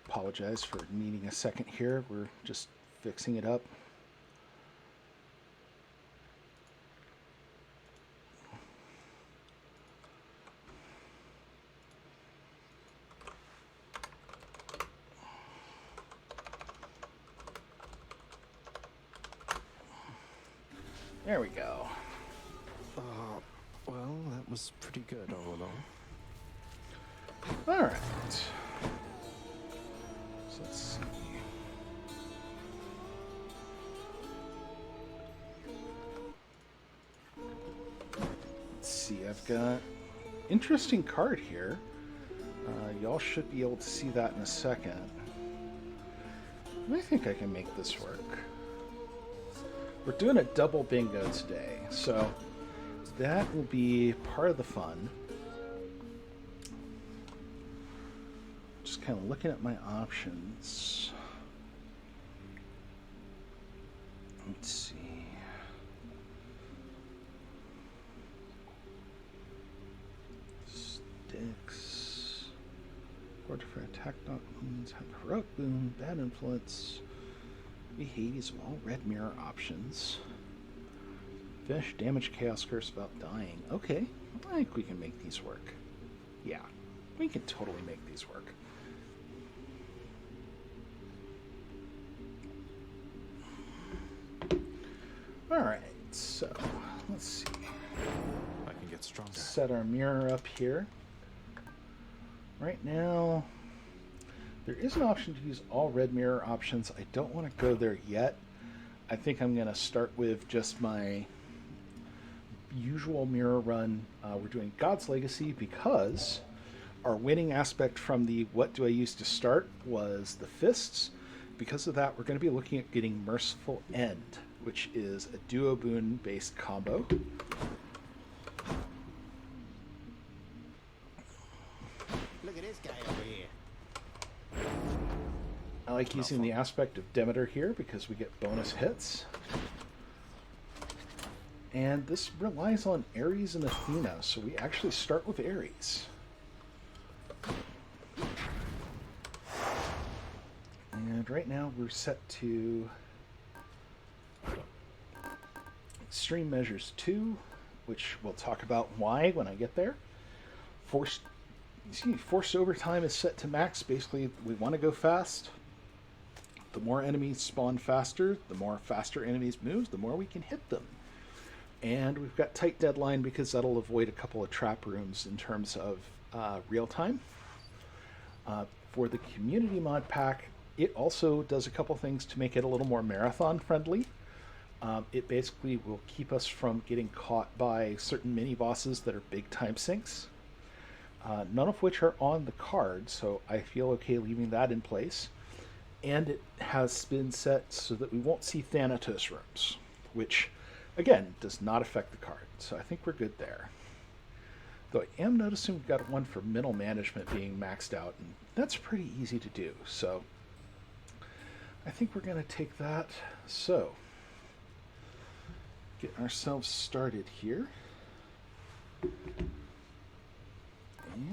Apologize for needing a second here. We're just fixing it up. There we go. Well, that was pretty good all along. All right. So let's see. Let's see. I've got interesting card here. Y'all should be able to see that in a second. I think I can make this work. We're doing a double bingo today, so that will be part of the fun. Just kind of looking at my options. Let's see. Sticks. Order for attack not wounds. Have heroic boon. Bad influence. Be Hades of all red mirror options. Finish damage chaos curse about dying. Okay, I think we can make these work. Yeah, we can totally make these work. Alright, so let's see. I can get stronger. Set our mirror up here. Right now, there is an option to use all red mirror options. I don't want to go there yet. I think I'm going to start with just my usual mirror run. We're doing God's Legacy because our winning aspect from the what do I use to start was the fists. Because of that, we're going to be looking at getting Merciful End, which is a duo boon based combo. Look at this guy over here. I like using the aspect of Demeter here because we get bonus hits. And this relies on Ares and Athena, so we actually start with Ares. And right now we're set to Extreme Measures 2, which we'll talk about why when I get there. Forced overtime is set to max. Basically, we want to go fast. The more enemies spawn faster, the more faster enemies move, the more we can hit them. And we've got tight deadline because that'll avoid a couple of trap rooms in terms of real time. For the community mod pack, it also does a couple things to make it a little more marathon friendly. It basically will keep us from getting caught by certain mini bosses that are big time sinks. None of which are on the card, so I feel okay leaving that in place. And it has been set so that we won't see Thanatos rooms, which, again, does not affect the card. So I think we're good there. Though I am noticing we've got one for mental management being maxed out, and that's pretty easy to do. So I think we're going to take that. So get ourselves started here.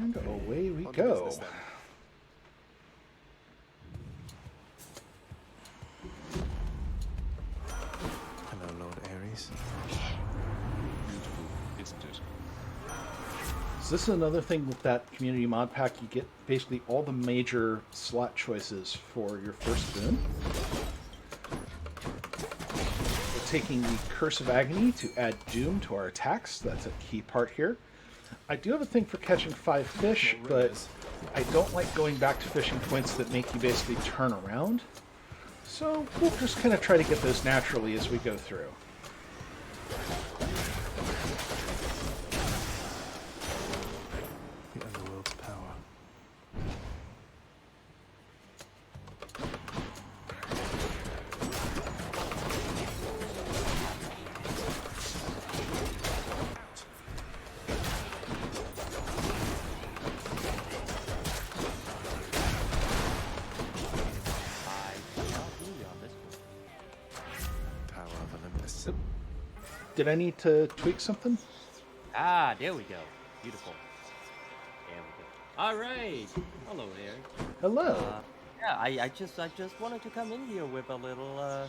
And away we go. Hello, Lord Ares. Beautiful, isn't it? So this is another thing with that community mod pack. You get basically all the major slot choices for your first boon. We're taking the Curse of Agony to add Doom to our attacks. That's a key part here. I do have a thing for catching 5 fish, but I don't like going back to fishing points that make you basically turn around. So we'll just kind of try to get those naturally as we go through. The underworld's power. Power of Olympus. Did I need to tweak something? Ah, there we go. Beautiful. All right. Hello there. Hello. Yeah, I just wanted to come in here with a little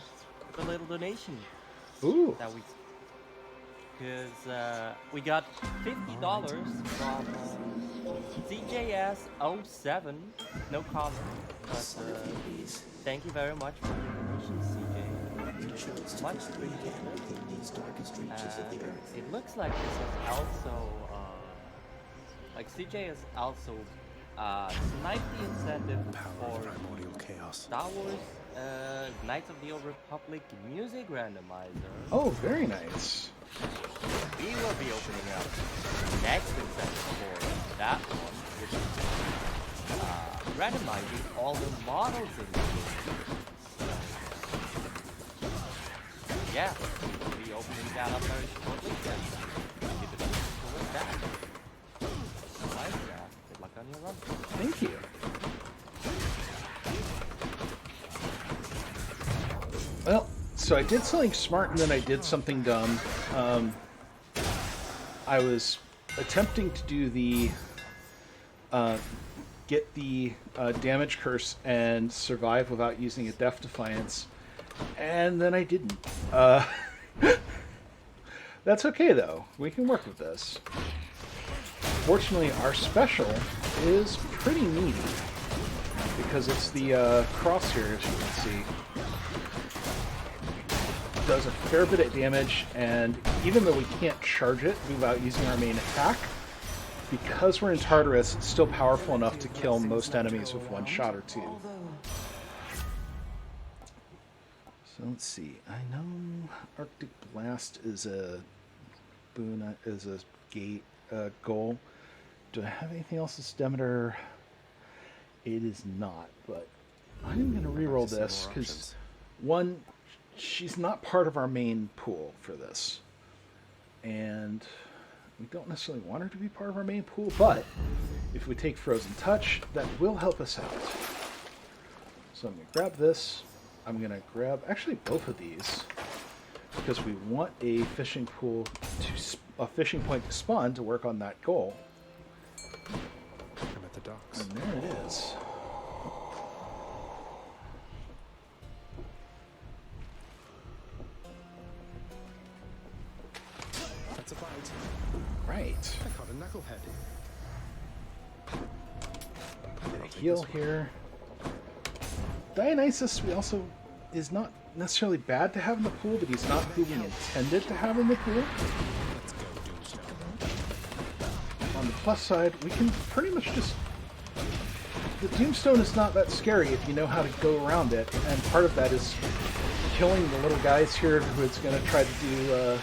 donation Ooh. that because we got $50 from CJS07. No comment, but thank you very much for your donation, CJ. Much appreciated. It looks like this is also like CJ is also slightly incentive Power of for primordial chaos. Star Wars Knights of the Old Republic music randomizer. Oh, very nice. We will be opening up next incentive for that one, which is randomizing all the models in the game. Yeah, we'll be opening that up very shortly. And give it up with that. Nice, good luck on your run. Thank you. Well, so I did something smart and then I did something dumb. I was attempting to do the get the damage curse and survive without using a Death Defiance, and then I didn't. That's okay though. We can work with this. Fortunately, our special is pretty meaty because it's the crosshair, as you can see. Does a fair bit of damage, and even though we can't charge it without using our main attack, because we're in Tartarus, it's still powerful enough to kill most enemies with one shot or two. So let's see. I know Arctic Blast is a boon, is a gate goal. Do I have anything else that's Demeter? It is not, but I'm going to reroll this because one, she's not part of our main pool for this, and we don't necessarily want her to be part of our main pool, but if we take Frozen Touch, that will help us out. So I'm going to grab this. I'm going to grab actually both of these because we want a fishing pool a fishing point to spawn to work on that goal. I'm at the docks. And there it is. That's a bite. Right. I caught a knucklehead. Heal here. Dionysus, we also is not necessarily bad to have in the pool, but he's not who we intended to have in the pool. Let's go, Doomstone. On the plus side, we can pretty much just... The Doomstone is not that scary if you know how to go around it, and part of that is killing the little guys here who it's going to try to do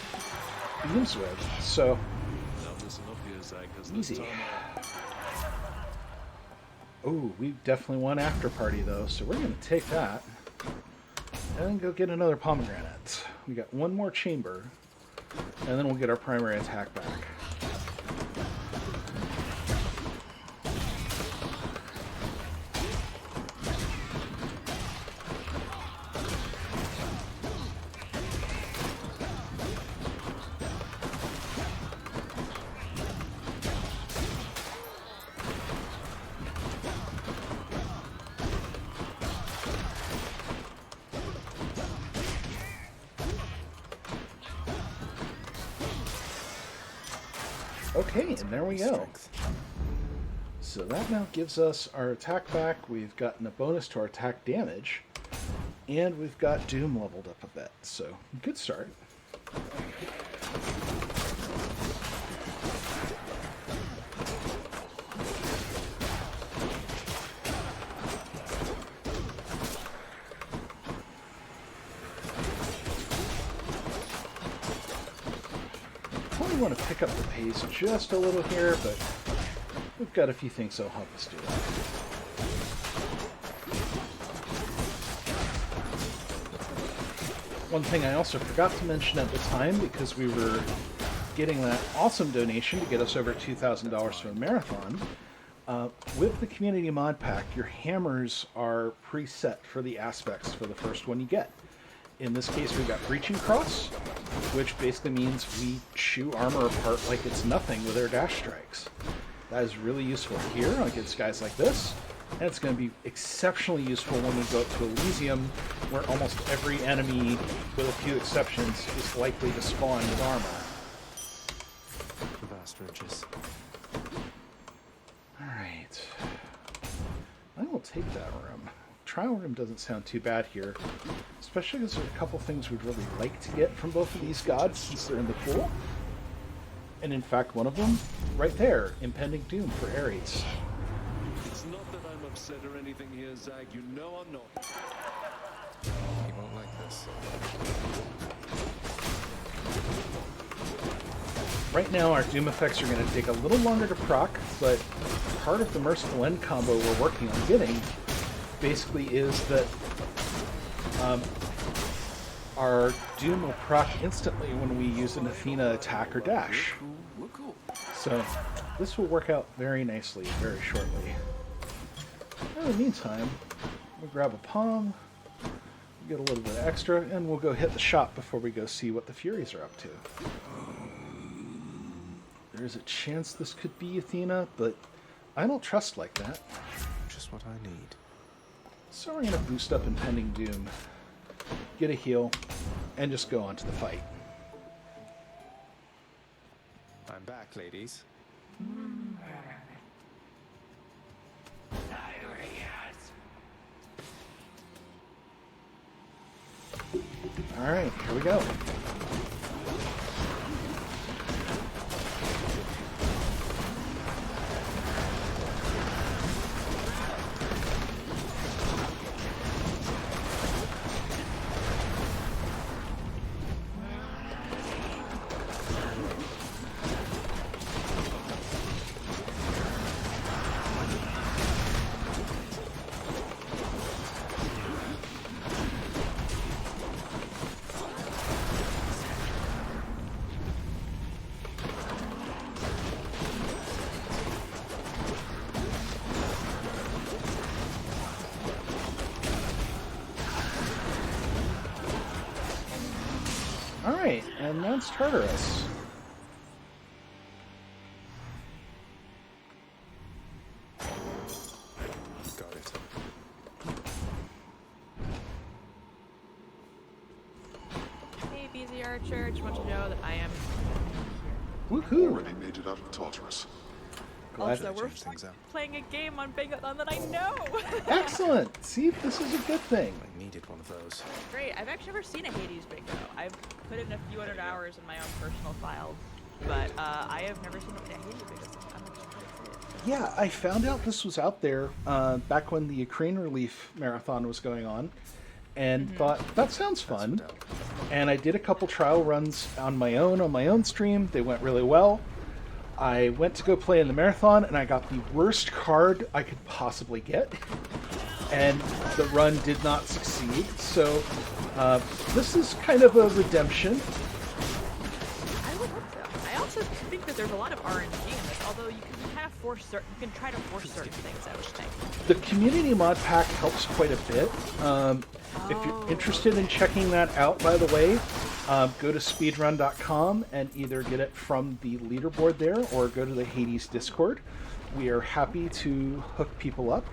beams with. So, Now listen up here, Zach, 'cause this easy. time Oh, we definitely won after party though, so we're going to take that and then go get another pomegranate. We got one more chamber, and then we'll get our primary attack back. Okay, and there we go. So that now gives us our attack back. We've gotten a bonus to our attack damage, and we've got Doom leveled up a bit. So, good start. Probably want to pick up the pace just a little here, but we've got a few things that'll help us do that. One thing I also forgot to mention at the time, because we were getting that awesome donation to get us over $2,000 for the marathon, with the community mod pack, your hammers are preset for the aspects for the first one you get. In this case, we've got Breaching Cross, which basically means we chew armor apart like it's nothing with our dash strikes. That is really useful here against guys like this. And it's going to be exceptionally useful when we go up to Elysium, where almost every enemy, with a few exceptions, is likely to spawn with armor. Vast ridges. Alright. I will take that room. Trial room doesn't sound too bad here, especially because there are a couple things we'd really like to get from both of these gods since they're in the pool. And in fact, one of them, right there, Impending Doom for Ares. It's not that I'm upset or anything here, Zag. You know I'm not. He won't like this. Right now, our Doom effects are going to take a little longer to proc, but part of the Merciful End combo we're working on getting basically is that our Doom will proc instantly when we use an Athena attack or dash. Look cool. So this will work out very nicely very shortly. In the meantime, we'll grab a palm, get a little bit extra, and we'll go hit the shop before we go see what the Furies are up to. There's a chance this could be Athena, but I don't trust like that. Just what I need. So we're going to boost up Impending Doom, get a heal, and just go on to the fight. I'm back, ladies. Alright, here we go. Alright, and that's Tartarus. Got it. Hey, bzarcher, just want you to know that I am Woohoo! Already made it out of Tartarus. Glad also to we're change things up. playing a game on Bingothon that I know. Excellent! See, this is a good thing. I needed one of those. Great. I've actually never seen a Hades bingo. I've put in a few hundred hours in my own personal files, but I have never seen a Hades bingo. So I'm excited. Yeah, I found out this was out there back when the Ukraine Relief Marathon was going on, and thought, that sounds fun. And I did a couple trial runs on my own stream. They went really well. I went to go play in the marathon, and I got the worst card I could possibly get. And the run did not succeed. So this is kind of a redemption. I would hope so. I also think that there's a lot of RNG in this, although you can kind of force certain, you can try to force certain things, I would think. The community mod pack helps quite a bit. If you're interested in checking that out, by the way, go to speedrun.com and either get it from the leaderboard there or go to the Hades Discord. We are happy to hook people up.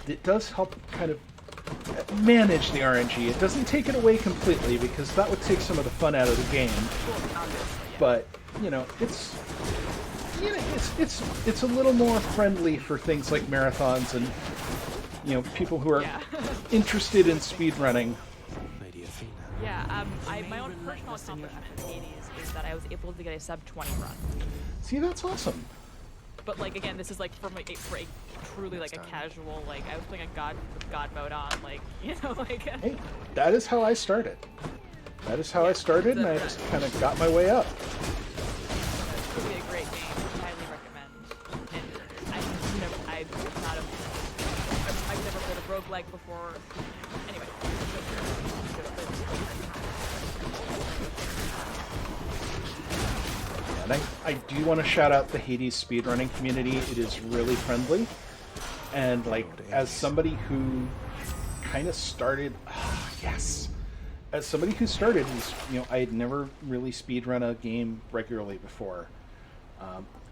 It does help kind of manage the RNG. It doesn't take it away completely because that would take some of the fun out of the game. But it's a little more friendly for things like marathons and people who are interested in speedrunning. Lady Athena. Yeah, my own personal accomplishment in Hades is that I was able to get a sub 20 run. See, that's awesome. But like again, this is like for a truly like a casual, like I was playing a god mode on, like Hey, that is how I started. And I just kind of got my way up. It's really a great game. Highly recommend. And I've never played a roguelike before. Anyway. And I do want to shout out the Hades speedrunning community. It is really friendly. And as somebody who kind of started, as somebody who started, I had never really speedrun a game regularly before.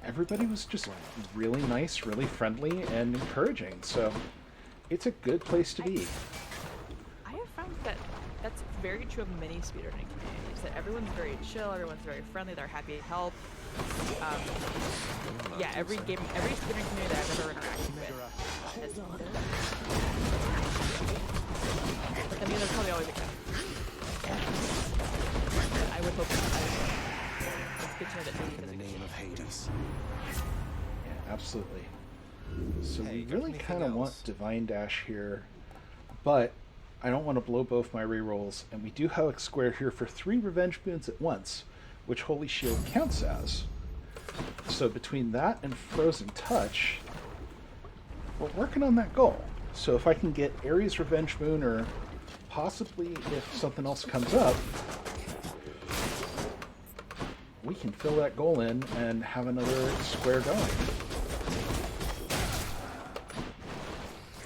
Everybody was just really nice, really friendly, and encouraging. So it's a good place to be. I have found that that's very true of many speedrunning communities. That everyone's very chill, everyone's very friendly, they're happy to help. Yeah, every speedrunning community that I've ever interacted with has. I mean, there's probably always a I would hope that it's good to know that In the name of Hades. Yeah, absolutely. So Hey, we got really anything kind of else? want Divine Dash here, but I don't want to blow both my rerolls, and we do have a square here for 3 revenge boons at once, which Holy Shield counts as. So between that and Frozen Touch, we're working on that goal. So if I can get Ares Revenge Boon, or possibly if something else comes up, we can fill that goal in and have another square going.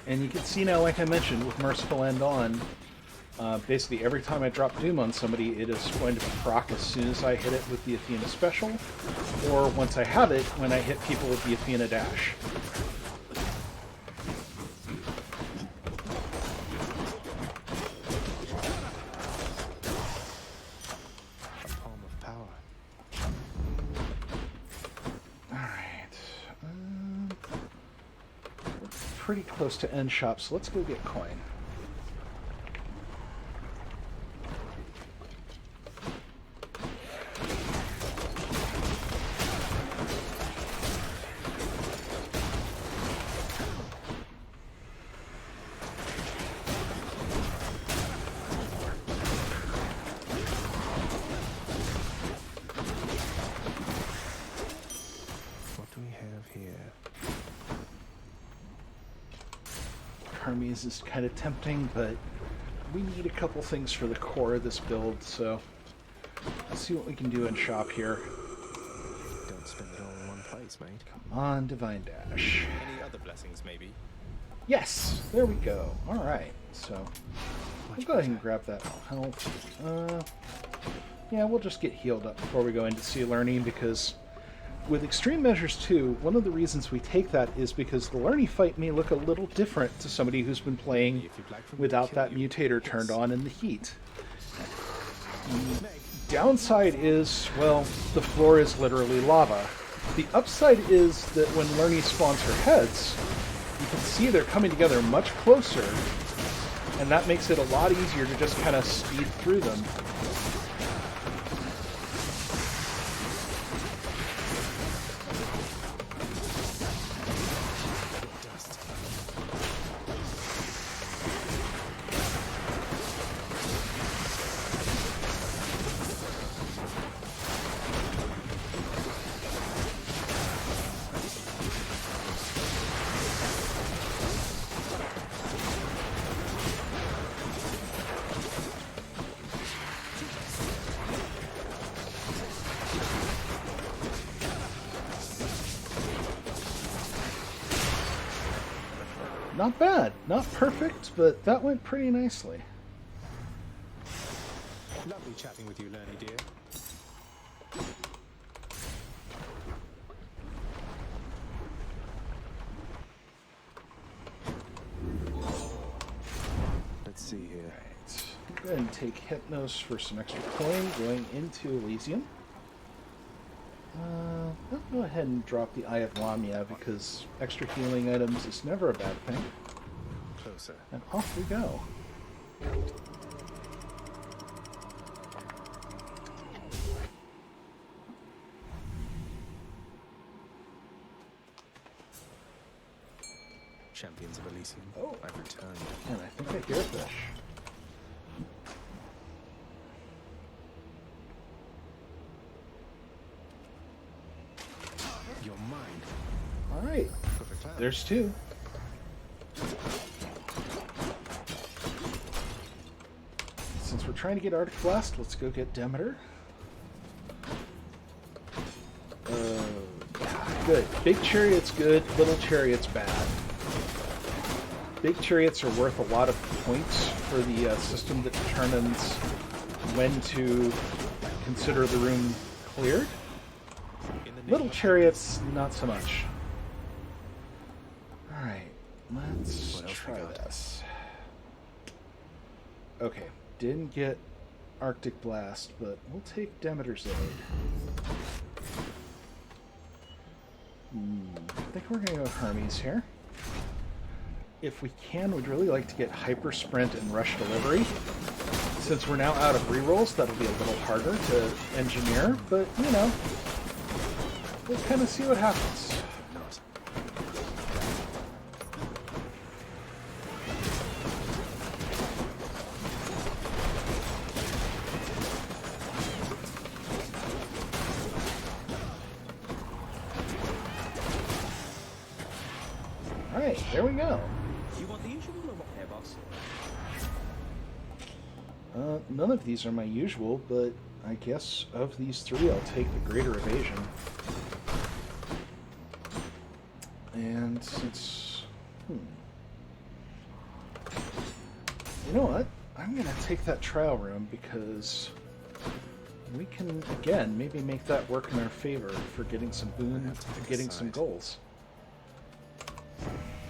And you can see now, like I mentioned, with Merciful End on, basically every time I drop Doom on somebody, it is going to proc as soon as I hit it with the Athena Special, or once I have it, when I hit people with the Athena Dash. A palm of power. Alright. We're pretty close to end shop, so let's go get coin. What do we have here? Hermes is kind of tempting, but we need a couple things for the core of this build, so let's see what we can do in shop here. Don't spend it all in one place, mate. Come on, Divine Dash. Any other blessings, maybe? Yes! There we go. Alright, so we'll go ahead and grab that health. Yeah, we'll just get healed up before we go into Sea Learning, because with Extreme Measures 2, one of the reasons we take that is because the Learning fight may look a little different to somebody who's been playing If you'd like for me to without kill that you, mutator yes. turned on in the heat. The downside is, well, the floor is literally lava. The upside is that when Learning spawns her heads, you can see they're coming together much closer, and that makes it a lot easier to just kind of speed through them. Not bad. Not perfect, but that went pretty nicely. Lovely chatting with you, Lerny dear. Let's see here. Right. Go ahead and take Hypnos for some extra coin going into Elysium. I'll go ahead and drop the Eye of Lamia because extra healing items is never a bad thing. Closer. And off we go. Champions of Elysium. Oh. I've returned. And I think I hear a fish. You're mine. Alright, Perfect plan. there's 2. Since we're trying to get Arctic Blast, let's go get Demeter. Yeah, good. Big Chariot's good, Little Chariot's bad. Big Chariots are worth a lot of points for the system that determines when to consider the room cleared. In the name Little of chariots, not so much. Alright, let's What else we try got? this. Okay, didn't get Arctic Blast, but we'll take Demeter's Aid. I think we're going to go Hermes here. If we can, we'd really like to get Hyper Sprint and Rush Delivery. Since we're now out of rerolls, that'll be a little harder to engineer, but, you know, we'll kind of see what happens. not. Alright, there we go. You want the usual or what there, boss? None of these are my usual, but I guess of these three, I'll take the Greater Evasion. And since... You know what? I'm going to take that trial room because we can, again, maybe make that work in our favor for getting some boon, have to pick a getting some side. goals.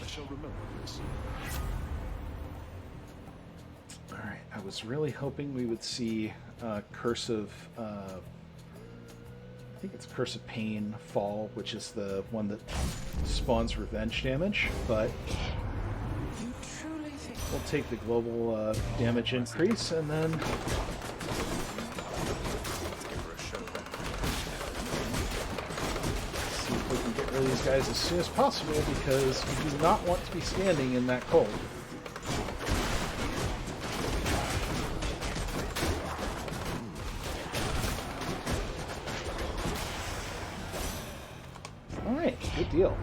I shall remember this. Alright, I was really hoping we would see Curse of... I think it's Curse of Pain fall, which is the one that spawns revenge damage, but You truly think we'll take the global damage increase, and then Let's give her a show then. see if we can get rid of these guys as soon as possible, because we do not want to be standing in that cold. Alright, good deal.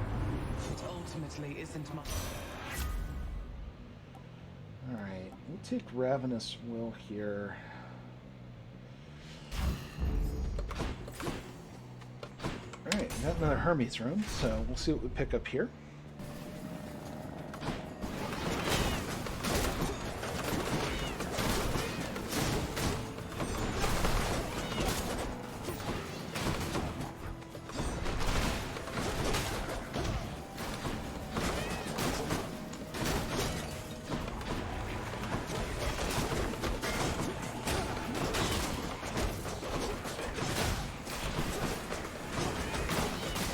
it ultimately isn't my... Alright, we'll take Ravenous Will here. Alright, we got another Hermes room, so we'll see what we pick up here.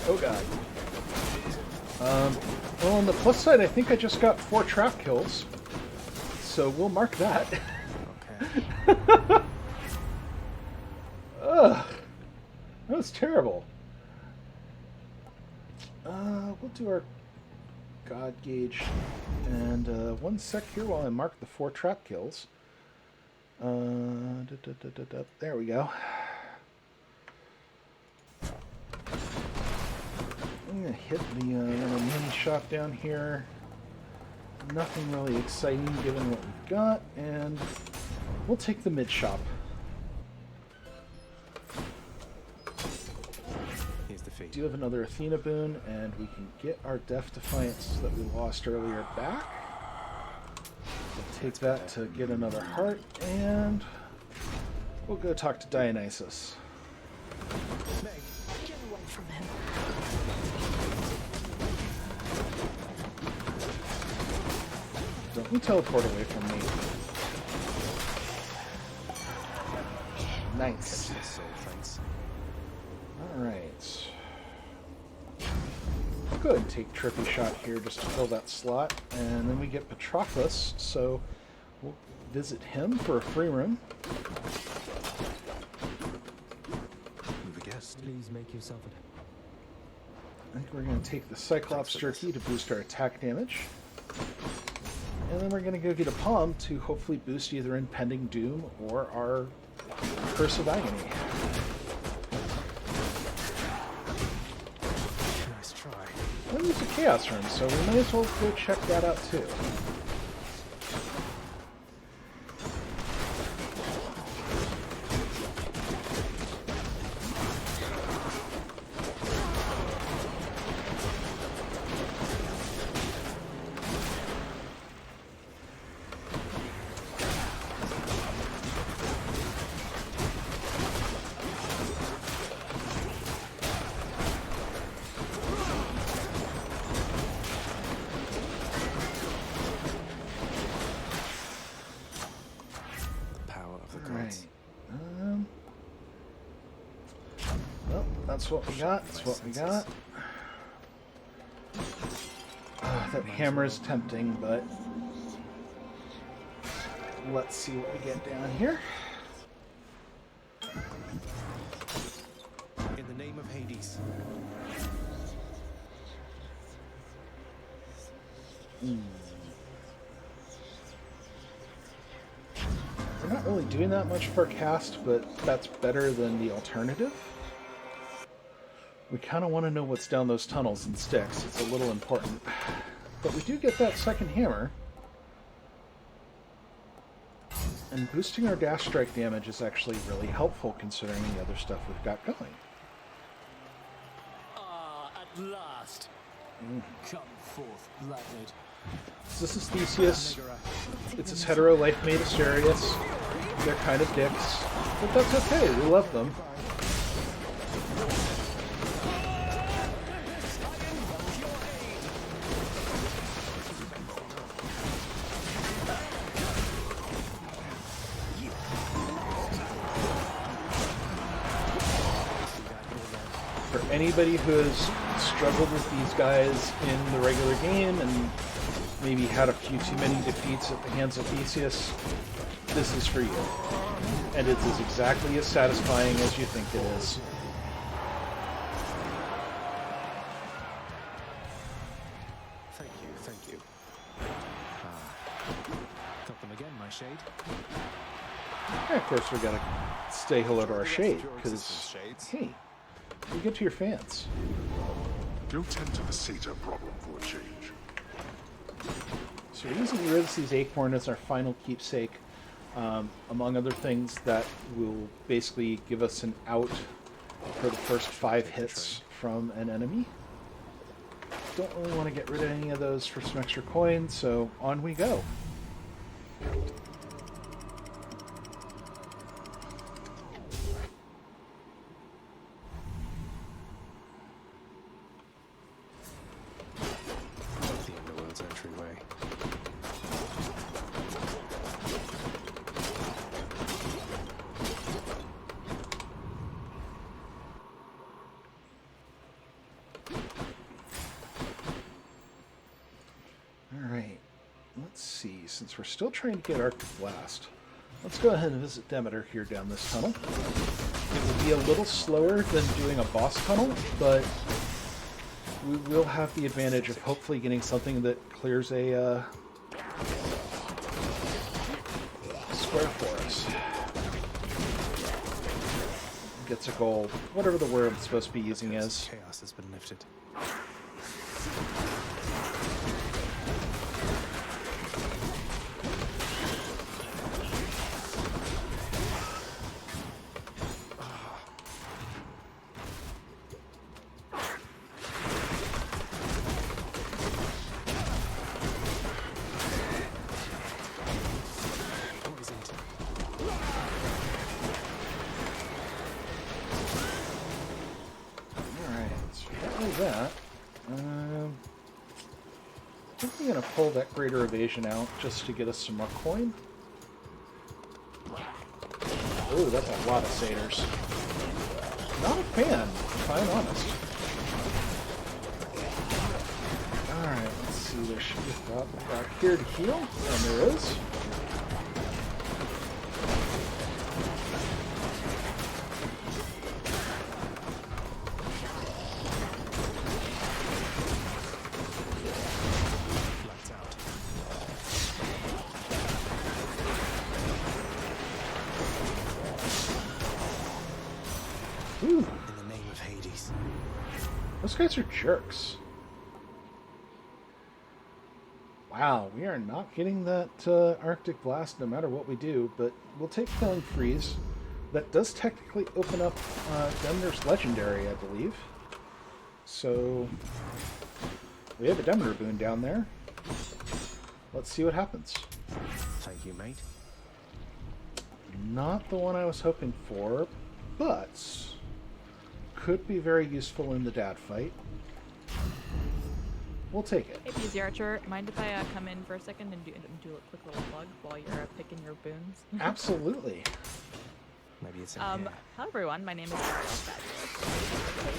Oh god. Well, on the plus side, I think I just got 4 trap kills. So we'll mark that. Okay. Ugh. That was terrible. We'll do our God gauge. And 1 sec here while I mark the 4 trap kills. There we go. I'm going to hit the little mini shop down here. Nothing really exciting given what we've got, and we'll take the mid shop. Here's the fee. We do have another Athena boon, and we can get our Death Defiance that we lost earlier back. We'll take that to get another heart, and we'll go talk to Dionysus. Meg, get away from him. Don't you teleport away from me. Nice. Soul, thanks. Alright. I'll go ahead and take Trippy Shot here just to fill that slot. And then we get Patroclus, so we'll visit him for a free room. Move a guest. Please make yourself at I think we're going to take the Cyclops Jerky to boost our attack damage. And then we're going to go get a Palm to hopefully boost either Impending Doom or our Curse of Agony. Nice try. Well, there's a Chaos Room, so we might as well go check that out too. That's what we got. That's what we got. That hammer is tempting, but let's see what we get down here. In the name of Hades. We're not really doing that much for cast, but that's better than the alternative. We kind of want to know what's down those tunnels and sticks. It's a little important. But we do get that second hammer. And boosting our dash strike damage is actually really helpful considering the other stuff we've got going. Ah, at last. Come forth, Blackwood. So this is Theseus. It's his hetero life mate Asterius. They're kind of dicks. But that's okay, we love them. For anybody who has struggled with these guys in the regular game and maybe had a few too many defeats at the hands of Theseus, this is for you. And it is exactly as satisfying as you think it is. Thank you. Got them again, my shade. And of course we gotta say hello to our shade, Your because, existence, Shades. hey, you get to your fans. You'll tend to the Caesar problem for a change. So we're using Eurydice's Acorn as our final keepsake, among other things that will basically give us an out for the first 5 hits from an enemy. Don't really want to get rid of any of those for some extra coins, so on we go. The Underworld's entryway. Alright, let's see. Since we're still trying to get Arctic Blast, let's go ahead and visit Demeter here down this tunnel. It will be a little slower than doing a boss tunnel, but we will have the advantage of hopefully getting something that clears a square for us. Gets a goal, whatever the word I'm supposed to be using is. Chaos has been lifted. Poisoned. Alright, so that was that. I think we're going to pull that Greater Evasion out just to get us some more coin. Ooh, that's a lot of satyrs. Not a fan, if I'm honest. Alright, let's see, there should be a drop back here to heal, and there is. Lights out. Ooh, In the name of Hades. those guys are jerks. Wow, we are not getting that Arctic Blast no matter what we do, but we'll take Killing Freeze. That does technically open up Demeter's Legendary, I believe. So, we have a Demeter boon down there. Let's see what happens. Thank you, mate. Not the one I was hoping for, but could be very useful in the dad fight. We'll take it. Hey, bzarcher, mind if I come in for a second and do a quick little plug while you're picking your boons? Absolutely. Maybe it's in here. Hello everyone, my name is Ariel Fabulous.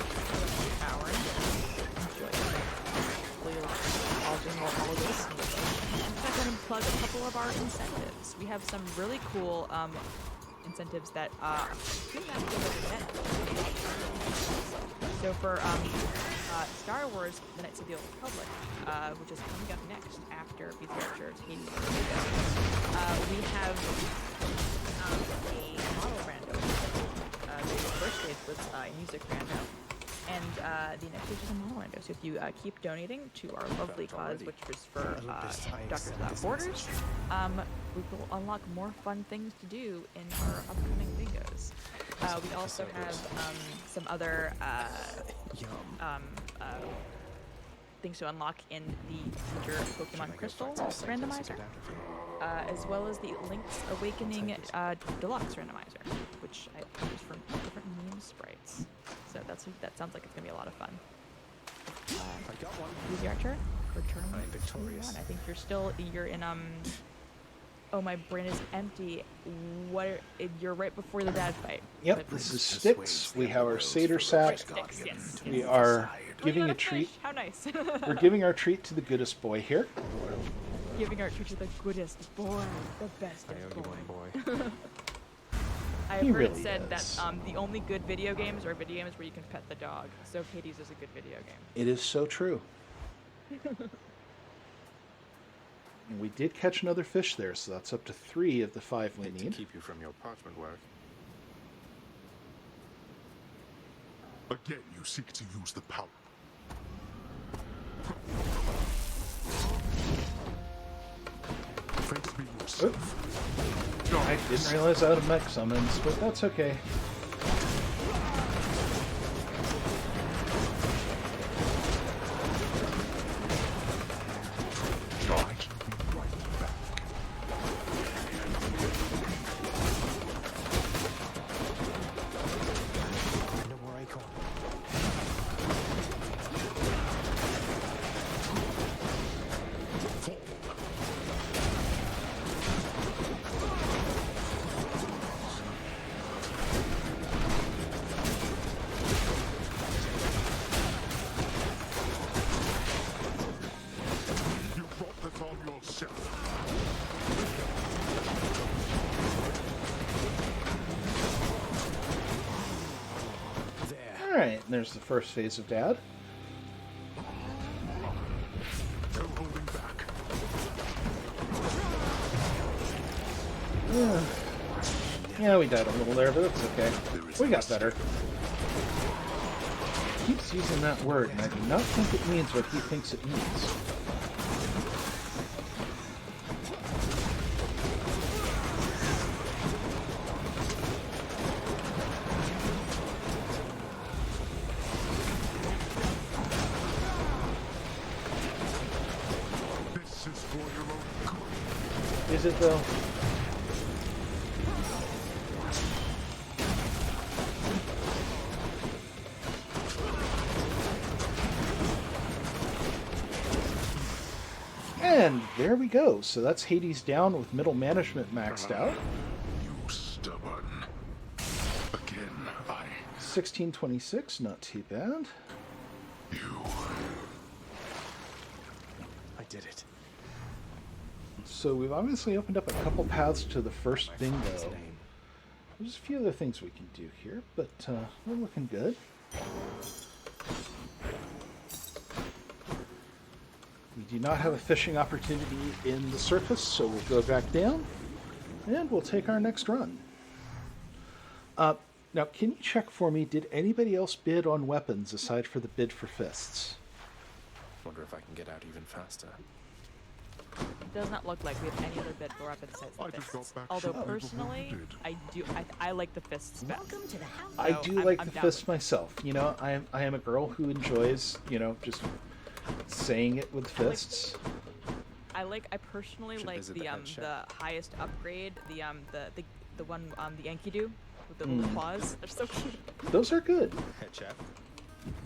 All of this. I'm going to plug a couple of our incentives. We have some really cool incentives that pretty much net. So for Star Wars: The Knights of the Old Republic, which is coming up next after bzarcher's Hades, we have a model rando. The first stage was a music rando, and the next stage is a model rando. So if you keep donating to our lovely cause, which was for Doctors Without Borders, we will unlock more fun things to do in our upcoming bingos. We also have some other things to unlock in the future Pokemon Crystal randomizer, as well as the Link's Awakening Deluxe randomizer, which I use from different meme sprites. So that sounds like it's gonna be a lot of fun. I got one. bzarcher, return I'm victorious. to 1. I think you're in Oh, my brain is empty. You're right before the dad fight. Yep, this is Styx. We have our Satyr Sack. Styx, yes. We are Oh, giving you a got treat. fish? How nice. We're giving our treat to the goodest boy here. Giving our treat to the goodest boy, the bestest I owe you one, boy. boy. I've He heard really it said is. that the only good video games are video games where you can pet the dog. So Hades is a good video game. It is so true. And we did catch another fish there, so that's up to 3 of the 5 we To need. keep you from your parchment work. Again, you seek to use the power. Face me yourself. I didn't realize I had a mech summons, but that's okay. I shall be right back. No more acorn. You brought this on yourself. There. Alright, there's the first phase of Dad. No holding back. Yeah, we died a little there, but that's okay. We got better. He keeps using that word, and I do not think it means what he thinks it means. This is for your own good. Is it, though? And there we go. So that's Hades down with middle management maxed out. You stubborn. Again, 1626, not too bad. you. I did it. So we've obviously opened up a couple paths to the first bingo. His name. There's a few other things we can do here, but we're looking good. We do not have a fishing opportunity in the surface, so we'll go back down, and we'll take our next run. Now, can you check for me, did anybody else bid on weapons aside for the bid for fists? Wonder if I can get out even faster. It does not look like we have any other bid for weapons besides I the just got fists. back Although from personally, overwounded. I like the fists best. Welcome to the house. I So do I'm- like I'm the down fist with myself. You know, I am a girl who enjoys, you know, just saying it with fists. I personally Should like visit the the head chef. the highest upgrade, the one the Enkidu with the little claws. They're so cute. Those are good. Head chef.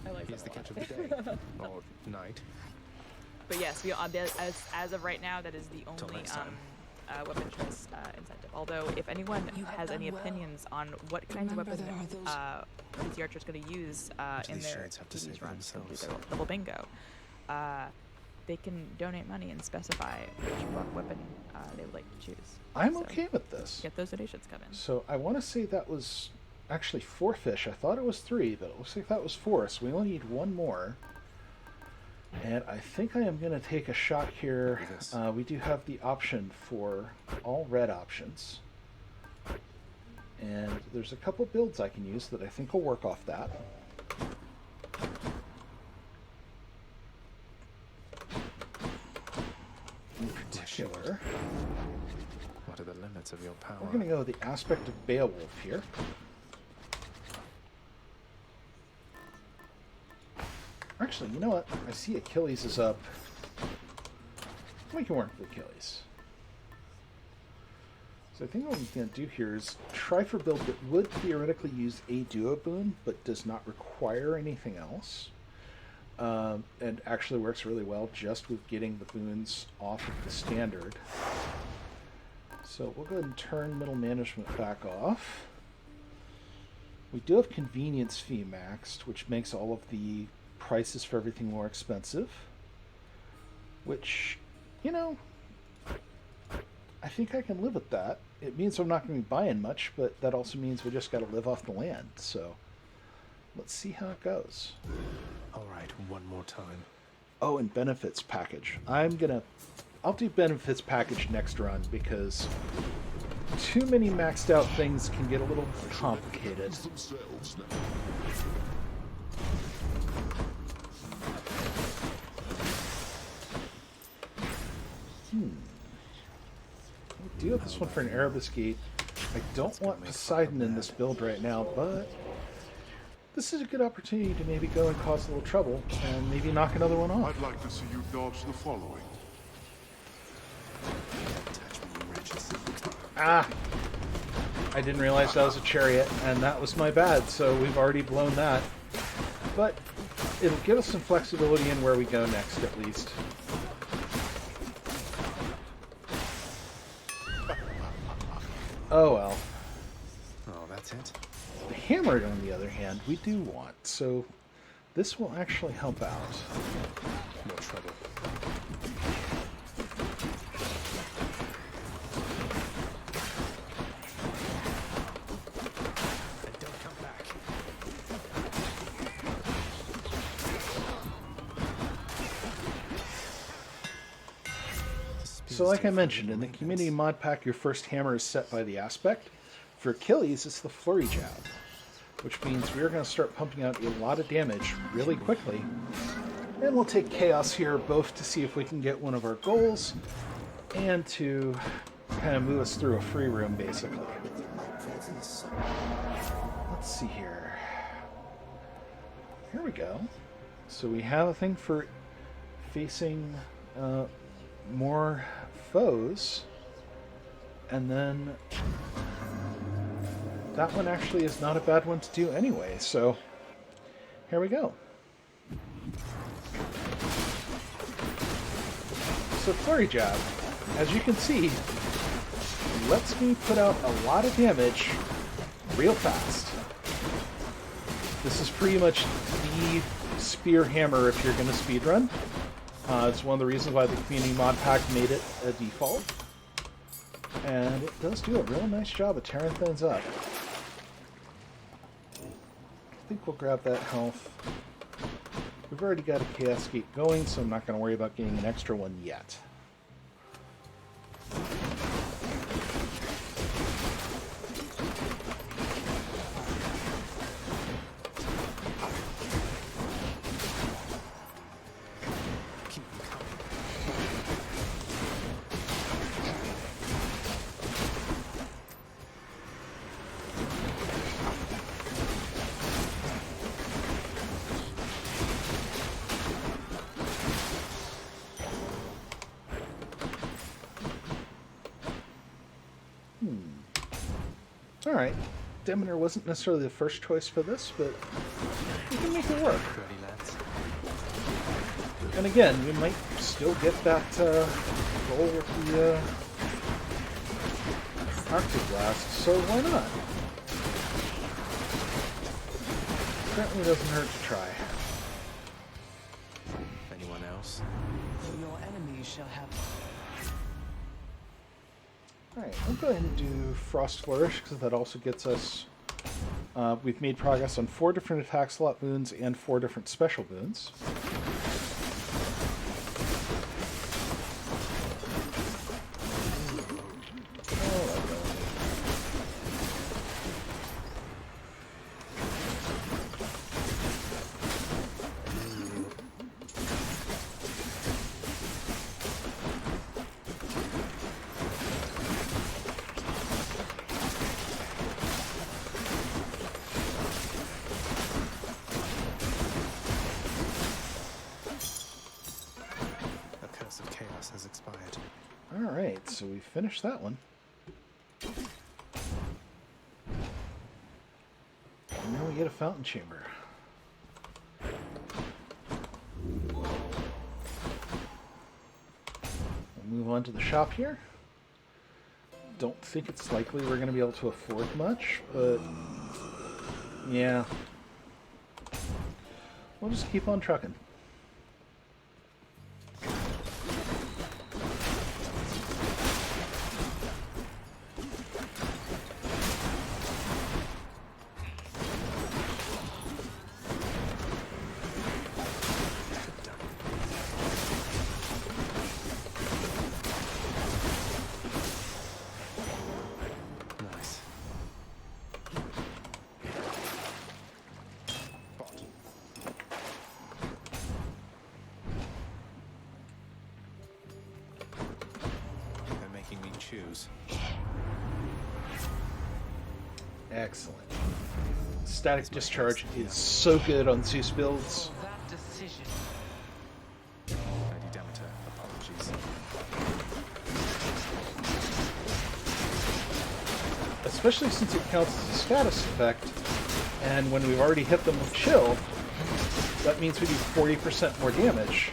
I like Here's them the a catch lot. of the day. Or night. But yes, we as of right now, that is the Till only next time. weapon choice incentive. Although, if anyone has any opinions on what kinds of weapons the archer's going to use in these their shades have to say these for runs, themselves? their double bingo, they can donate money and specify which weapon they would like to choose. I'm So, okay with this. Get those donations coming. So I want to say that was actually 4 fish. I thought it was 3, but it looks like that was 4. So we only need 1 more. And I think I am going to take a shot here. We do have the option for all red options. And there's a couple builds I can use that I think will work off that. In particular, What are the limits of your power? we're going to go with the aspect of Beowulf here. Actually, you know what? I see Achilles is up. We can work with Achilles. So I think what we're going to do here is try for a build that would theoretically use a duo boon, but does not require anything else. And actually works really well just with getting the boons off of the standard. So we'll go ahead and turn middle management back off. We do have convenience fee maxed, which makes all of the prices for everything more expensive. Which, you know, I think I can live with that. It means I'm not going to be buying much, but that also means we just got to live off the land. So let's see how it goes. All right, one more time. Oh, and benefits package. I'll do benefits package next run because too many maxed out things can get a little complicated. Themselves now. I do have this one for an Erebus Gate. I don't want Poseidon in this build right now, but this is a good opportunity to maybe go and cause a little trouble and maybe knock another one off. I'd like to see you dodge the following. Ah! I didn't realize that was a chariot, and that was my bad, so we've already blown that. But it'll give us some flexibility in where we go next, at least. Oh well. Oh, that's it? The hammer, on the other hand, we do want, so this will actually help out. More trouble. And don't come back. So like I mentioned, in the community mod pack, your first hammer is set by the aspect. For Achilles, it's the flurry jab, which means we're going to start pumping out a lot of damage really quickly. And we'll take Chaos here both to see if we can get one of our goals and to kind of move us through a free room, basically. Let's see here. Here we go. So we have a thing for facing more foes, and then that one actually is not a bad one to do anyway, so here we go. So flurry jab, as you can see, lets me put out a lot of damage real fast. This is pretty much the spear hammer if you're going to speedrun. It's one of the reasons why the community mod pack made it a default. And it does do a real nice job of tearing things up. I think we'll grab that health. We've already got a Chaos Gate going, so I'm not going to worry about getting an extra one yet. Alright, Demeter wasn't necessarily the first choice for this, but we can make it work. Ready, lads? And again, we might still get that goal with the Arctic Blast, so why not? Certainly doesn't hurt to try. Anyone else? Your enemies shall have. Alright, I'll go ahead and do Frost Flourish, because that also gets us... we've made progress on 4 different attack slot boons and 4 different special boons. Alright, so we finished that one. And now we get a fountain chamber. We'll move on to the shop here. Don't think it's likely we're going to be able to afford much, but yeah. We'll just keep on trucking. Choose. Excellent. Static Discharge is so good on Zeus builds. For that decision. Lady Demeter, apologies. Especially since it counts as a status effect, and when we've already hit them with chill, that means we do 40% more damage.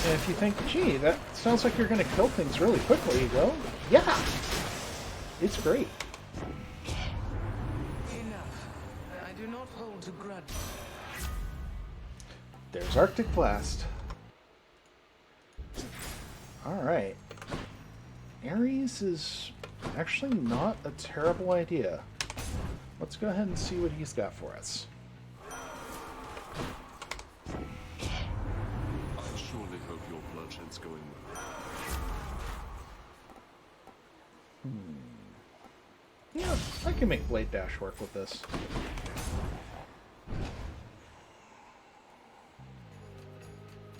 And if you think, gee, that sounds like you're going to kill things really quickly, well, yeah! It's great. Enough. I do not hold a grudge. There's Arctic Blast. Alright. Ares is actually not a terrible idea. Let's go ahead and see what he's got for us. Bloodshedd's going well. Yeah, I can make Blade Dash work with this.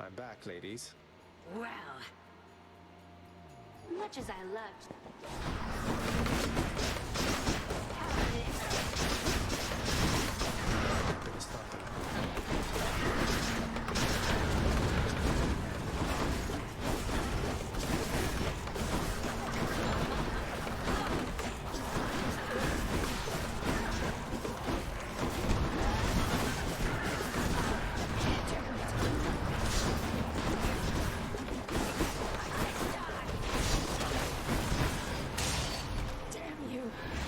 I'm back, ladies. Well, much as I loved.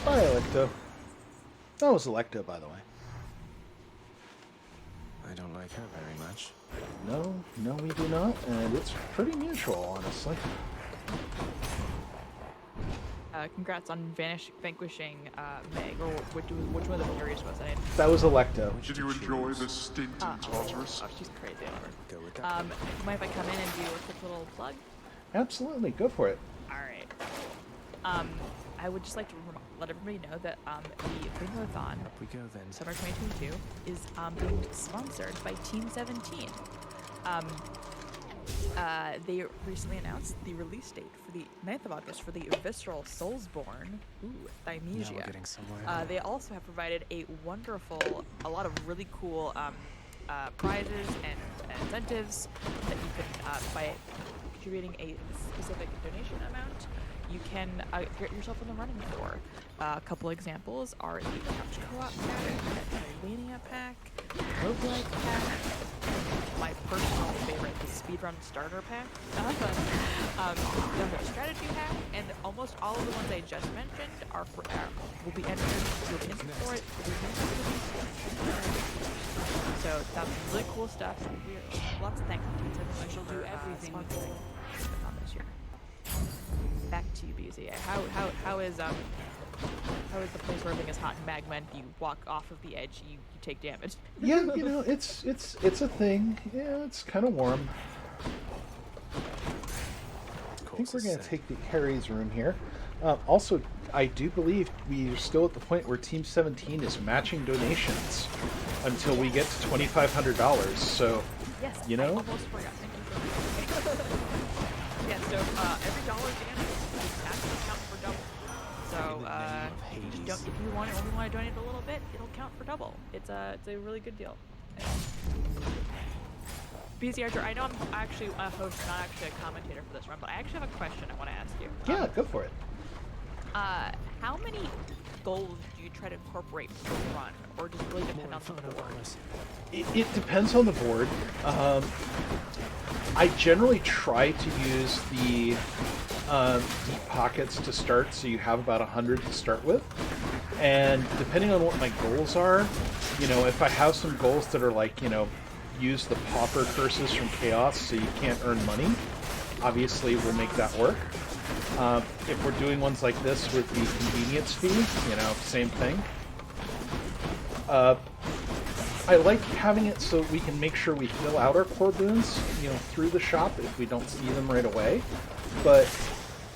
Bye, Electo. That was Electo, by the way. I don't like her very much. No, we do not, and it's pretty mutual, honestly. Congrats on vanquishing Meg, or which one of the Furies was it? That was Electo. Did you enjoy the stint in Tartarus? Oh, she's crazy. I love her. Go with that. Mind if I come in and do a quick little plug? Absolutely, go for it. Alright. I would just like to let everybody know that the Bingothon Up we go then. Summer 2022 is being sponsored by Team 17. They recently announced the release date for the 9th of August for the Visceral Soulsborne. Ooh, Now we're Thymesia. getting somewhere. They also have provided a lot of really cool prizes and incentives that you can, by contributing a specific donation amount, you can get yourself in the running for. A couple examples are the Couch Co-op pack, the Metroidvania pack, Roguelike pack, my personal favorite, the Speed speedrun starter pack. The strategy pack, and almost all of the ones I just mentioned are for will be entered. You'll be entered for it. So that's really cool stuff. Lots of thanks to I shall do everything sponsoring on this year. Back to you, BZ. How is the place where everything is hot and magma and if you walk off of the edge you take damage? Yeah, you know, it's a thing. Yeah, it's kind of warm. I think we're going to take the Harry's room here. Also, I do believe we are still at the point where Team 17 is matching donations until we get to $2,500. So, yes, you know, I almost forgot. Thank you for yeah, so every dollar damage is actually count for double. So you just don't, if you only want to donate a little bit, it'll count for double. It's a really good deal. bzarcher, I know I'm actually a host, not actually a commentator for this run, but I actually have a question I want to ask you. Yeah, go for it. How many goals do you try to incorporate per run, or does it really depend on the board? It depends on the board. I generally try to use the deep pockets to start, so you have about 100 to start with. And depending on what my goals are, you know, if I have some goals that are like, you know, use the pauper curses from chaos so you can't earn money, obviously we'll make that work. If we're doing ones like this with the convenience fee, you know, same thing. I like having it so we can make sure we fill out our core boons, you know, through the shop if we don't see them right away. But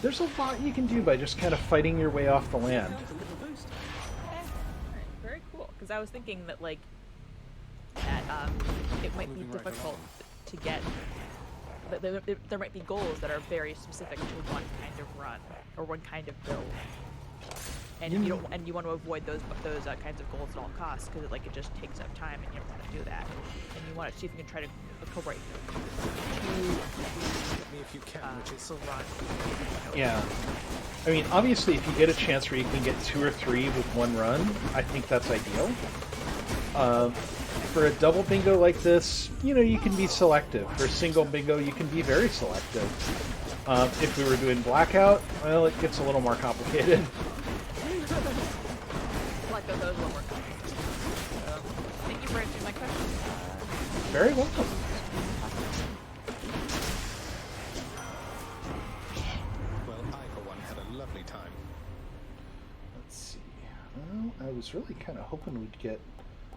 there's a lot you can do by just kind of fighting your way off the land. Very cool, because I was thinking that, like, that it might be difficult to get. There might be goals that are very specific to one kind of run or one kind of build, and you don't, and you want to avoid those kinds of goals at all costs because it just takes up time and you don't want to do that, and you want to see if you can try to incorporate If you can, which is run. Yeah, I mean, obviously, if you get a chance where you can get 2 or 3 with one run, I think that's ideal. For a double bingo like this, you know, you can be selective. For a single bingo, you can be very selective. If we were doing blackout, well, it gets a little more complicated. Those will work. Thank you for answering my question. Very welcome. Well, I, for one, had a lovely time. Let's see. Well, I was really kind of hoping we'd get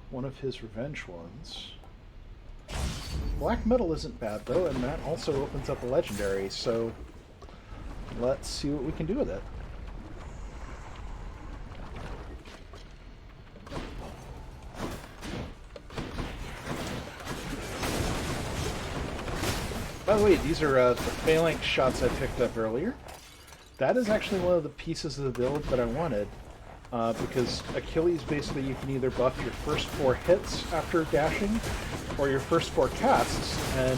one of his revenge ones. Black metal isn't bad, though, and that also opens up a legendary, so let's see what we can do with it. By the way, these are the phalanx shots I picked up earlier. That is actually one of the pieces of the build that I wanted. Because Achilles, basically, you can either buff your first 4 hits after dashing, or your first 4 casts, and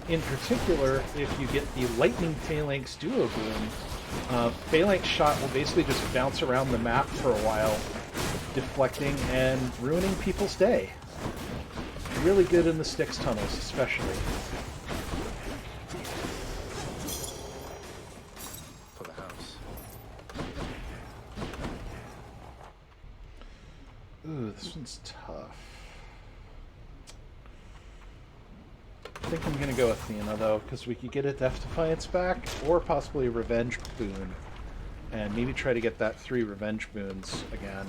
in particular, if you get the Lightning Phalanx Duo Boom, Phalanx Shot will basically just bounce around the map for a while, deflecting and ruining people's day. Really good in the Styx tunnels, especially. Ooh, this one's tough. I think I'm going to go with Athena, though, because we could get a Death Defiance back, or possibly a Revenge boon. And maybe try to get that 3 Revenge boons again.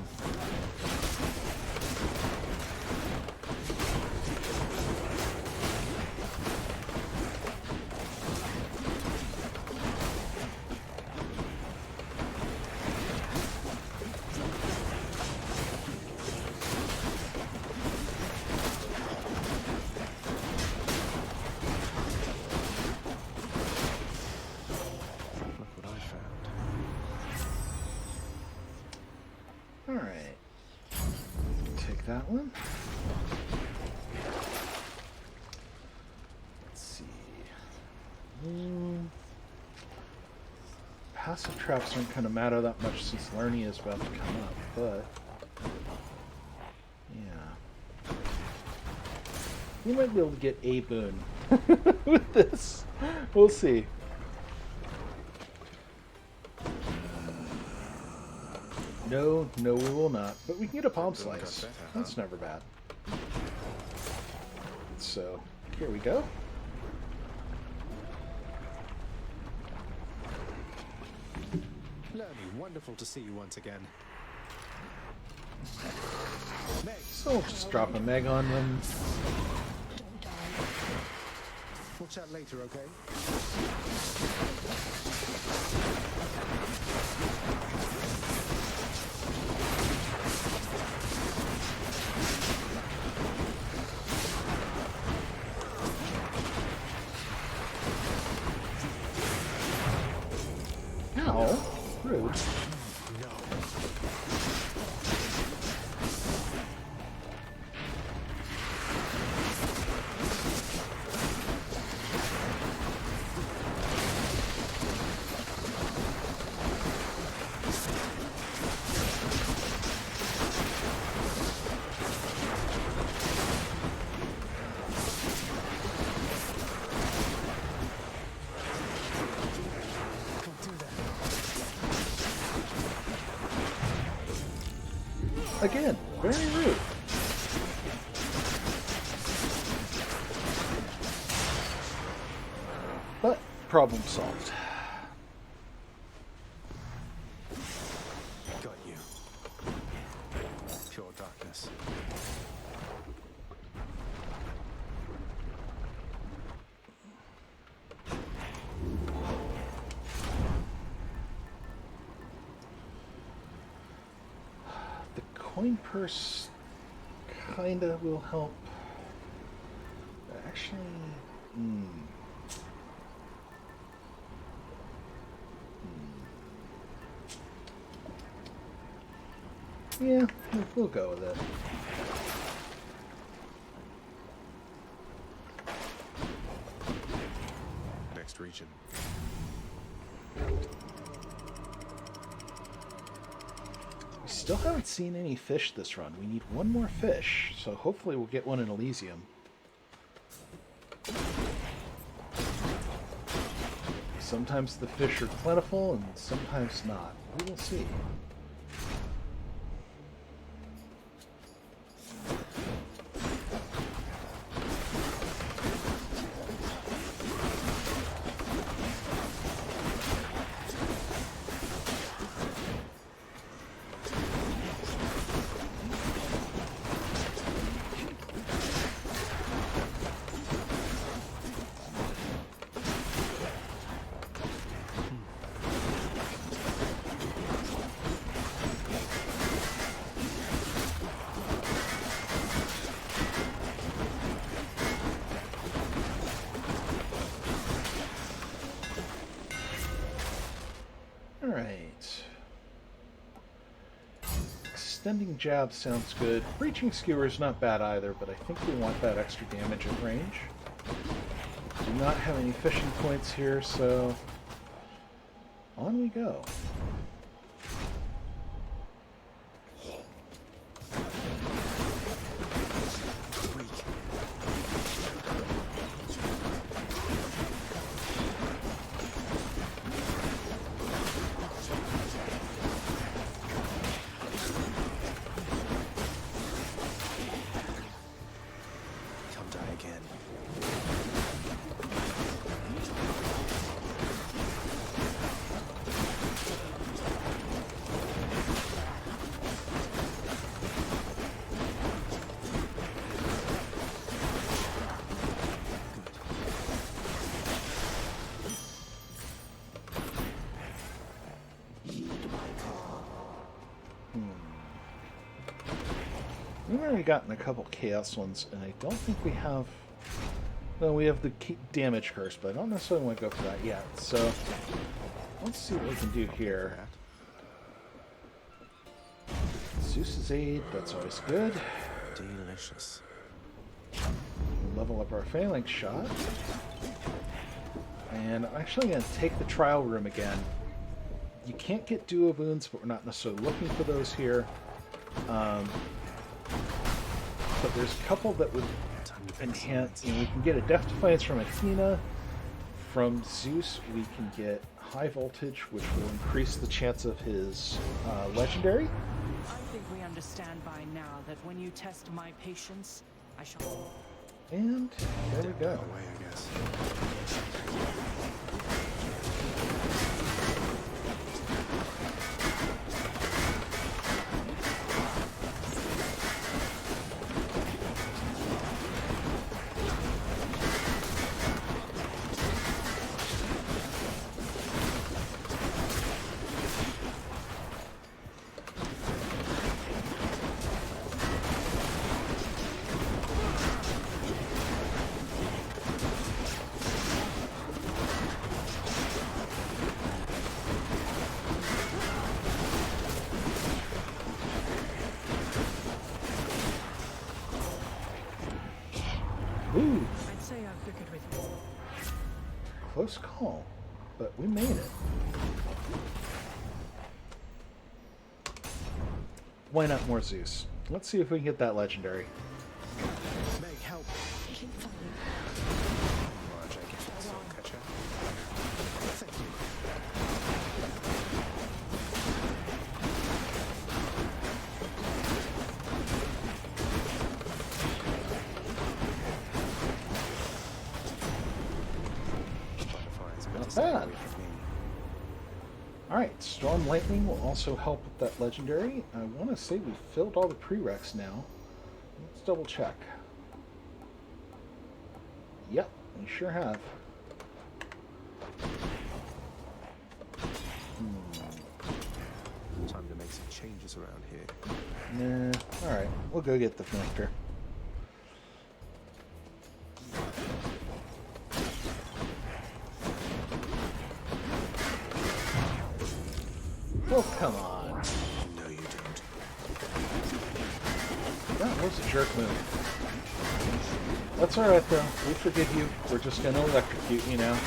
Passive traps don't kind of matter that much since Lernia is about to come up, but yeah. You might be able to get a boon with this. We'll see. No, we will not. But we can get a palm slice. That's never bad. So, here we go. Lermy, wonderful to see you once again. Meg, So we'll just drop a Meg on them. we'll chat later, okay? Ow. Rude. Again, very rude. But problem solved. Got you. Pure darkness. Coin purse kinda will help. Actually, yeah, we'll go with it. Next region. We still haven't seen any fish this run. We need one more fish, so hopefully we'll get one in Elysium. Sometimes the fish are plentiful and sometimes not. We will see. Alright. Extending jab sounds good. Breaching skewer is not bad either, but I think we want that extra damage at range. Do not have any fishing points here, so on we go. Come die again. We've already gotten a couple chaos ones, and I don't think we have... No, we have the damage curse, but I don't necessarily want to go for that yet. So, let's see what we can do here. Zeus's Aid, that's always good. Delicious. Level up our phalanx shot. And I'm actually going to take the trial room again. You can't get duo wounds, but we're not necessarily looking for those here. but there's a couple that would enhance. You know, we can get a Death Defiance from Athena. From Zeus, we can get High Voltage, which will increase the chance of his legendary. I think we understand by now that when you test my patience, I shall. And there we go. Away, I guess. Ooh, I'd say I've bickered with you. close call, but we made it. Why not more Zeus? Let's see if we can get that legendary. Meg, help. Keep following. Marge, I guess I'll catch her. Thank you. Butterflies, better Not stay bad. away from me. Alright, Storm Lightning will also help with that legendary. I want to say we filled all the prereqs now. Let's double check. Yep, we sure have. Time to make some changes around here. Nah, alright, we'll go get the connector. Oh, come on. No, you don't. That was a jerk move. That's alright though. We forgive you. We're just gonna electrocute you now.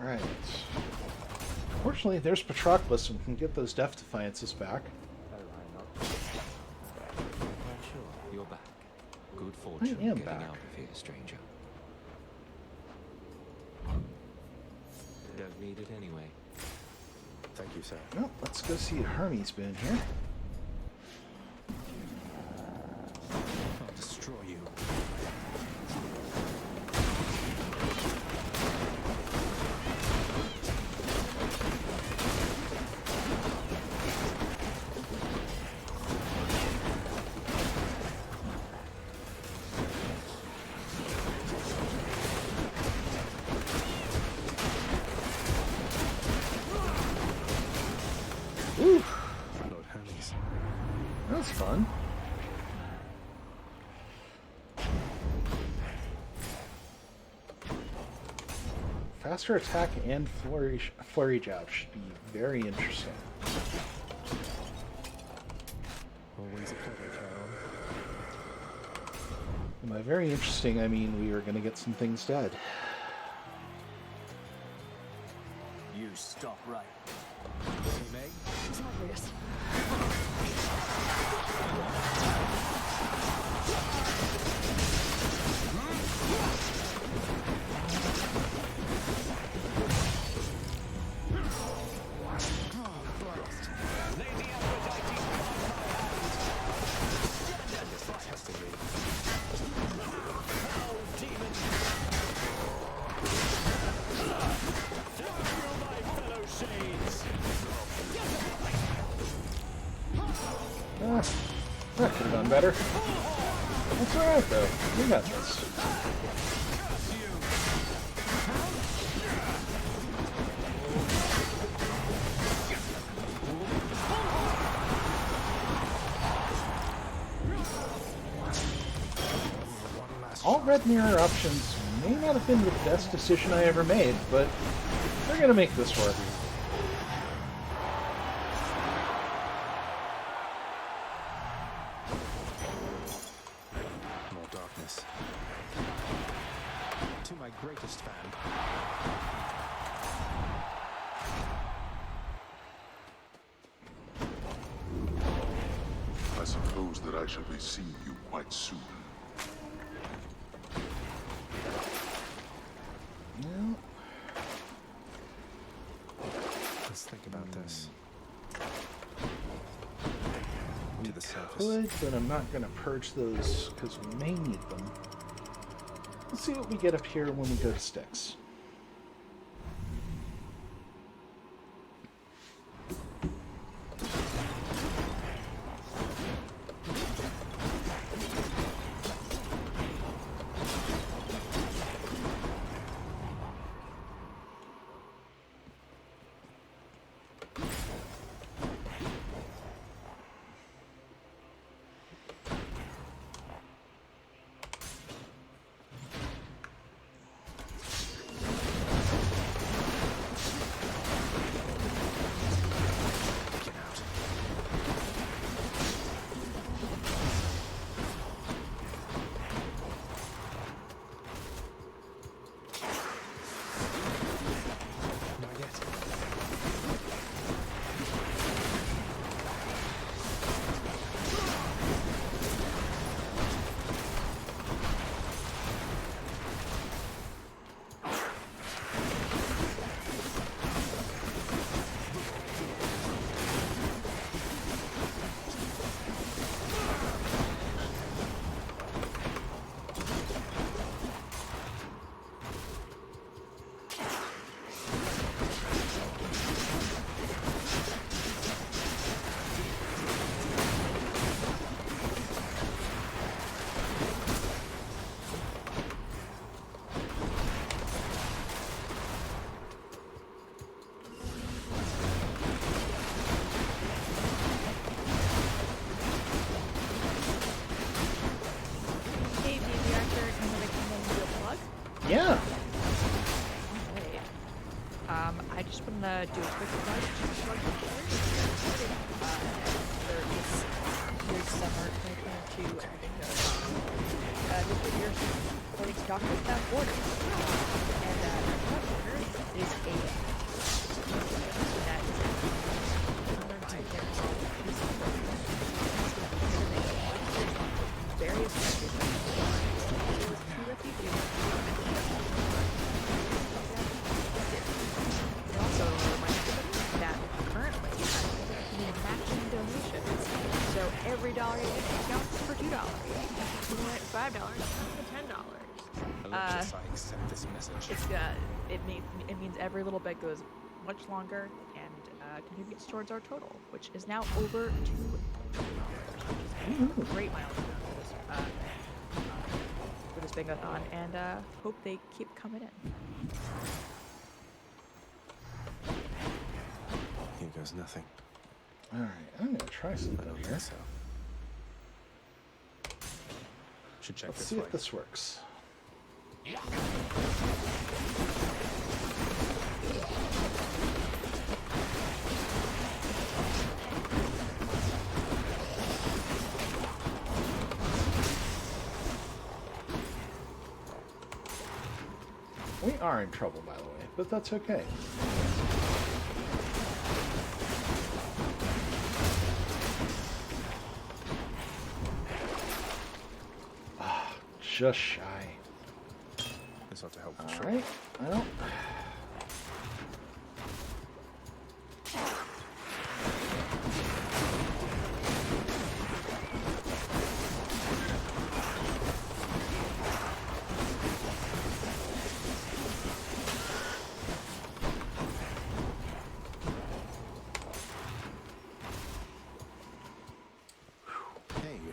Alright. Fortunately, there's Patroclus, and we can get those Death Defiances back. Sure, you're back. Good fortune am getting back. out of here, stranger. Don't need it anyway. Thank you, sir. Well, let's go see Hermes been here. I'll destroy you. Ooh, Lord Hermes. that's fun. Faster attack and flurry jab should be very interesting. Always a pleasure, Charon. And by very interesting, I mean we are going to get some things dead. You stop right. Hey, Meg. It's obvious. Testing me. That could have done better. That's alright though. We got this. all red mirror options may not have been the best decision I ever made, but they're going to make this work. More darkness. To my greatest fan. I suppose that I shall be seeing you quite soon. Well, Let's think about this. To the surface. could, but I'm not going to purge those because we may need them. Let's see what we get up here when we go to sticks. Yeah. Alright. I just want to do a quick plug for this year's summer 2022 at Bingothon. This video is supporting Doctors Without Borders. And Without Borders is a that is various countries to refugees. It also reminds everybody that currently we have matching donations. So every dollar you get counts for $2. You want $5, $10. Alexis, I accept this message. It's it means every little bit goes much longer and contributes towards our total, which is now over $2. Great milestone for this Bingothon, and hope they keep coming in. Here goes nothing. All right, I'm going to try something here. So. Should check Let's this see way. if this works. We are in trouble, by the way, but that's okay. Ah, just shy. This ought to help. All right, I don't.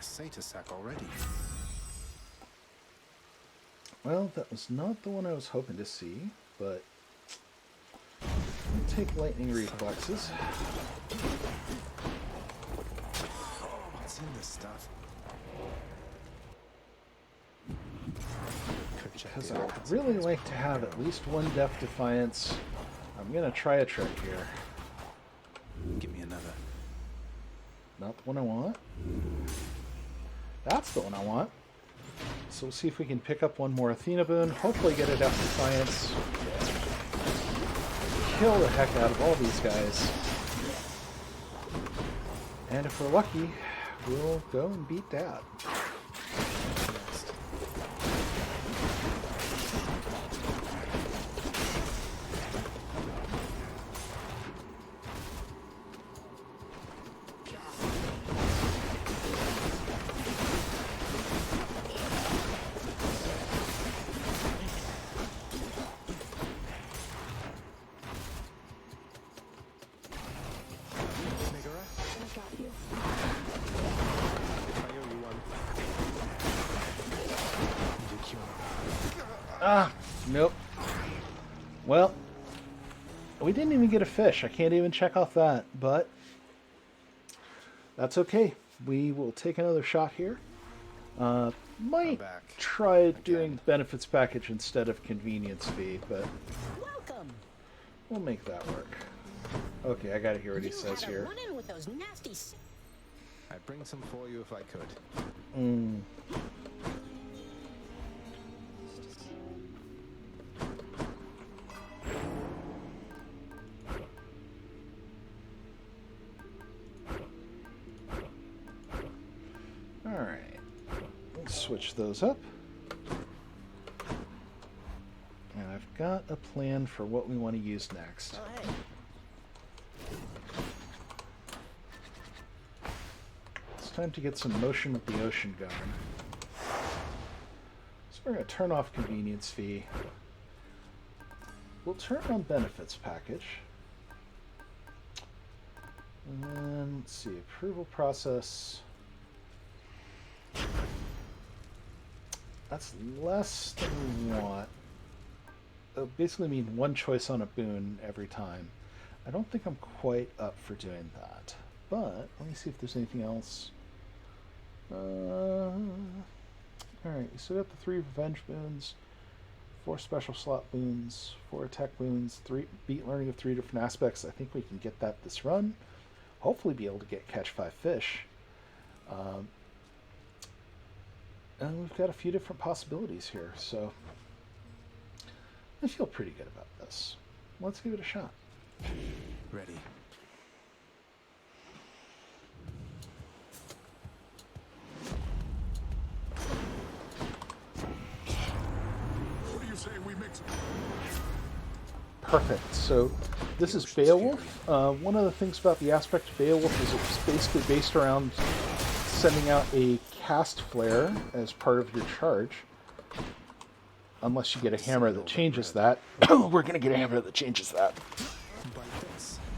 Satyr sack already. Well, that was not the one I was hoping to see, but I'll take lightning reflexes. What's in this stuff? Check Because the I'd odds. really like to have at least one Death Defiance. I'm going to try a trick here. Give me another. Not the one I want. That's the one I want. So we'll see if we can pick up one more Athena boon. Hopefully get a Death Defiance. Kill the heck out of all these guys. And if we're lucky, we'll go and beat Dad. Ah, nope. Well, we didn't even get a fish. I can't even check off that, but that's okay. We will take another shot here. Might try doing benefits package instead of convenience fee, but we'll make that work. Okay, I gotta hear what he says here. I'd bring some for you if I could. Alright, let's switch those up. And I've got a plan for what we want to use next. It's time to get some motion with the ocean going. So we're going to turn off convenience fee. We'll turn on benefits package. And then, let's see, approval process. That's less than we want. It'll basically mean one choice on a boon every time. I don't think I'm quite up for doing that. But let me see if there's anything else. Alright, we still got the 3 revenge boons, 4 special slot boons, 4 attack boons, 3 beat learning of 3 different aspects. I think we can get that this run. Hopefully be able to catch 5 fish. And we've got a few different possibilities here, so I feel pretty good about this. Let's give it a shot. Ready. What do you say we mix? Perfect. So this is Beowulf. One of the things about the aspect of Beowulf is it's basically based around sending out a cast flare as part of your charge. Unless you get a hammer that changes that. We're going to get a hammer that changes that.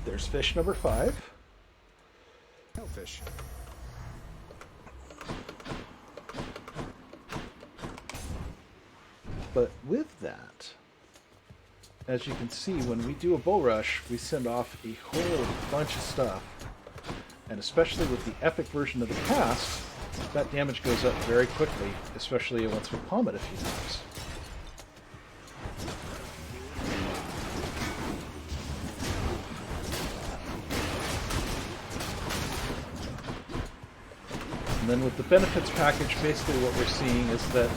There's fish number 5. Hellfish. But with that, as you can see, when we do a bull rush, we send off a whole bunch of stuff. And especially with the epic version of the cast, that damage goes up very quickly, especially once we palm it a few times. And then with the benefits package, basically what we're seeing is that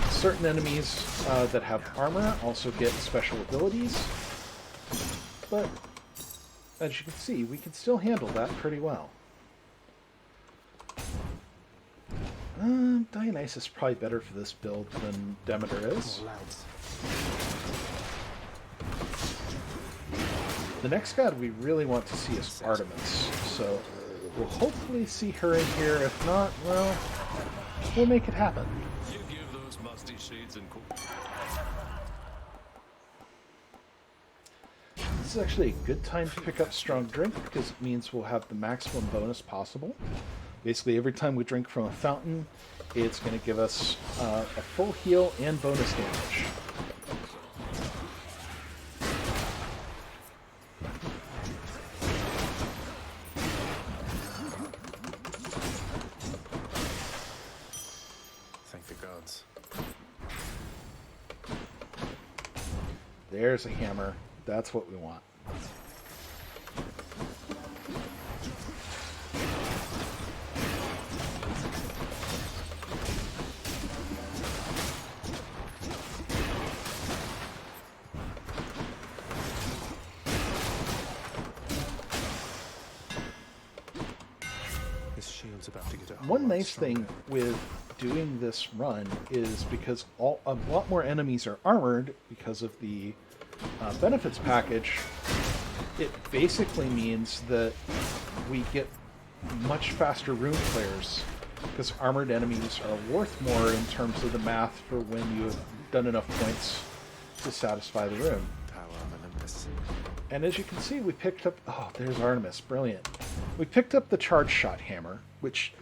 certain enemies that have armor also get special abilities. But as you can see, we can still handle that pretty well. Dionysus is probably better for this build than Demeter is. The next god we really want to see is Artemis, so we'll hopefully see her in here. If not, well, we'll make it happen. You give those musty shades and This is actually a good time to pick up Strong Drink because it means we'll have the maximum bonus possible. Basically, every time we drink from a fountain, it's going to give us a full heal and bonus damage. Thank the gods. There's a hammer. That's what we want. This shield's about to get a whole One lot nice thing stronger. with doing this run is because a lot more enemies are armored because of the benefits package. It basically means that we get much faster room clears because armored enemies are worth more in terms of the math for when you have done enough points to satisfy the room. Power Olympus. And as you can see, we picked up... Oh, there's Artemis. Brilliant. We picked up the charge shot hammer, which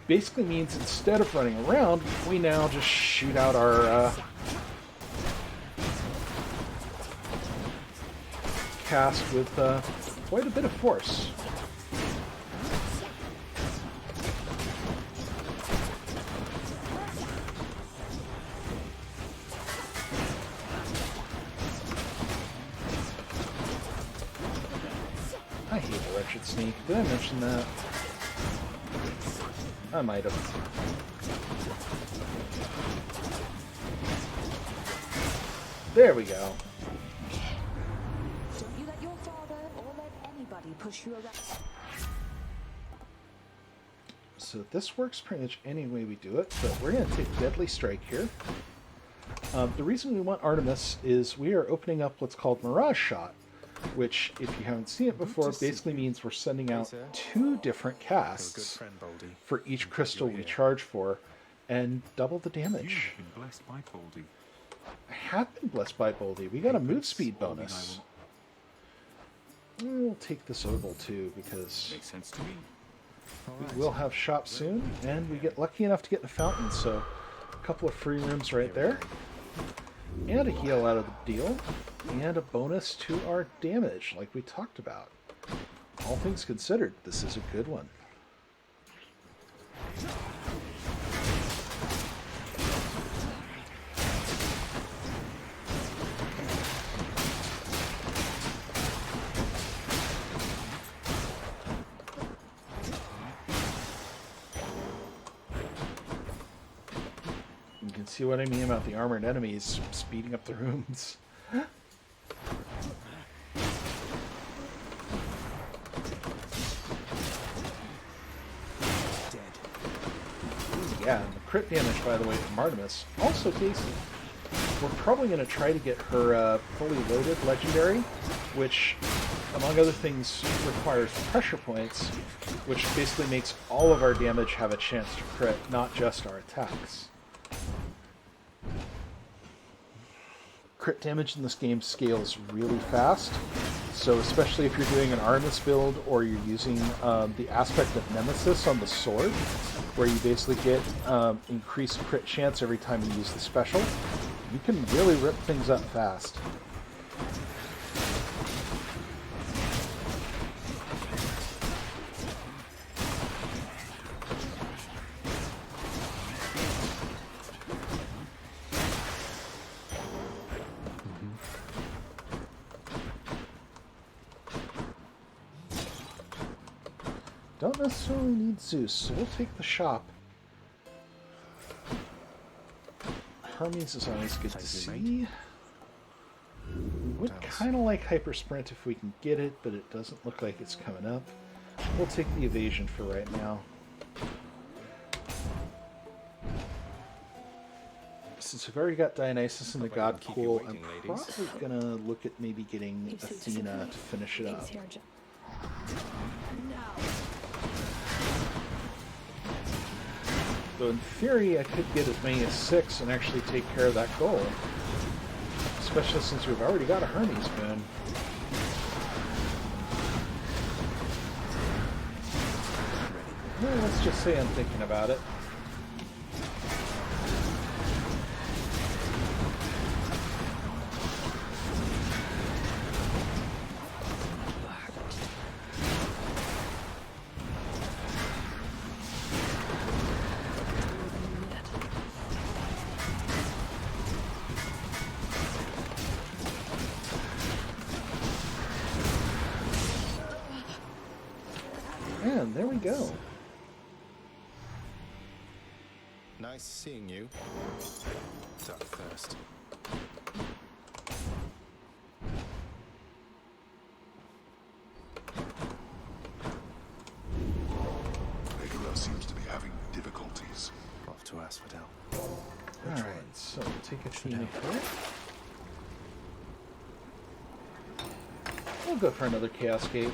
basically means instead of running around, we now just shoot out our cast with quite a bit of force. I hate the wretched sneak. Did I mention that? I might have. There we go. Don't you let your father or let anybody push you around. So this works pretty much any way we do it, but we're going to take Deadly Strike here. The reason we want Artemis is we are opening up what's called Mirage Shot, which, if you haven't seen it before, basically means we're sending out 2 different casts for each crystal we charge for, and double the damage. You've been blessed by Baldy. I have been blessed by Boldy. We got a move speed bonus. We'll take this oval too, because Makes sense to me. we will have shop soon, and we get lucky enough to get the fountain, so a couple of free rooms right there. And a heal out of the deal, and a bonus to our damage, like we talked about. All things considered, this is a good one. You can see what I mean about the armored enemies speeding up the rooms. Yeah, and the crit damage, by the way, from Artemis, also tasty. We're probably going to try to get her fully loaded legendary, which, among other things, requires pressure points, which basically makes all of our damage have a chance to crit, not just our attacks. Crit damage in this game scales really fast, so especially if you're doing an Artemis build or you're using the aspect of Nemesis on the sword, where you basically get increased crit chance every time you use the special, you can really rip things up fast. Don't necessarily need Zeus, so we'll take the shop. Hermes is always good to see. We would kind of like Hyper Sprint if we can get it, but it doesn't look like it's coming up. We'll take the evasion for right now. Since we've already got Dionysus in the God Pool, I'm probably going to look at maybe getting Athena to finish it up. So in theory, I could get as many as 6 and actually take care of that goal. Especially since we've already got a Hermes boon. Well, let's just say I'm thinking about it. And there we go. Nice seeing you. Duck first. Megara seems to be having difficulties. Off to Asphodel. Alright, so we'll take a Athena here. We'll go for another Chaos Gate.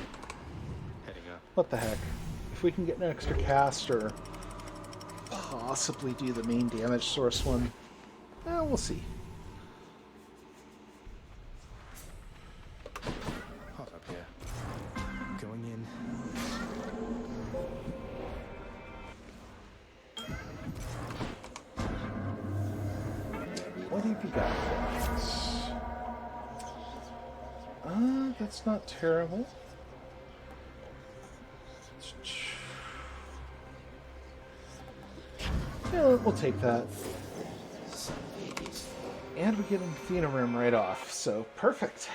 Heading up. What the heck? If we can get an extra cast or possibly do the main damage source one, we'll see. Hot up here. Going in. What have you got for us? That's not terrible. Yeah, we'll take that. And we get an Athena room right off, so perfect.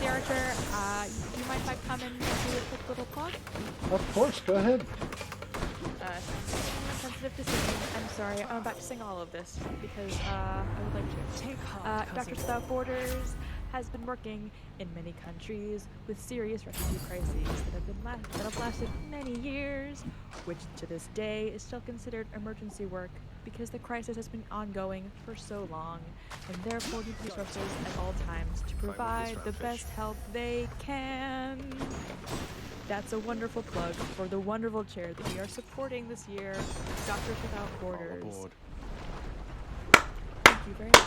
bzarcher, do you mind if I come and do a quick little plug? Of course, go ahead. Sensitive to singing. I'm sorry, I'm about to sing all of this because I would like to. Take heart, Doctors Without Borders has been working in many countries with serious refugee crises that have lasted many years, which to this day is still considered emergency work because the crisis has been ongoing for so long, and therefore need resources at all times to provide the best help they can. That's a wonderful plug for the wonderful chair that we are supporting this year, Doctors Without Borders. All aboard. Thank you very much.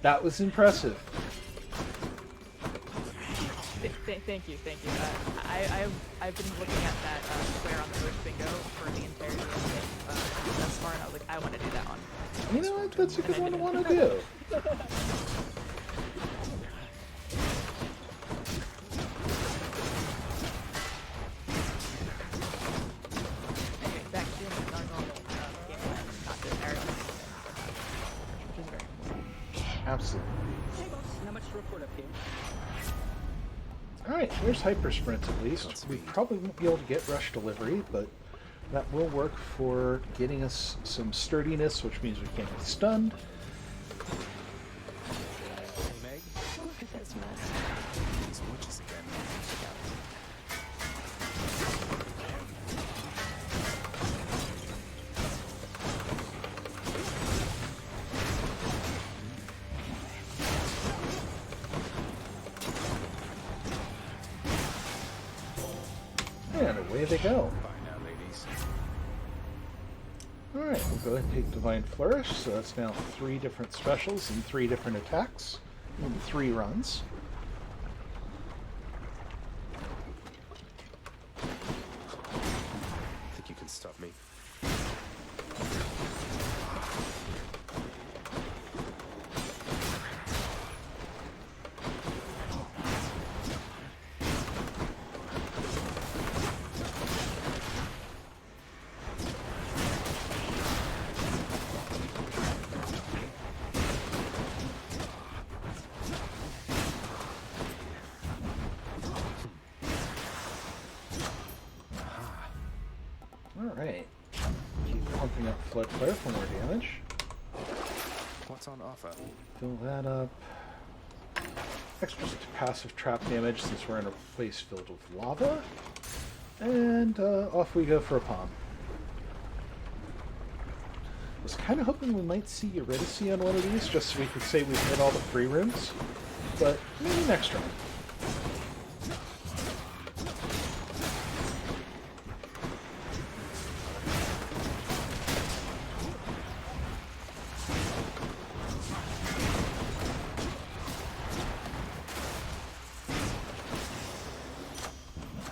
That was impressive. Thank you. I've been looking at that square on the first bingo for the entire game thus far, and I was like, I want to do that one. You know what? That's a good one to want to do. Anyway, back to your normal game plan, not this narrative, which is very important. Absolutely. Not much to report up here. Alright, there's Hyper Sprint at least. We probably won't be able to get Rush Delivery, but that will work for getting us some sturdiness, which means we can't get stunned. Hey, Meg. Look at this mess. These witches again. And away they go. Bye now, ladies. Alright, we'll go ahead and take Divine Flourish, so that's now 3 different specials and 3 different attacks in 3 runs. Think you can stop me? Alright. Keep pumping up Flood Flare for more damage. What's on offer? Fill that up. Extra passive trap damage since we're in a place filled with lava. And off we go for a palm. Was kind of hoping we might see Eurydice on one of these, just so we could say we've hit all the free rooms. But maybe next round.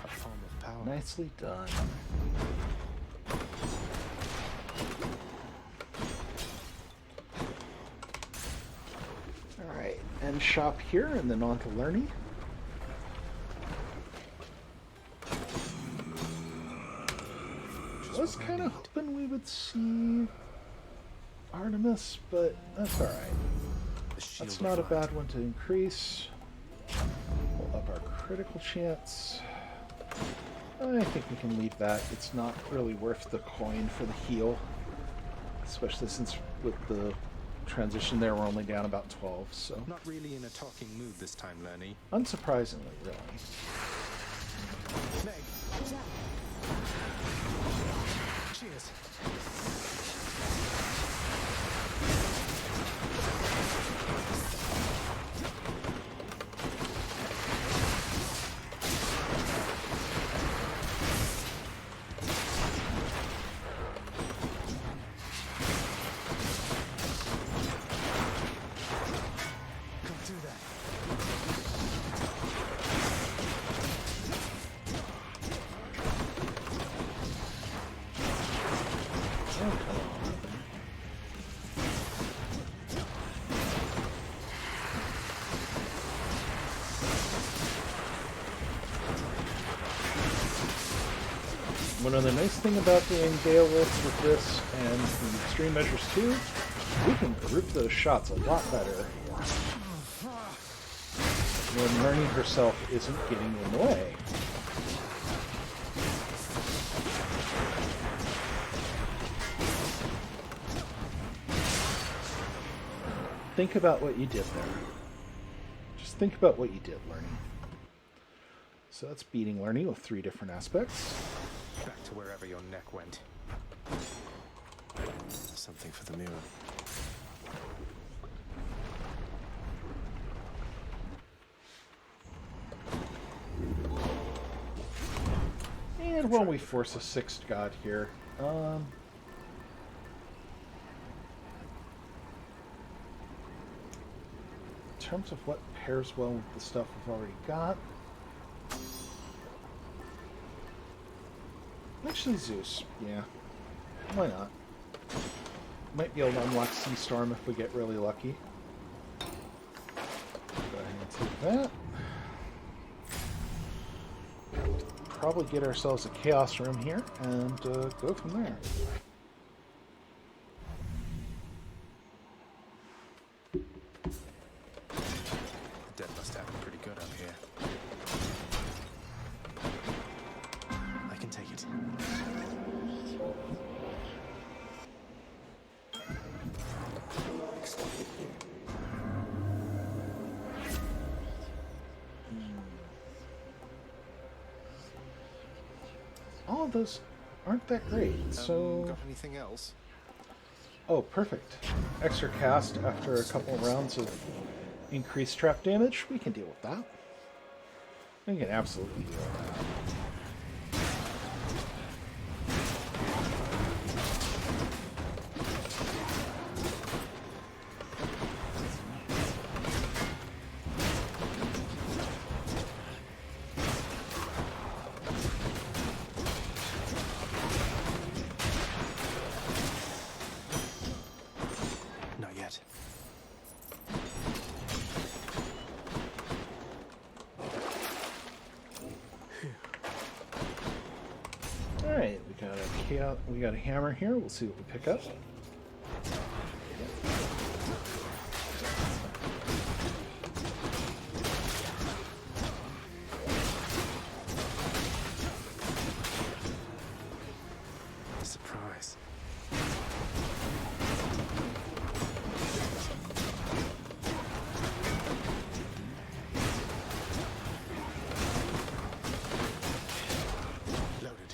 A palm of power. Nicely done. Alright, end shop here and then on to Learning. I was kind of hoping we would see Artemis, but that's alright. The shield That's of not a light. bad one to increase. We'll up our critical chance. I think we can leave that. It's not really worth the coin for the heal. Especially since with the transition there, we're only down about 12, so... Not really in a talking mood this time, Lenny. Unsurprisingly, really. Meg. Cheers. One of the nice thing about doing Beowulf with this and the Extreme Measures 2, we can group those shots a lot better when Murney herself isn't getting in the way. Think about what you did there. Just think about what you did, Learning. So that's beating Learning with 3 different aspects. Back to wherever your neck went. Something for the mirror. And while we force a 6th god here, in terms of what pairs well with the stuff we've already got, actually Zeus, yeah, why not? Might be able to unlock Sea Storm if we get really lucky. Go ahead and take that. Probably get ourselves a Chaos Room here and go from there. The dead must have it pretty good up here. I can take it. All of those aren't that great, so... Got anything else? Oh, perfect. Extra cast after a couple of rounds of increased trap damage. We can deal with that. We can absolutely deal with that. Not yet. Alright, we got a hammer here. We'll see what we pick up. Surprise. Loaded.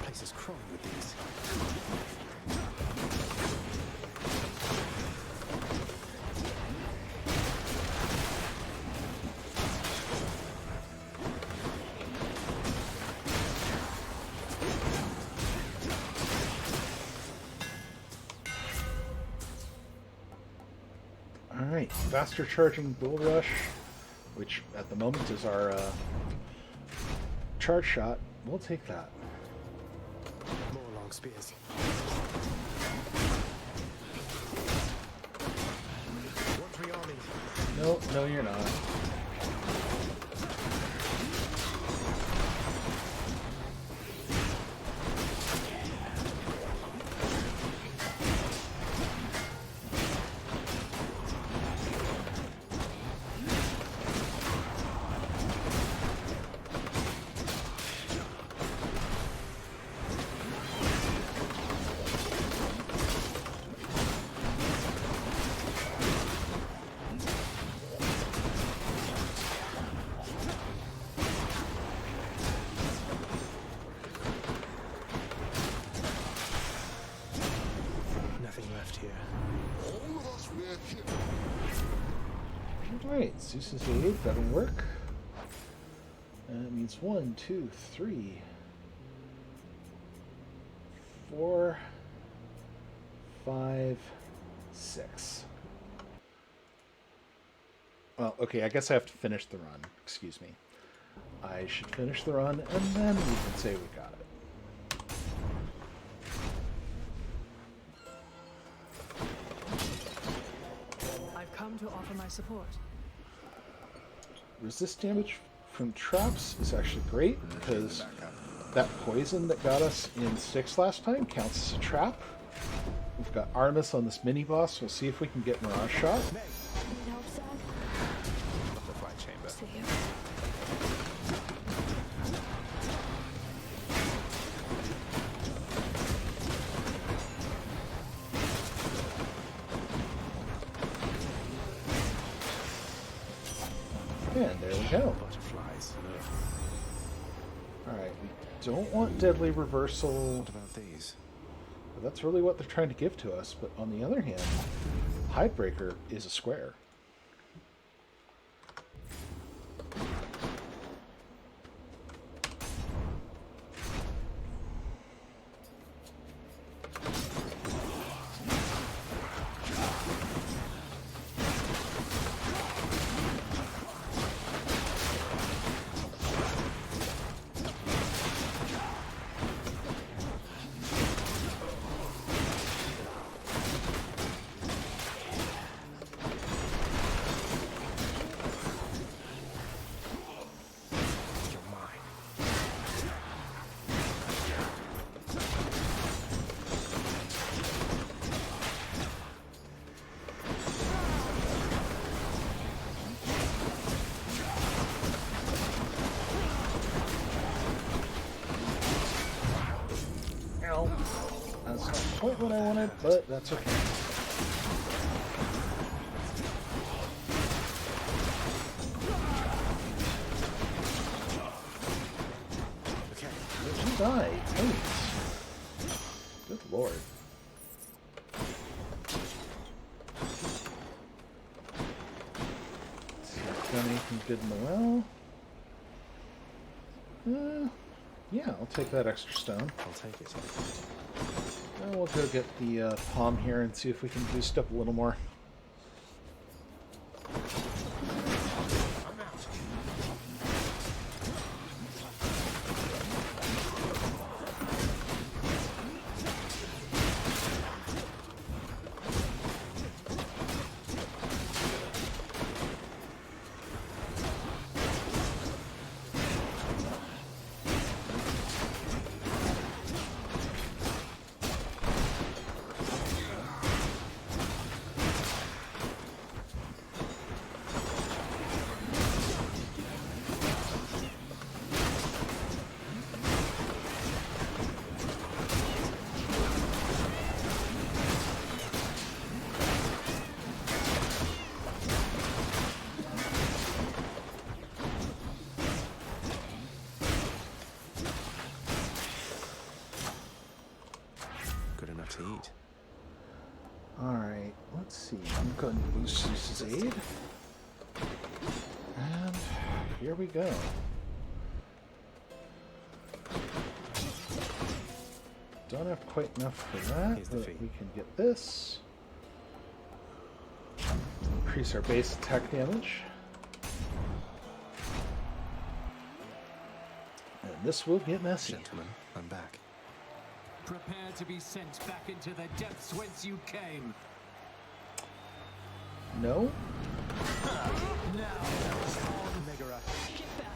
Place is crawling with these. Alright, faster charging Bull Rush, which at the moment is our charge shot. We'll take that. More long spears. One for the army. No, you're not. Alright, Zeus's aid, that'll work. That means 1, 2, 3, 4, 5, 6. Well, okay, I guess I have to finish the run. Excuse me. I should finish the run, and then we can say we got it. I've come to offer my support. Resist damage from traps is actually great, because that poison that got us in 6 last time counts as a trap. We've got Artemis on this mini-boss. We'll see if we can get Mirage Shot. Butterfly chamber. And there we go. Butterflies. Alright, we don't want Deadly Reversal. What about these? But that's really what they're trying to give to us. But on the other hand, Hidebreaker is a square. That's not quite what I wanted, but that's okay. Did you die? Please. Good lord. Let's see if I've done anything good in the well. Yeah, I'll take that extra stone. I'll take it. And we'll go get the palm here and see if we can boost up a little more. To eat. Alright, let's see. I'm going to boost Zeus's aid. And here we go. Don't have quite enough for that, but we can get this. Increase our base attack damage. And this will get messy. Gentlemen, I'm back. Prepare to be sent back into the depths whence you came. No? Now, Megara. Get back.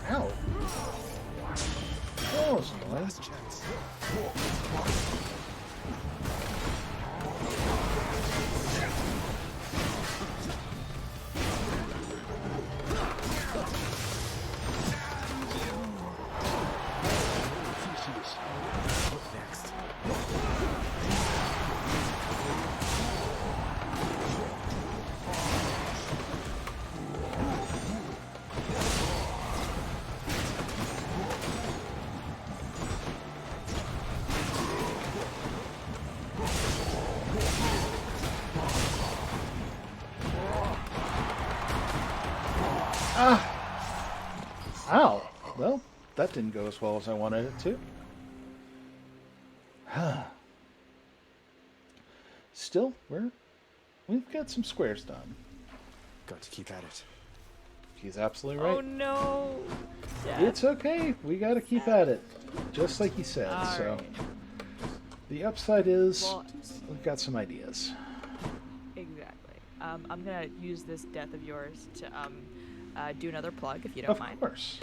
Ow! That was annoying. Ow! Well, that didn't go as well as I wanted it to. Still, we've got some squares done. Got to keep at it. He's absolutely right. Oh no! Death. It's okay. We got to keep at it, just like he said. All so, right. the upside is Well, we've got some ideas. exactly. I'm gonna use this death of yours to do another plug, if you don't mind. Of course.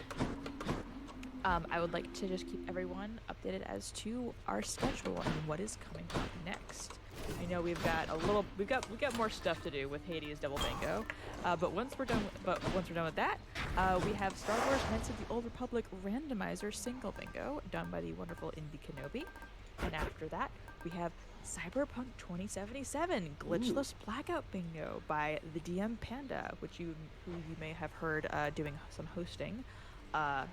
I would like to just keep everyone updated as to our schedule and what is coming up next. I know we've got more stuff to do with Hades Double Bingo, but once we're done with that, we have Star Wars: Knights of the Old Republic Randomizer Single Bingo done by the wonderful Indie Kenobi, and after that we have Cyberpunk 2077 Glitchless Blackout Bingo by the DM Panda, who you may have heard doing some hosting on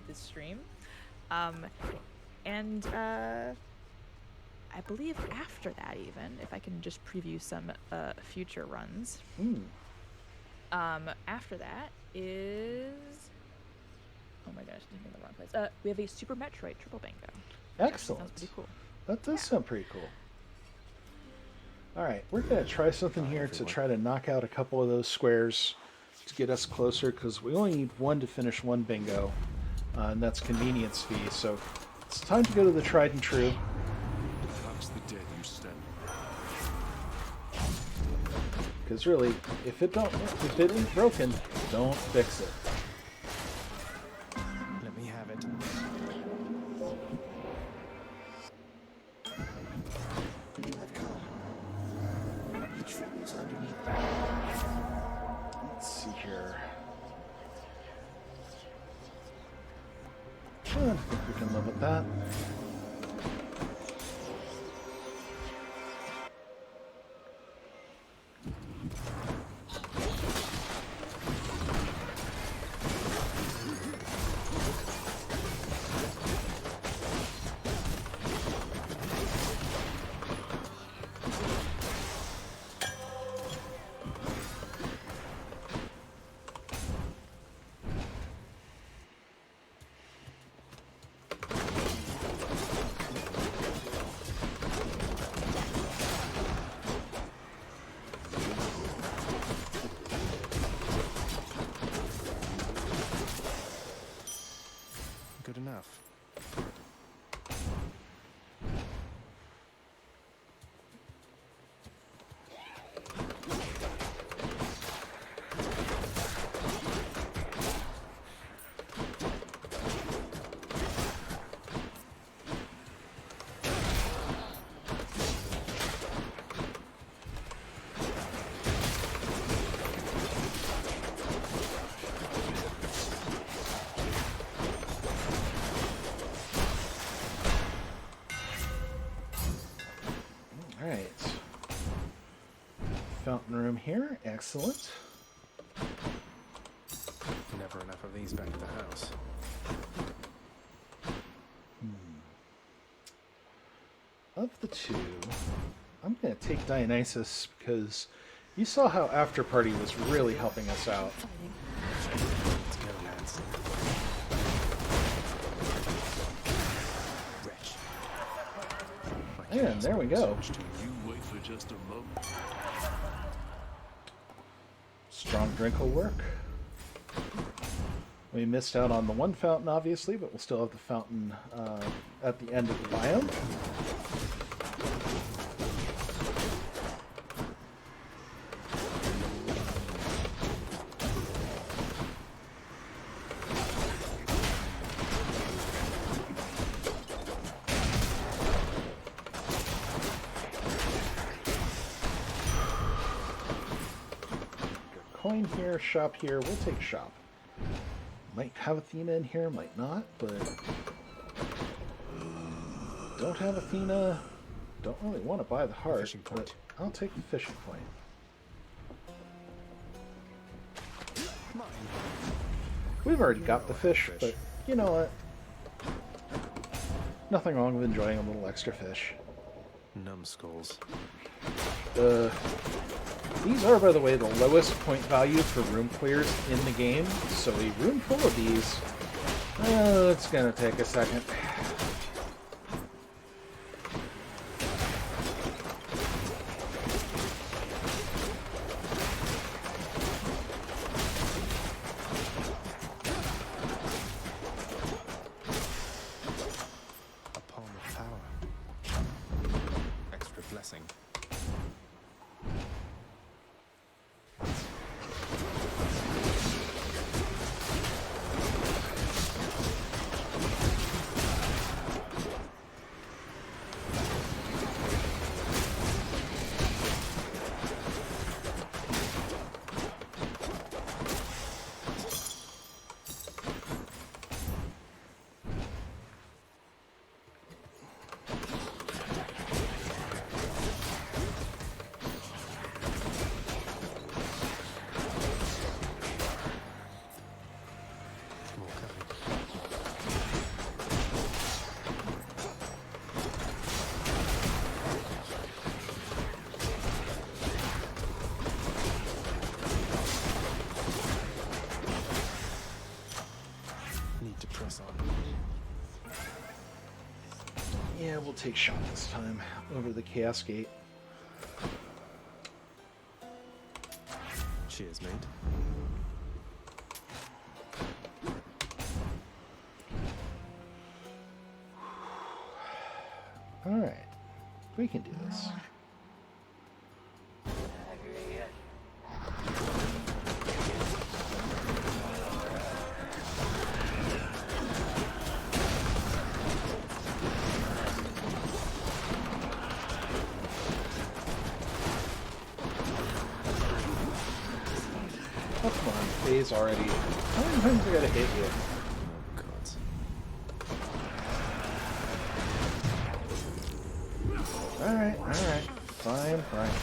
this stream, and I believe after that, even if I can just preview some future runs. After that is, oh my gosh, I'm in the wrong place. We have a Super Metroid Triple Bingo. Excellent. Sounds pretty cool. That does sound pretty cool. All right, we're gonna try something here to try to knock out a couple of those squares to get us closer, because we only need one to finish one bingo, and that's convenience fee. So it's time to go to the tried and true. Touch the dead you stand. Because really, if it ain't broken, don't fix it. Let me have it. Let's see here. I think we can live with that. Good enough. Alright. Fountain room here. Excellent. Never enough of these back at the house. Of the two, I'm going to take Dionysus, because you saw how After Party was really helping us out. Let's go, lads. Wretch. And there we go. You wait for just a moment. Strong drink will work. We missed out on the one fountain, obviously, but we'll still have the fountain at the end of the biome. Coin here, shop here. We'll take shop. Might have Athena in here, might not, but don't have Athena. Don't really want to buy the heart, Fishing point. but I'll take the fishing point. We've already got the fish, but you know what? Nothing wrong with enjoying a little extra fish. Numbskulls. These are, by the way, the lowest point value for room clears in the game, so a room full of these, it's gonna take a second. A palm of power. Extra blessing. Need to press on. Yeah, we'll take shot this time over the Chaos Gate. Cheers, mate. Alright, we can do this. Oh, come on, phase already. How many times I gotta hit you? Oh, God. Alright, alright. Fine, fine.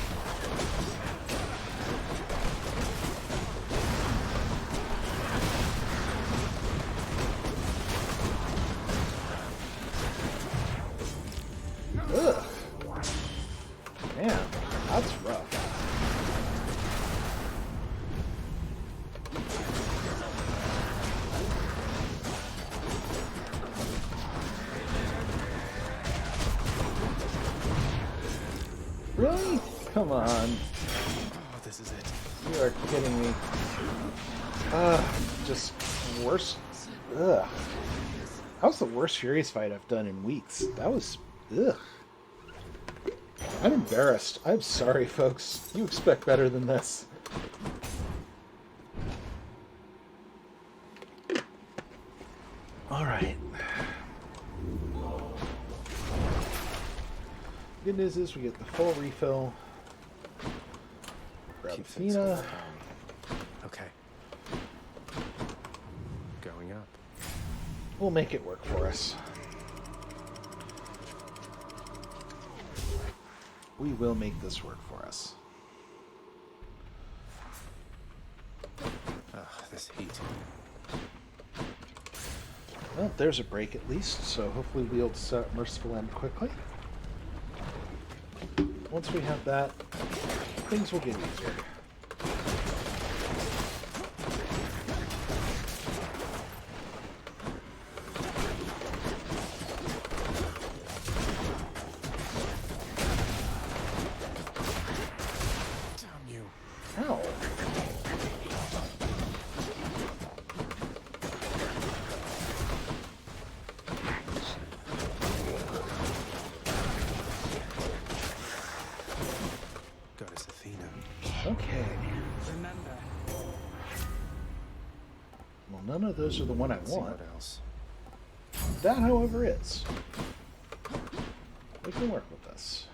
Ugh. Man, that's rough. Really? Come on. Oh, this is it. You are kidding me. Just worse. Ugh. That was the worst Furious fight I've done in weeks. That was... Ugh. I'm embarrassed. I'm sorry, folks. You expect better than this. Alright. Good news is we get the full refill. Grab Keep things Athena. going. Okay. Going up. We'll make it work for us. We will make this work for us. This heat. Well, there's a break at least, so hopefully we'll be able to set up Merciful End quickly. Once we have that, things will get easier. Damn you. Ow. Goddess Athena. Okay. Remember, Well, none of those are the one I Let's see want. what else. That, however, is. We can work with this.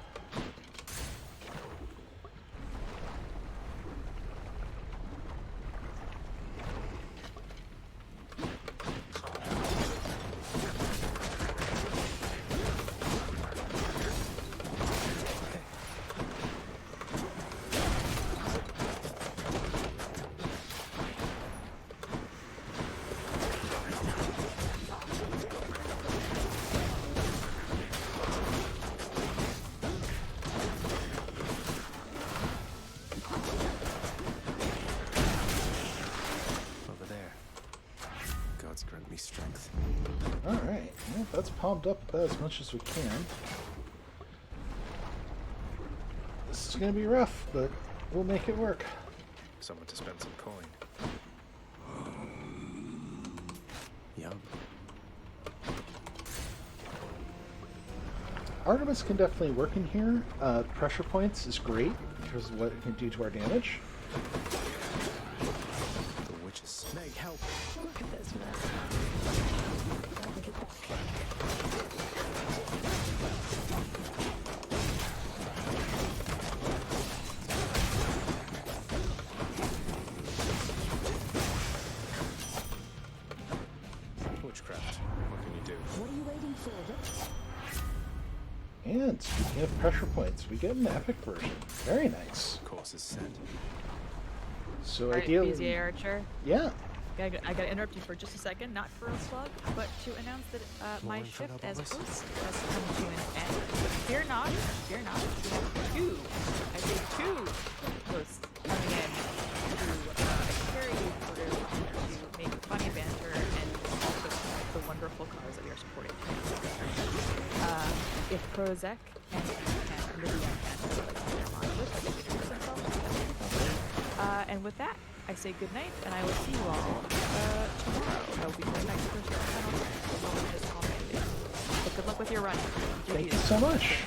that's palmed up about as much as we can. This is going to be rough, but we'll make it work. Someone to spend some coin. Yum. Artemis can definitely work in here. Pressure points is great because of what it can do to our damage. The witches. Meg, help. Look at this mess. Witchcraft. What can you do? What are you waiting for? And speaking of pressure points, we get an epic version. Very nice. Course is set. So Alright, ideally, bzarcher. yeah. I gotta interrupt you for just a second, not for a slug, but to announce that my shift as host has come to an end. But fear not, fear not. We have two hosts coming in to carry you through to make funny banter and also promote the wonderful cause that we are supporting tonight. If Prozek and under the and with that, I say good night, and I will see you all tomorrow. I will be going back to the channel this holiday. But good luck with your run. Thank you so much.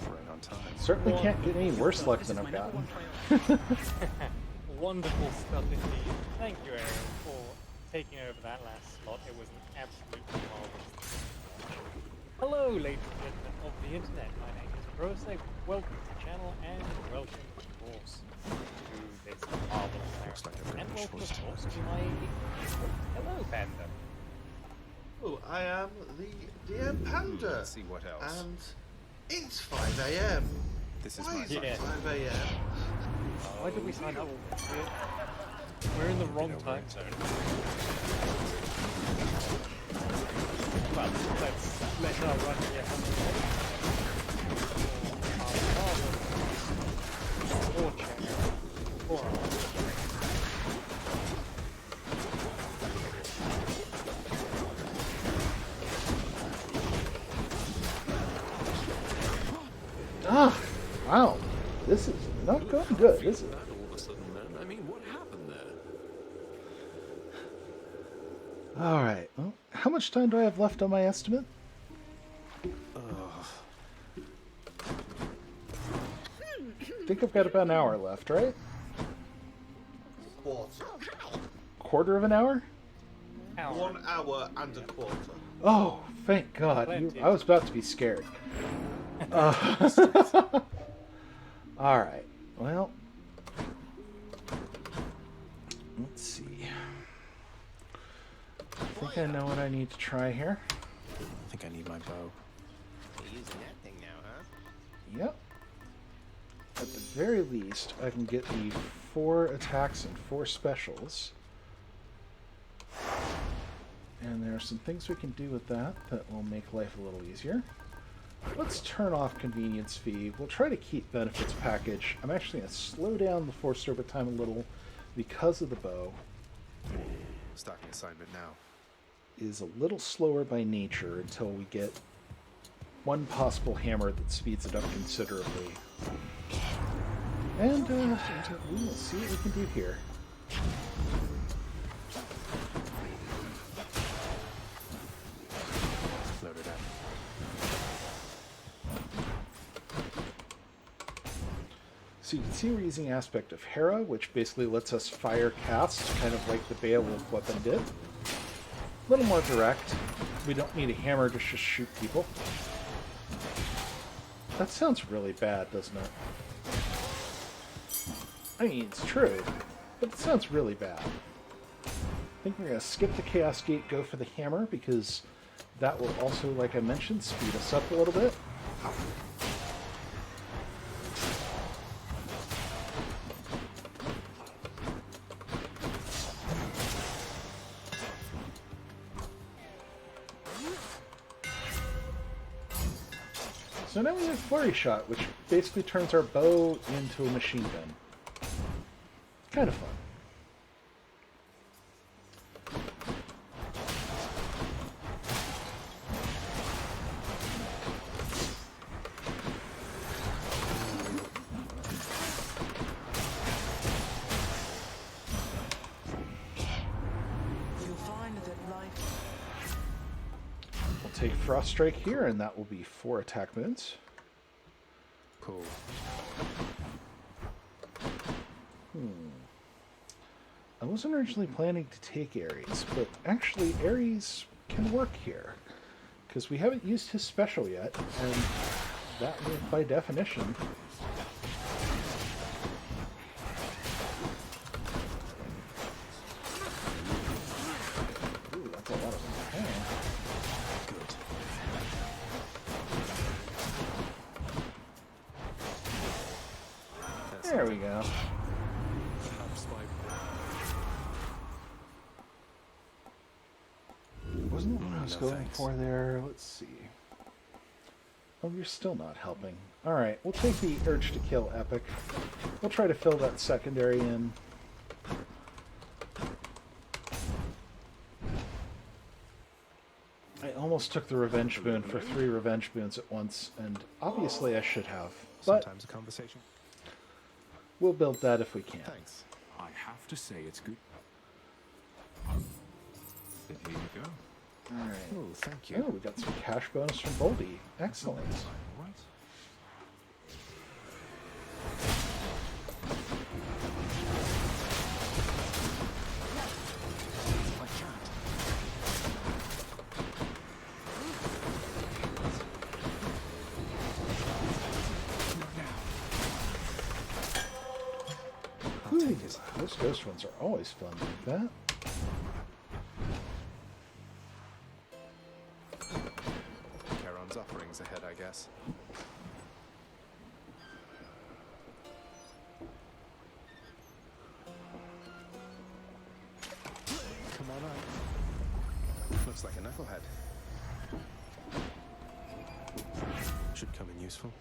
Right on time. Certainly can't get any worse luck than I've gotten. Wonderful stuff indeed. Thank you, Aaron, for taking over that last slot. It was an absolute marvelous. Hello, ladies and gentlemen of the internet. My name is Brose. Welcome to the channel, and welcome, of course, to this marvelous Looks like a narrative. And very welcome, short of course, to my... Hello, Panda. Oh, I am the DM Panda. Let's see what else. And it's 5 AM. This is Why my is it Yeah. 5 AM? Why did we sign up? We're in the wrong time zone. Well, let's let our run here. Or check. Or Ah, wow. This is not going good, is it? That all of a sudden, man. I mean, what happened there? Alright, well, how much time do I have left on my estimate? I think I've got about an hour left, right? Quarter. Quarter of an hour? 1 hour and a quarter. Oh, thank God. I was about to be scared. Alright, well, let's see. I think I know what I need to try here. I think I need my bow. You're using that thing now, huh? Yep. At the very least, I can get the 4 attacks and 4 specials. And there are some things we can do with that that will make life a little easier. Let's turn off convenience fee. We'll try to keep benefits package. I'm actually going to slow down the forced overtime a little because of the bow. Stocking assignment now. Is a little slower by nature until we get one possible hammer that speeds it up considerably. And we will see what we can do here. Loaded up. So you can see we're using aspect of Hera, which basically lets us fire cast, kind of like the Beowulf weapon did. A little more direct. We don't need a hammer to just shoot people. That sounds really bad, doesn't it? I mean, it's true, but it sounds really bad. I think we're going to skip the Chaos Gate, go for the hammer, because that will also, like I mentioned, speed us up a little bit. So now we have Flurry Shot, which basically turns our bow into a machine gun. Kind of fun. take Frost Strike here, and that will be 4 attack moons. Cool. I wasn't originally planning to take Ares, but actually Ares can work here. Because we haven't used his special yet, and that will, by definition... Ooh, that's a lot of pain. Good. There we go. Wasn't what I was going for there. Let's see. Oh, you're still not helping. Alright, we'll take the urge to kill epic. We'll try to fill that secondary in. I almost took the revenge boon for 3 revenge boons at once, and obviously I should have. But sometimes a conversation. We'll build that if we can. Thanks. I have to say it's good. Then here you go. Alright. Oh, thank you. Oh, we got some cash bonus from Boldy. Excellent. All right. Ooh, those ghost ones are always fun like that. Charon's offerings ahead, I guess. Come on up. Looks like a knucklehead. Should come in useful.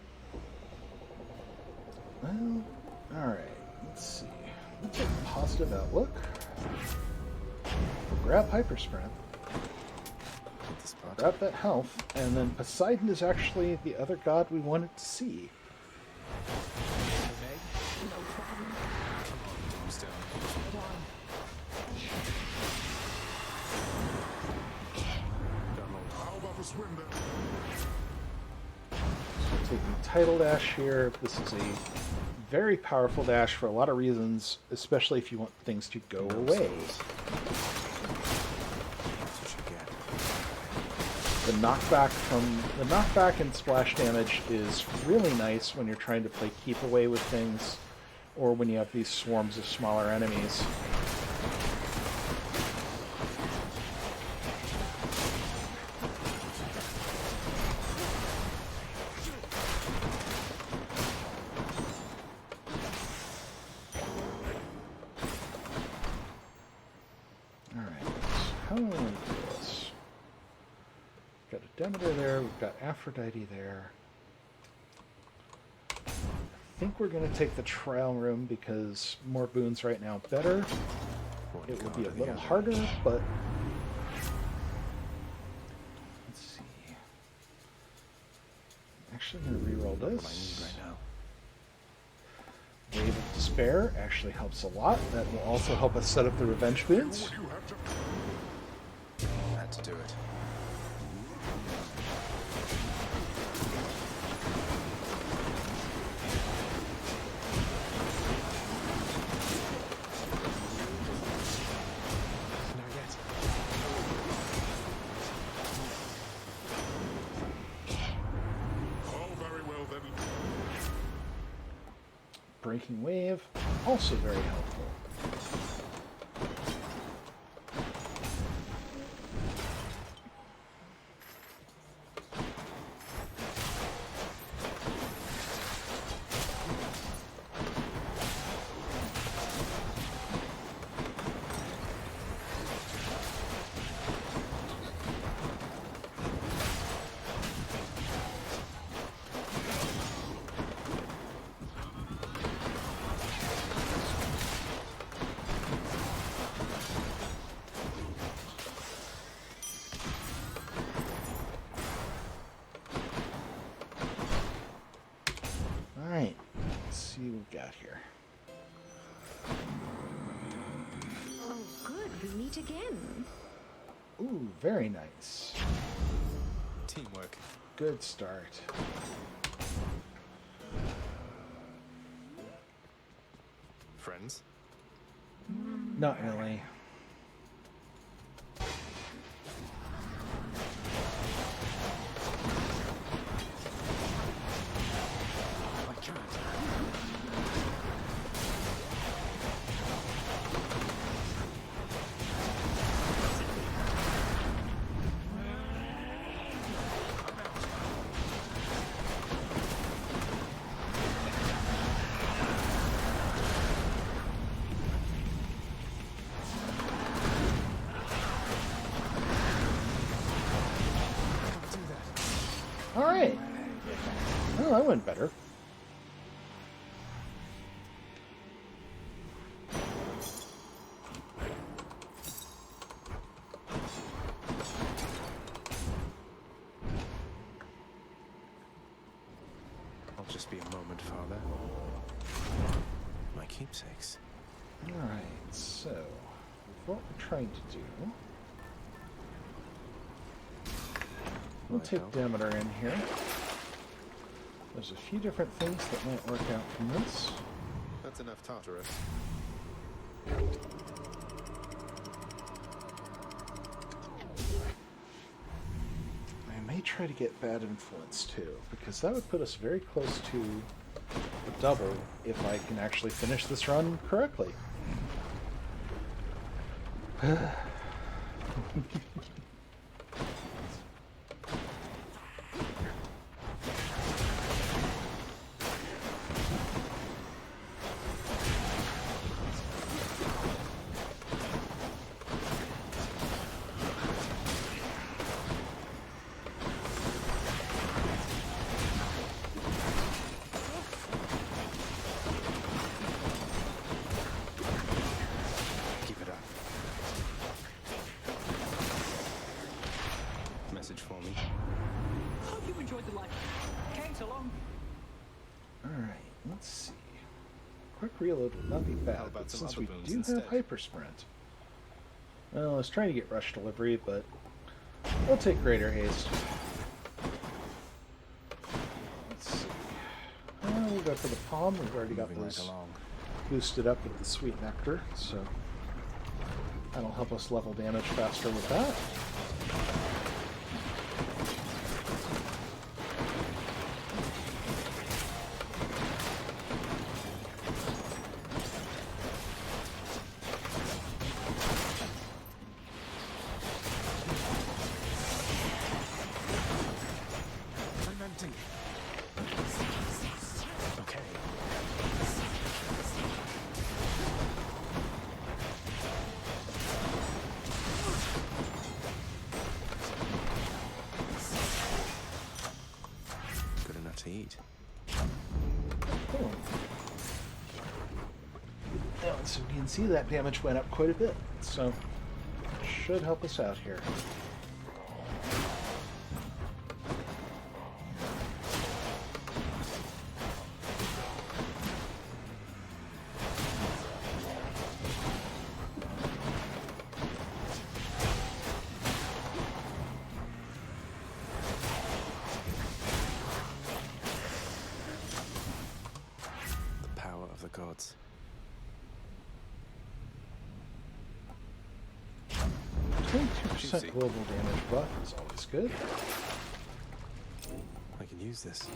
Well, alright. Let's see. Let's take a positive outlook. We'll grab Hyper Sprint. Grab that health, and then Poseidon is actually the other god we wanted to see. So taking Tidal Dash here. This is a very powerful dash for a lot of reasons, especially if you want things to go away. The knockback and splash damage is really nice when you're trying to play keep away with things, or when you have these swarms of smaller enemies. Demeter there, we've got Aphrodite there. I think we're going to take the trial room because more boons right now better. It will be a little harder, but let's see. I'm actually going to reroll this. Wave of Despair actually helps a lot. That will also help us set up the revenge boons. Had to do it. Breaking Wave, also very helpful. Again. Ooh, very nice. Teamwork. Good start. Friends? Not really. Alright. Oh, that went better. I'll just be a moment, Father. My keepsakes. Alright, so what we're trying to do, we'll take Demeter in here. There's a few different things that might work out from this. That's enough Tartarus. I may try to get Bad Influence too, because that would put us very close to the double if I can actually finish this run correctly. For me. Hope you enjoyed the life. Kate, along. Alright, let's see. Quick reload would not be bad, but since we do have Hyper Sprint. Well, I was trying to get Rush Delivery, but we'll take Greater Haste. Let's see. We'll go for the Palm. We've already got those boosted up with the Sweet Nectar, so that'll help us level damage faster with that. To eat. Cool. Now, so you can see that damage went up quite a bit, so it should help us out here. The gods. 22% global damage buff is always good. I can use this.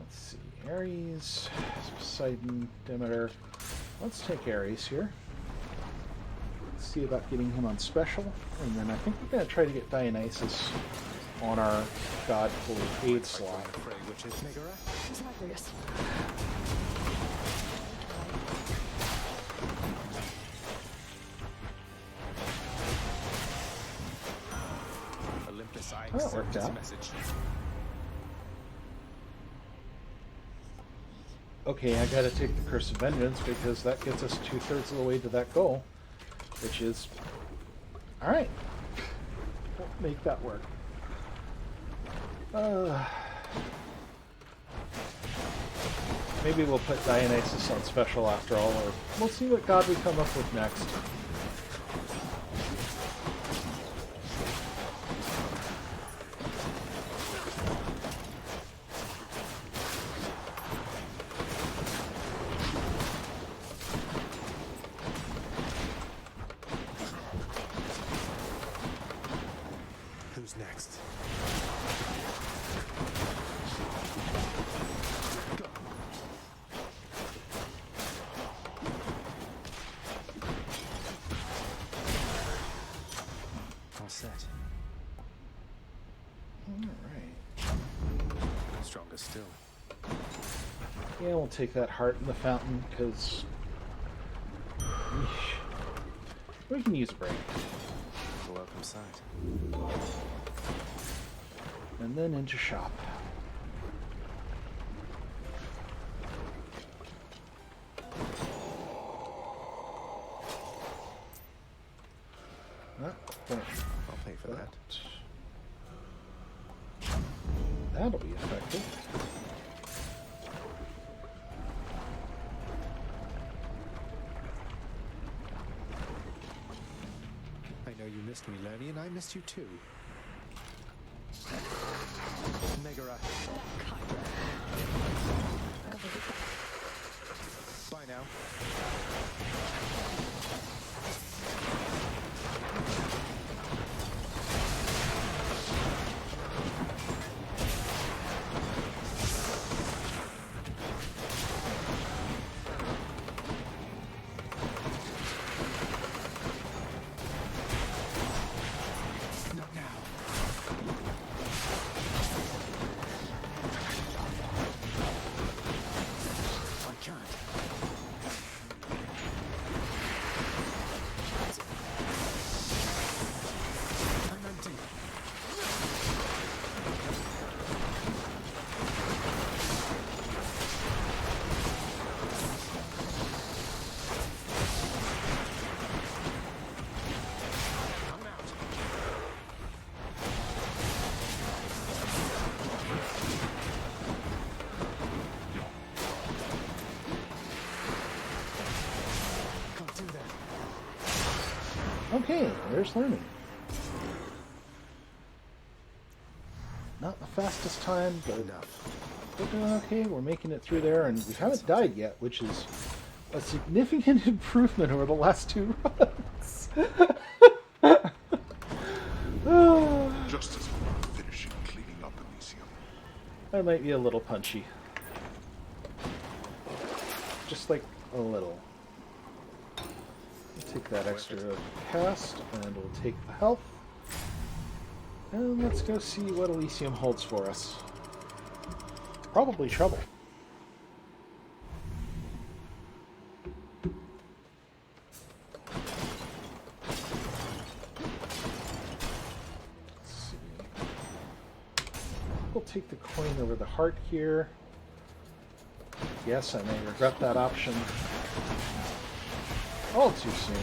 Let's see. Ares, Poseidon, Demeter. Let's take Ares here. Let's see about getting him on special. And then I think we're going to try to get Dionysus on our god for aid slot. Zagreus. Olympus, I that worked out. Okay, I gotta take the Curse of Vengeance because that gets us 2/3 of the way to that goal, which is alright. We'll make that work. Maybe we'll put Dionysus on special after all, or we'll see what god we come up with next. longer still. Yeah, we'll take that heart in the fountain, because we can use a break. A welcome sight. And then into shop. I'll pay for that. That'll be effective. I know you missed me, Lenny, and I missed you too. Megara. Bye now. Okay, there's learning. Not the fastest time, but we're doing okay. We're making it through there, and we haven't died yet, which is a significant improvement over the last 2 runs. Just as we're finishing cleaning up Elysium. I might be a little punchy. Just like a little. We'll take that extra cast, and we'll take the health. And let's go see what Elysium holds for us. Probably trouble. Let's see. We'll take the coin over the heart here. Yes, I may regret that option. All too soon.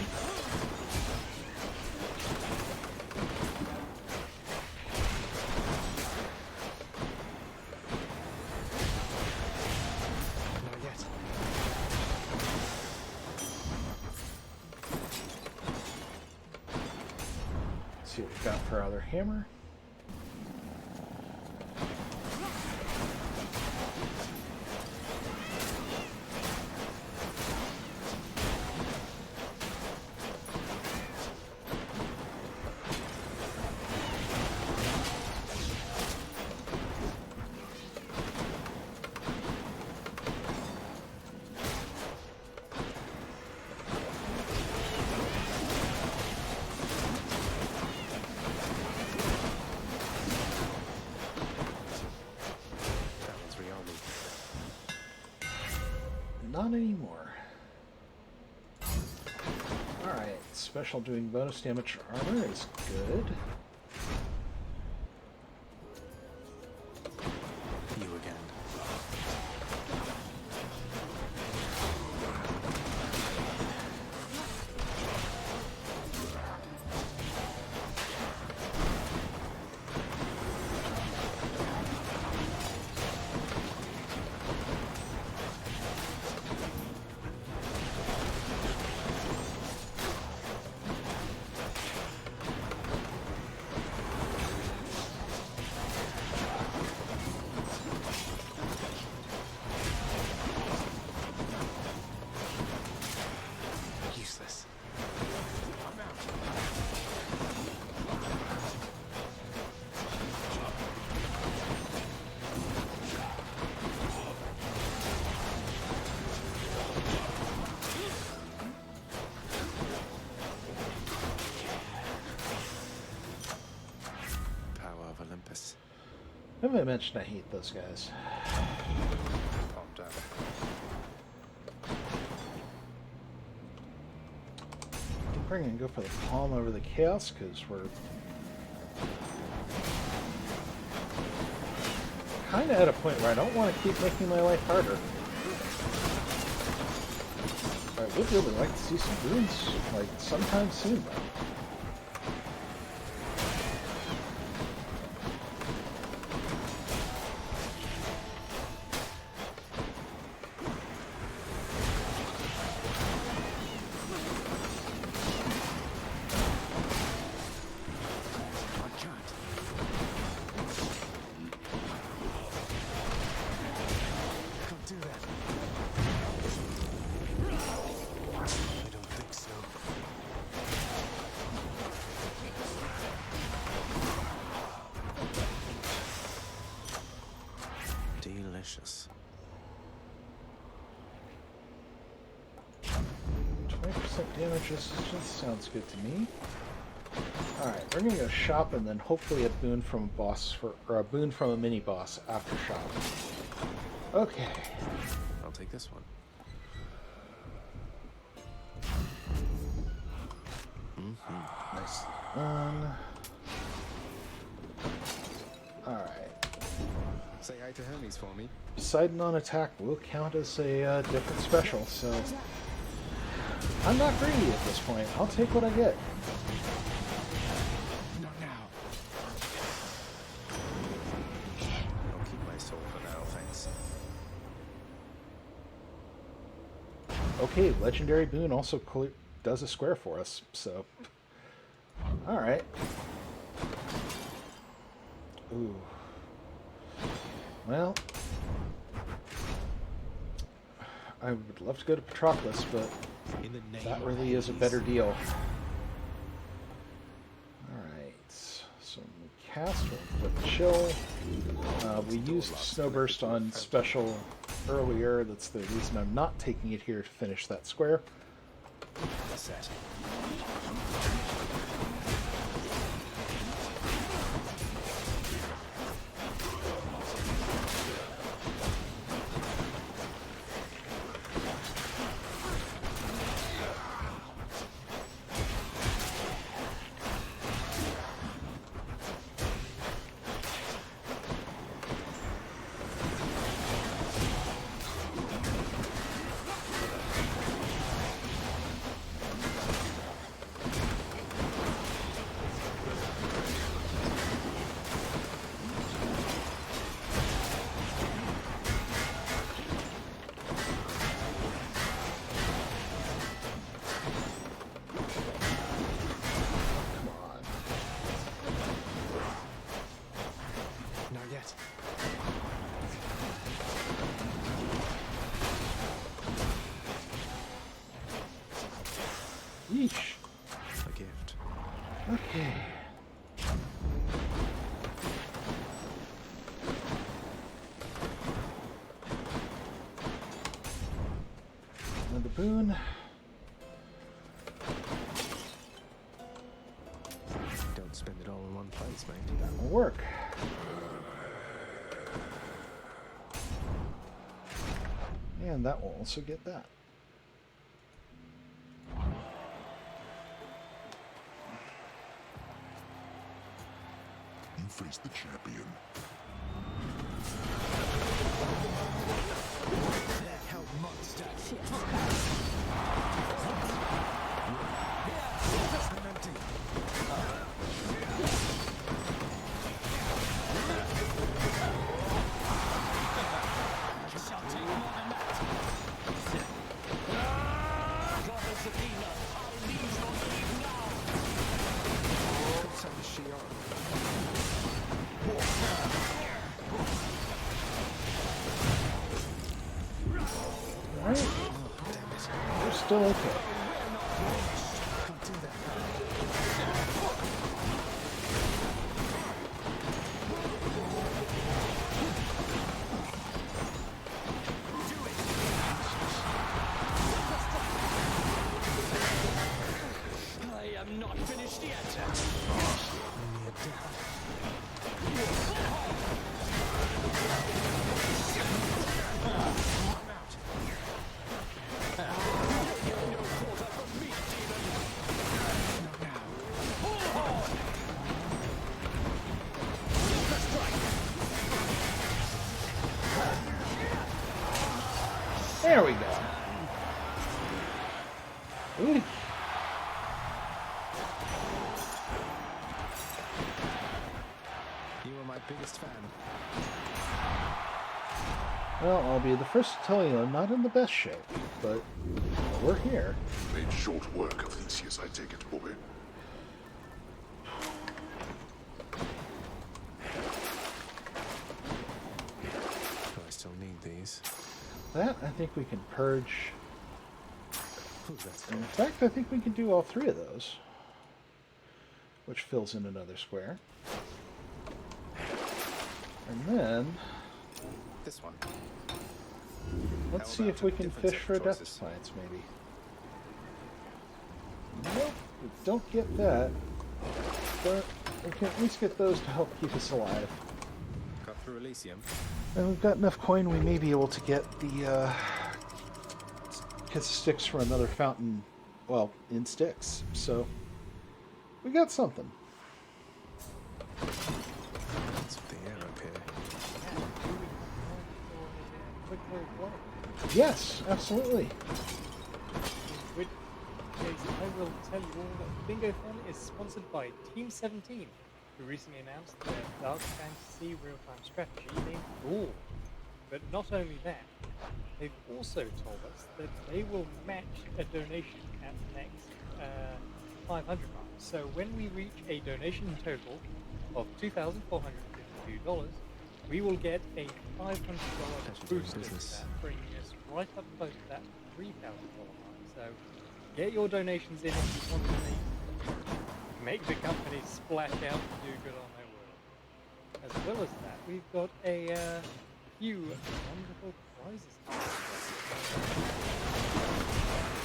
Not yet. Let's see what we've got for our other hammer. Not anymore. Alright, special doing bonus damage armor is good. You again. Have I mentioned I hate those guys? Calm down. We're going to go for the palm over the chaos because we're kind of at a point where I don't want to keep making my life harder. I would really like to see some boons, like, sometime soon, though. Delicious. 20% damage just sounds good to me. Alright, we're gonna go shop and then hopefully a boon from a boss or a boon from a mini boss after shop. Okay. I'll take this one. Nice. Alright. Say hi to Hermes for me. Poseidon on attack will count as a different special, so I'm not greedy at this point. I'll take what I get. Not now. I'll keep my soul for now, thanks. Okay, legendary boon also does a square for us, so alright. Ooh. Well, I would love to go to Patroclus, but that really is a better deal. Alright, so we cast with chill. We used Snowburst on special earlier. That's the reason I'm not taking it here to finish that square. Set. Yeesh. A gift. Okay. Another boon. Don't spend it all in one place, mate. That will work. And that will also get that. You face the champion. Hell monster. I'm empty. Shall take more than that. Goddess Athena, I need your aid now. Send the Shion. Alright. We're still okay. I am not finished yet. There we go. Ooh. You are my biggest fan. Well, I'll be the first to tell you I'm not in the best shape, but we're here. Made short work of Theseus, I take it, boy. Do I still need these? That, I think we can purge. Ooh, that's In cool. fact, I think we can do all three of those, which fills in another square. And then, This one. let's How see about if we a can different fish set for of death choices? plants, maybe. Nope, we don't get that. But we can at least get those to help keep us alive. Cut through Elysium. And we've got enough coin, we may be able to get the get sticks for another fountain, well, in sticks. So, we got something. What's with the air up here? Quick little play. Yes, absolutely. In which case, I will tell you all that Bingothon is sponsored by Team 17, who recently announced their dark fantasy real-time strategy named Brawl. But not only that, they've also told us that they will match a donation at the next 500 mark. So when we reach a donation total of $2,452, we will get a $500 boost to that, bringing us right up close to that $3,000 mark. So get your donations in if you want to make the company splash out and do good on their work. As well as that, we've got a few wonderful prizes.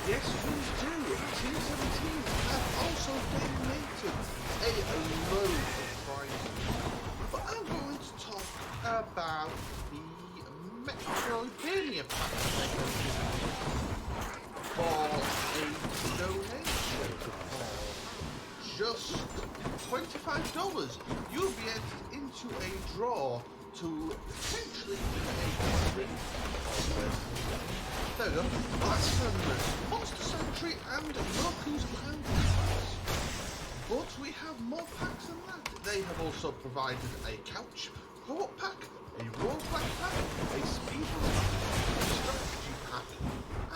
Yes, we do. Team 17 have also donated a load of prizes. But I'm going to talk about the Metroidvania pack for a donation of just $25. You'll be entered into a draw to potentially win there we go. Blasphemous, Monster Sanctuary, and Yoku's Paradise. But we have more packs than that. They have also provided a couch, co-op pack, a roleplay pack, a speedrun pack, a strategy pack,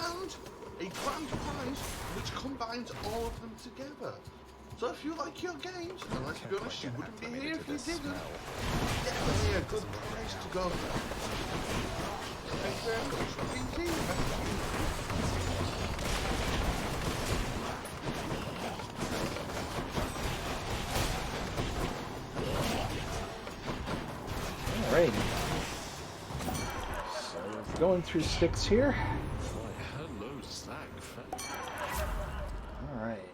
and a grand prize which combines all of them together. So if you like your games, and let's be honest, you wouldn't be here if you didn't, definitely a good place to go. Thank you very much, BT. Alright. So we're going through sticks here. Hello, Zach. Alright.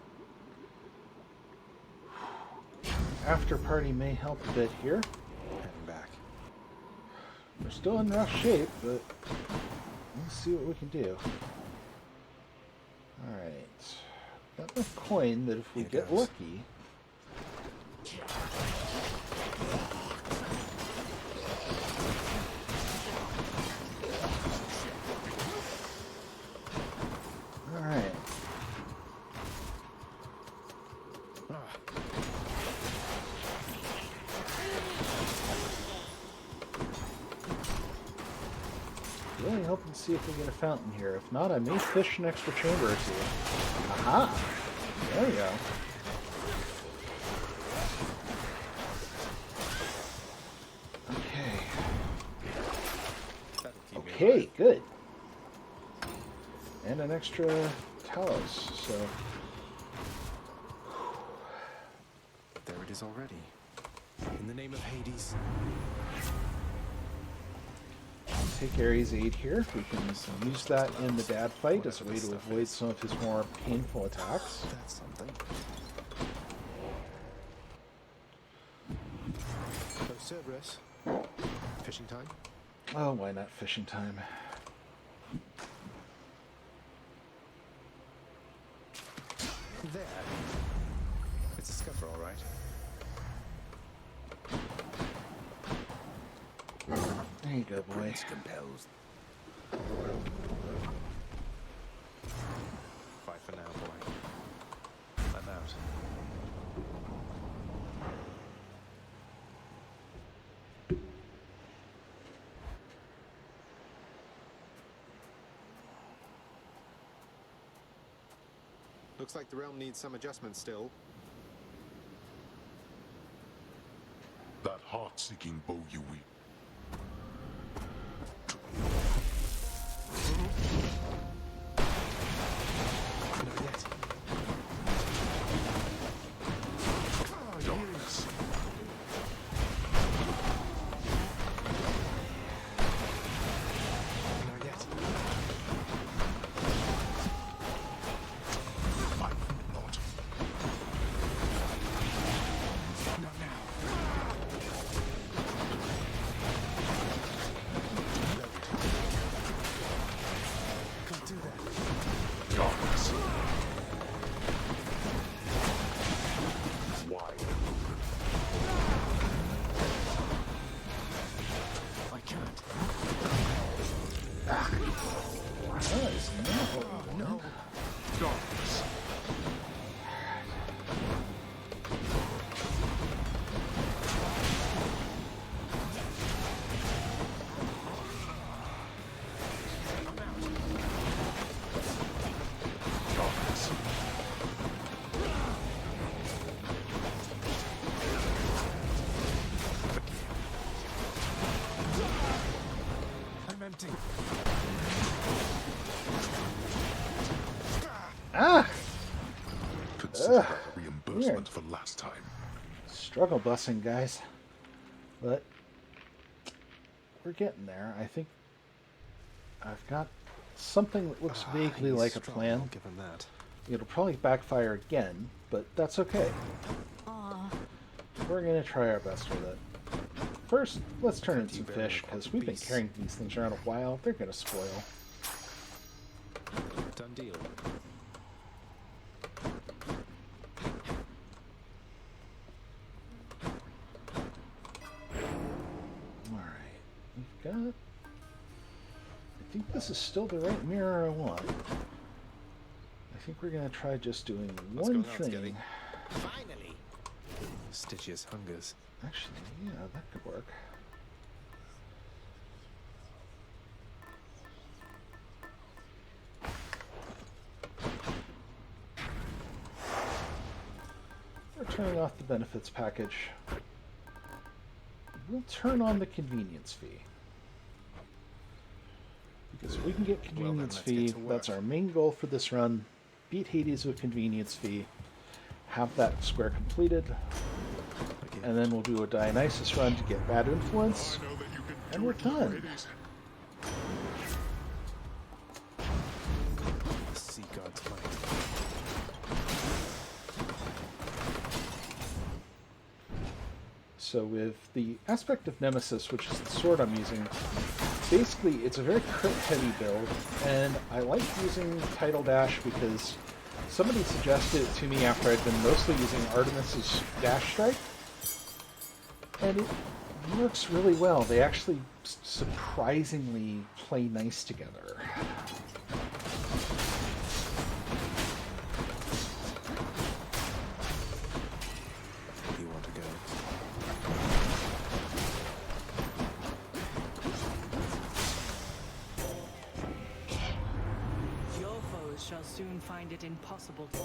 After party may help a bit here. Heading back. We're still in rough shape, but let's see what we can do. Alright. Got enough coin that if we get lucky. Alright. Really hoping to see if we get a fountain here. If not, I may fish an extra chamber or two. Aha! There we go. Okay. Okay, good. And an extra Talos, so... There it is already. In the name of Hades. Take Ares' aid here. We can use that in the dad fight as a way to avoid some of his more painful attacks. That's something. So Cerberus, fishing time? Oh, why not fishing time? There. It's a scuffer, all right. There you go, boy. compels. for now, boy. I'm out. Looks like the realm needs some adjustment still. That heart-seeking bow you wield. Not yet. Darkness. Not yet. I would not. Not now. Can't do that. Darkness. Wide open. I can't. Nice. No. Darkness. Darkness. I'm empty. Ah! Consider that a reimbursement for last time. Struggle busing, guys. But we're getting there. I think I've got something that looks vaguely he's like a strong, plan. I'll give him that. It'll probably backfire again, but that's okay. We're going to try our best with it. First, let's turn in some fish, because we've been carrying these things around a while. They're going to spoil. Done deal. Alright, we've got... I think this is still the right mirror I want. I think we're going to try just doing What's one going on, Scotty? thing. Finally. Stygius hungers. Actually, yeah, that could work. We're turning off the benefits package. We'll turn on the convenience fee. Because if we can get convenience let's get fee, to work. that's our main goal for this run. Beat Hades with convenience fee. Have that square completed. And then we'll do a Dionysus run to get bad influence. I know that you can And do we're it, done. Hades. The sea god's might. So with the aspect of Nemesis, which is the sword I'm using, basically it's a very crit-heavy build, and I like using Tidal Dash because somebody suggested it to me after I'd been mostly using Artemis's Dash Strike, and it works really well. They actually surprisingly play nice together. You want to go? Your foes shall soon find it impossible to...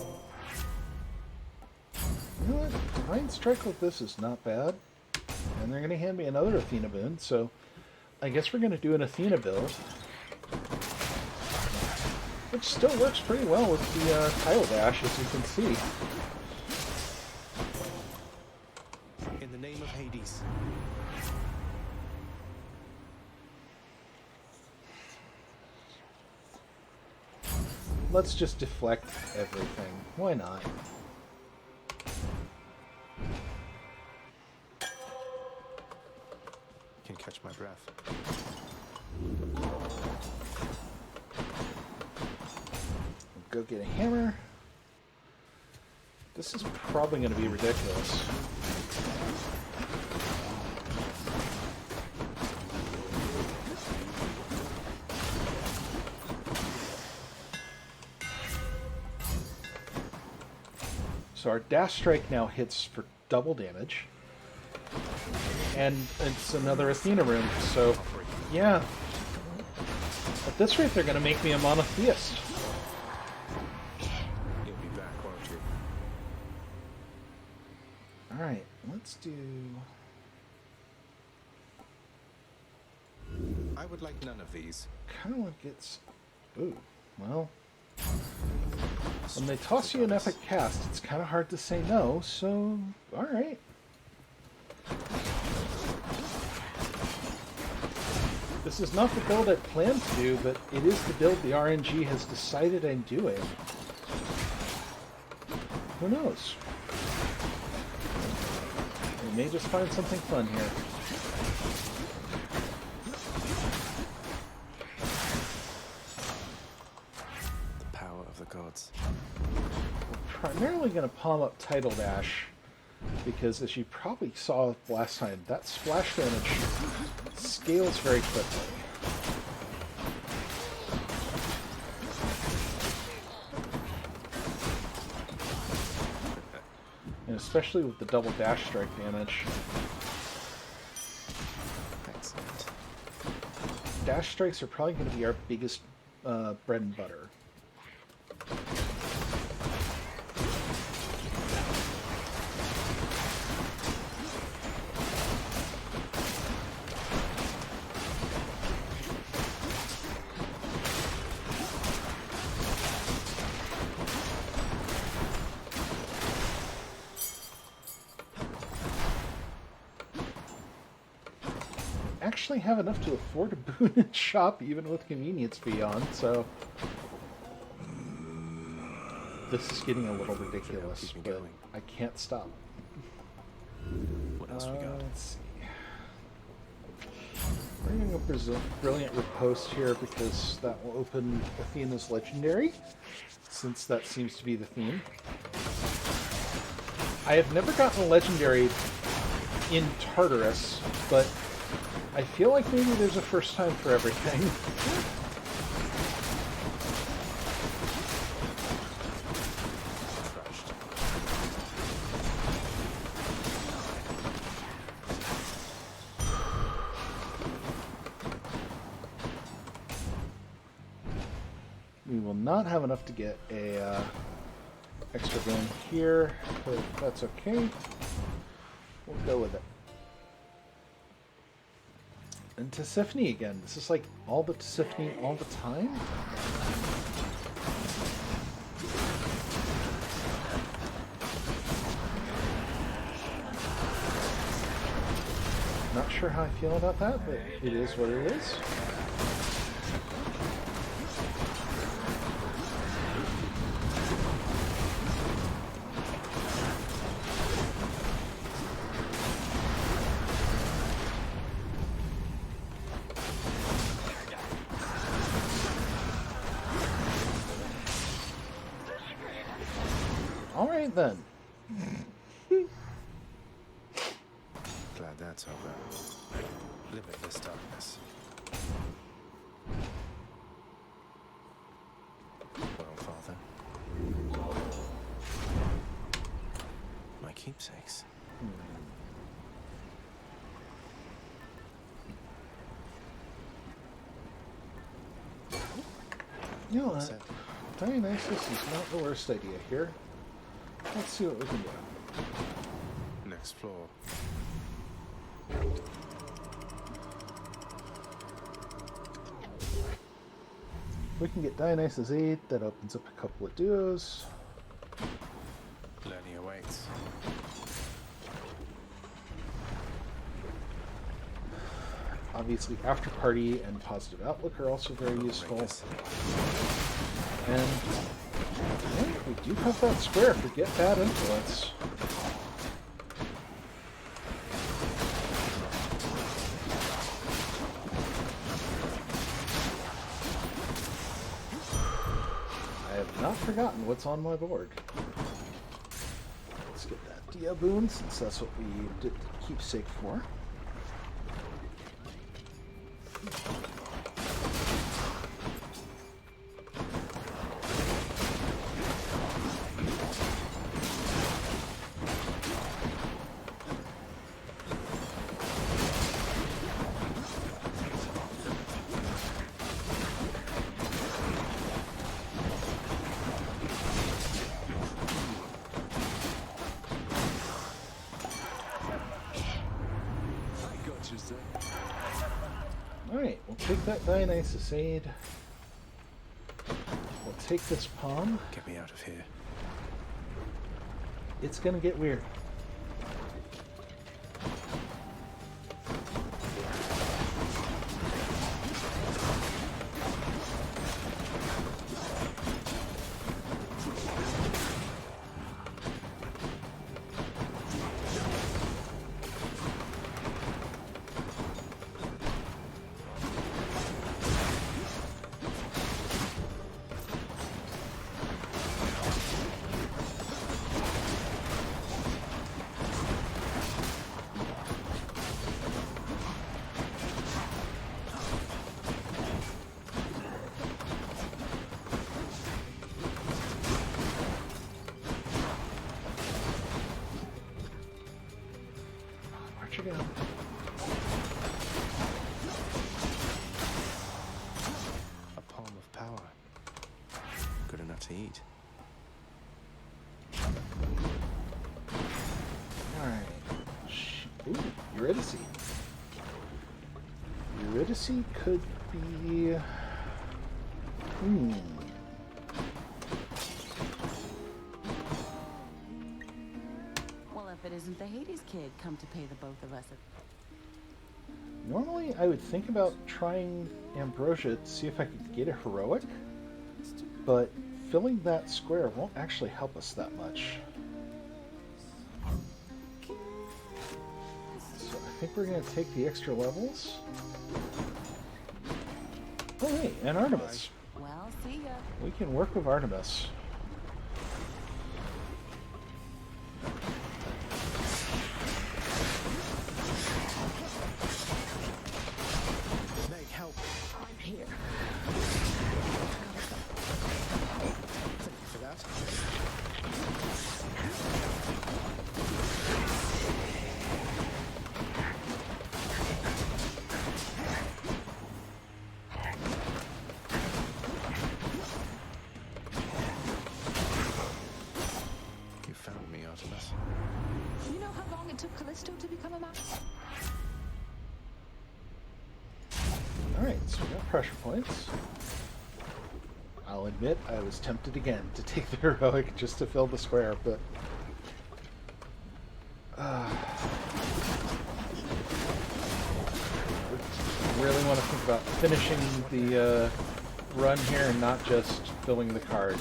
You know what? Divine Strike like this is not bad. And they're going to hand me another Athena boon, so I guess we're going to do an Athena build. Which still works pretty well with the Tidal Dash, as you can see. In the name of Hades. Let's just deflect everything. Why not? Can catch my breath. Go get a hammer. This is probably going to be ridiculous. So our dash strike now hits for double damage. And it's another Athena rune, so yeah. At this rate, they're going to make me a monotheist. You'll be back, won't you? Alright, let's do... I would like none of these. Kind of like it's... Ooh, well... When they toss you an epic cast, it's kind of hard to say no, so... Alright. This is not the build I planned to do, but it is the build the RNG has decided I'm doing. Who knows? We may just find something fun here. The power of the gods. We're primarily going to palm up Tidal Dash, because as you probably saw last time, that splash damage scales very quickly. And especially with the double dash strike damage. Excellent. Dash strikes are probably going to be our biggest bread and butter. Actually have enough to afford a boon and shop even with convenience fee on, so this is getting a little ridiculous, but I can't stop. What else we got? Let's see. We're doing a brilliant riposte here because that will open Athena's legendary, since that seems to be the theme. I have never gotten a legendary in Tartarus, but I feel like maybe there's a first time for everything. We will not have enough to get a extra gun here, but that's okay. We'll go with it. And Tisiphone again. This is like all the Tisiphone all the time? Not sure how I feel about that, but it is what it is. Alright then. Glad that's over. Limitless darkness. Well, Father. My keepsakes. You know what? Dionysus is not the worst idea here. Let's see what we can do. Next floor. We can get Dionysus 8, that opens up a couple of duos. Learning awaits. Obviously, After Party and Positive Outlook are also very useful. And yeah, we do have that square for Get Bad Influence. I have not forgotten what's on my board. Let's get that Dia boon, since that's what we did the keepsake for. take that Dionysus aid. We'll take this palm. Get me out of here. It's gonna get weird. A palm of power. Good enough to eat. Alright. Ooh, Eurydice. Eurydice could be... Well, if it isn't the Hades kid come to pay the both of us. Normally, I would think about trying Ambrosia to see if I could get a heroic, but filling that square won't actually help us that much. So I think we're going to take the extra levels. Oh, hey, and Artemis. Well, see ya. We can work with Artemis. You know how long it took Callisto to become a mouse? Alright, so we got pressure points. I'll admit I was tempted again to take the heroic just to fill the square, but... I really want to think about finishing the run here and not just filling the card.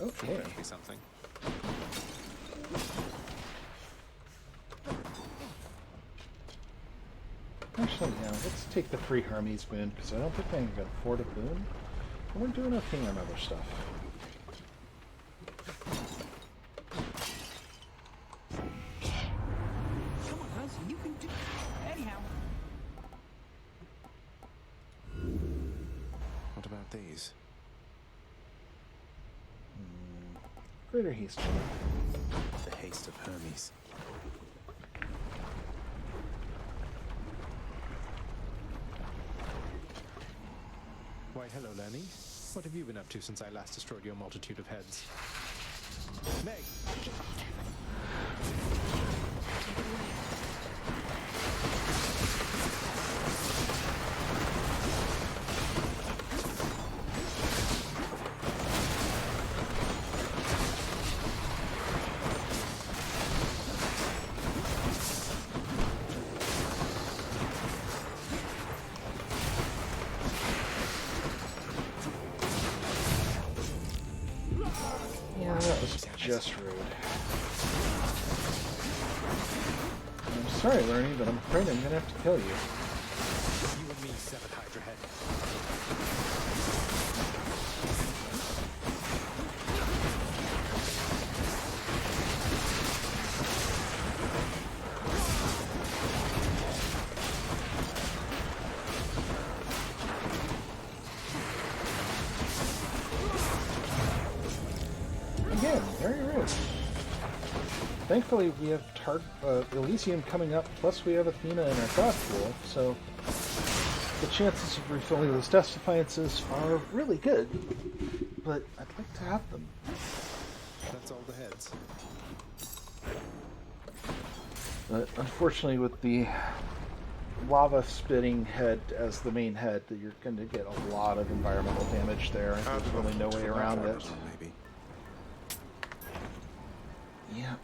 Okay. Something. Actually, yeah, let's take the free Hermes boon, because I don't think I can afford a boon. And we're doing okay on other stuff. Come on, Hus, you can do it. Anyhow. What about these? Greater haste. The haste of Hermes. Why, hello, Lenny. What have you been up to since I last destroyed your multitude of heads? Meg! Yeah, that was just rude. I'm sorry, Lerny, but I'm afraid I'm gonna have to kill you. You and me, severed Hydra head. again. Very rude. Thankfully, we have Elysium coming up, plus we have Athena in our god pool, so the chances of refilling those Death Defiances are really good, but I'd like to have them. That's all the heads. But unfortunately, with the lava spitting head as the main head, that you're going to get a lot of environmental damage there. There's really no way around it. Maybe. Yeah.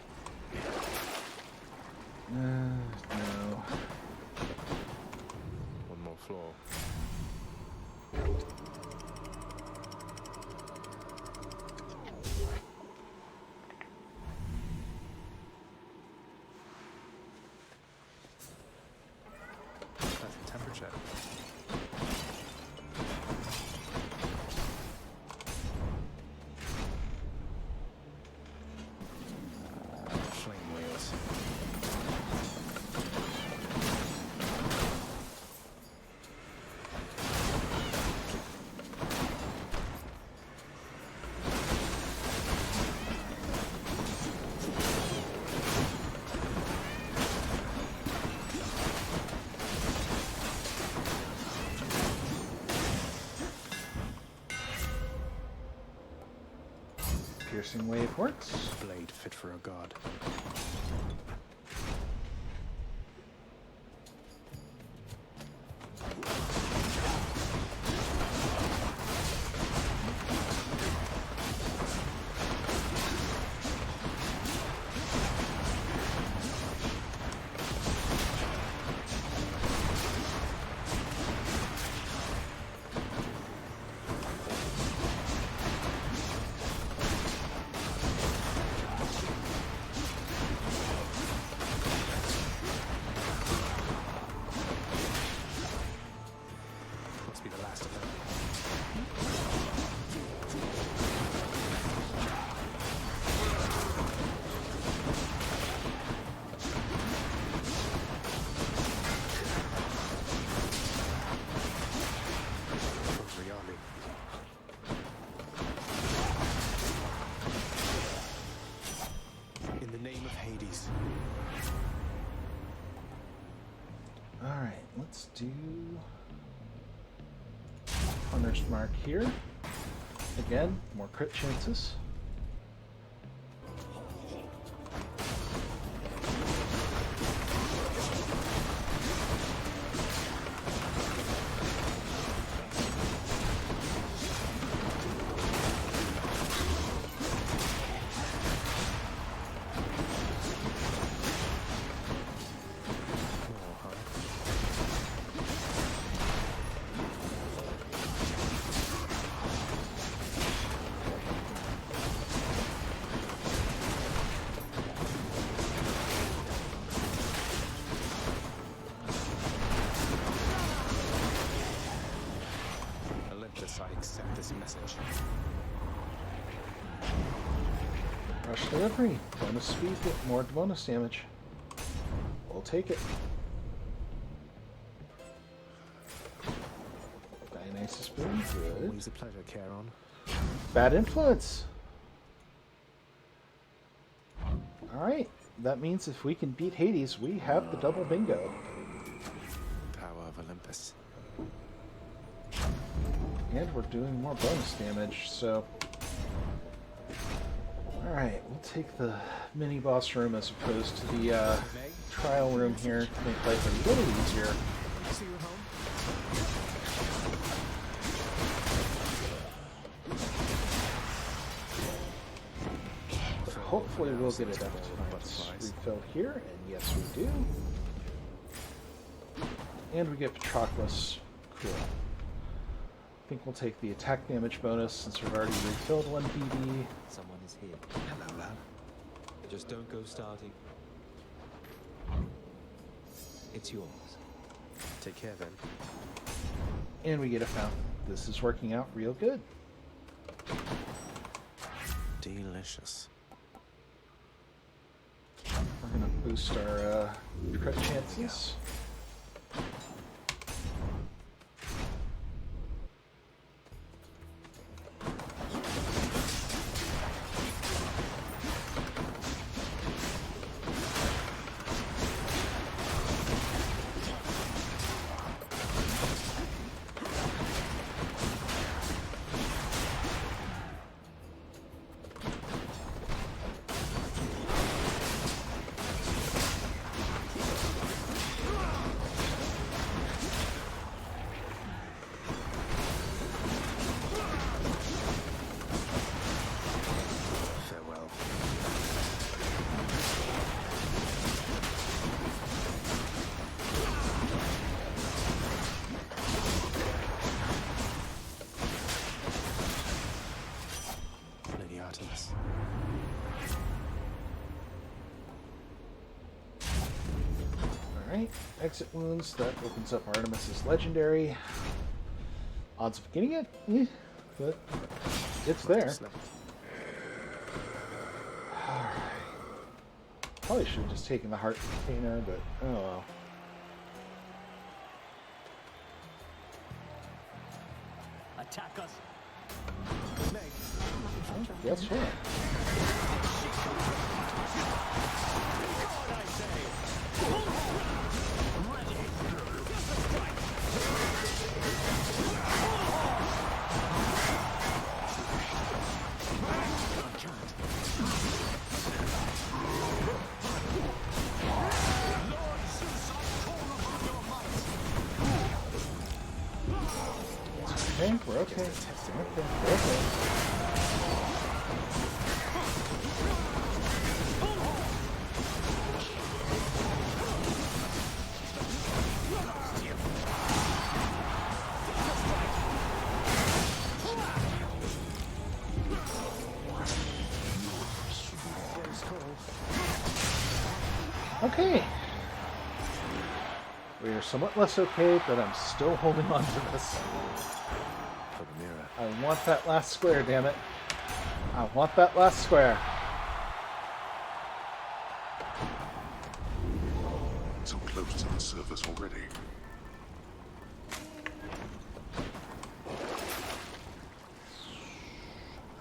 No. One more floor. That's a temperature. Flame wheels. Piercing wave works. Blade fit for a god. Must be the last of them. Riali. In the name of Hades. Alright, let's do Hunter's Mark here. Again, more crit chances. Olympus, I accept this message. Rush delivery. Bonus speed, more bonus damage. We'll take it. Dionysus Boom, good. Always a pleasure, Charon. Bad influence. Alright, that means if we can beat Hades, we have the double bingo. Power of Olympus. And we're doing more bonus damage, so... Alright, we'll take the mini-boss room as opposed to the trial room here to make life a little easier. See you home? But hopefully we'll get a Death Defiance refill here, and yes we do. And we get Patroclus. Cool. I think we'll take the attack damage bonus since we've already refilled one PB. Someone is here. Hello, lad. Just don't go starting. It's yours. Take care then. And we get a fountain. This is working out real good. Delicious. We're going to boost our crit chances. Alright, exit wounds. That opens up Artemis's legendary. Odds of getting it? But it's there. Alright. Probably should have just taken the heart container, but oh well. Attack us. Yes, sure. Okay, we're okay. We're okay. Okay. We are somewhat less okay, but I'm still holding on to this. For the mirror. I want that last square, damn it. I want that last square. So close to the surface already.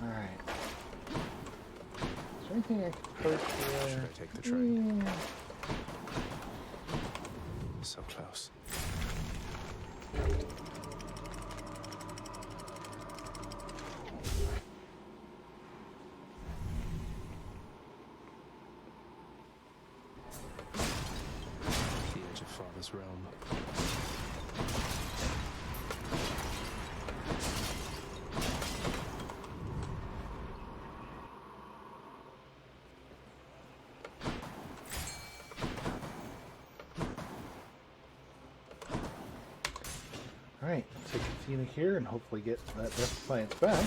Alright. Is there anything I can perch here? Should I take the train? So close. The edge of Father's realm. Alright, take Athena here and hopefully get that Death Defiance back.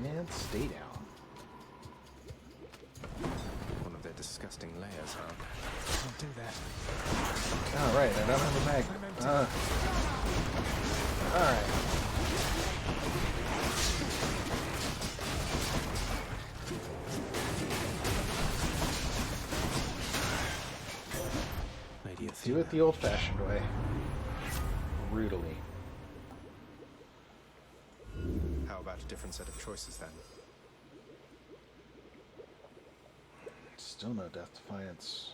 And stay down. One of their disgusting layers, huh? Don't do that. Alright, I don't have a mag. Alright. Lady Do it the old-fashioned way. Brutally. How about a different set of choices then? Still no Death Defiance.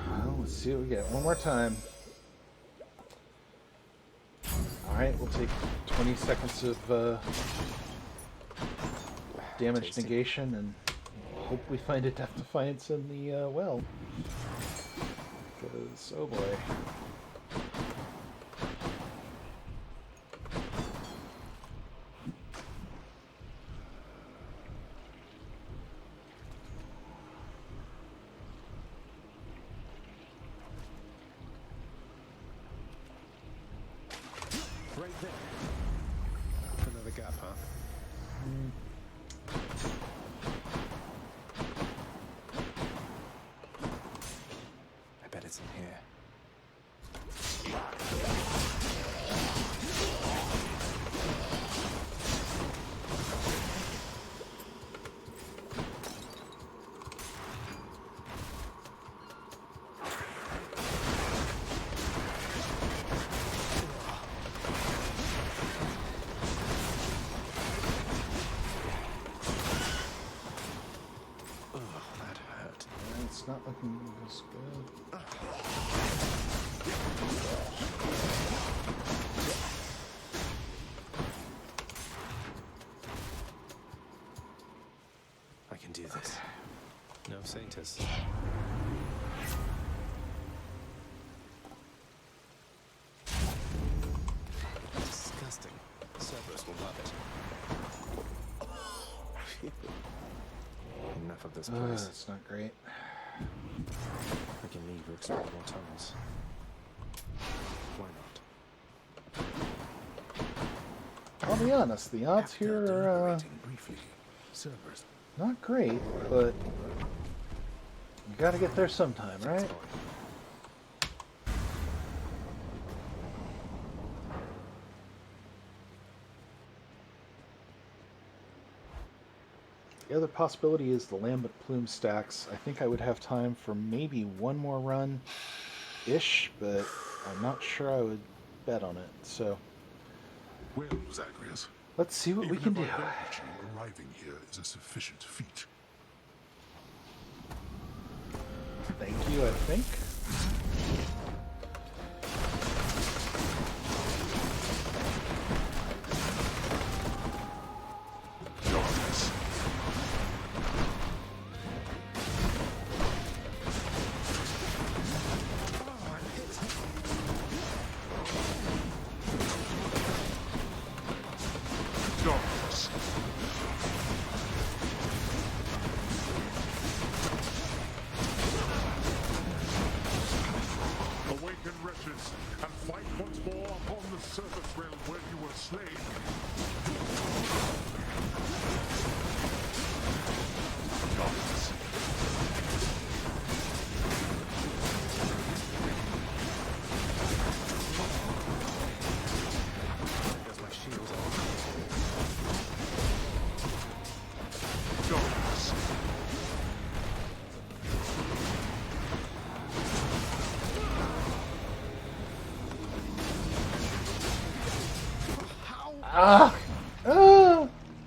Well, let's see what we get. One more time. Alright, we'll take 20 seconds of damage negation and hope we find a Death Defiance in the well. Because, oh boy. Right there. Another gap, huh? I bet it's in here. It's not looking as good. Saintus. Disgusting. Cerberus will love it. Enough of this place. That's not great. I can leave to explore more tunnels. Why not? I'll be honest, the odds here are not great, but you gotta get there sometime, right? The other possibility is the lambent plume stacks. I think I would have time for maybe one more run-ish, but I'm not sure I would bet on it, so... Well, Zagreus, let's see what we can do. Arriving here is a sufficient feat. Thank you, I think.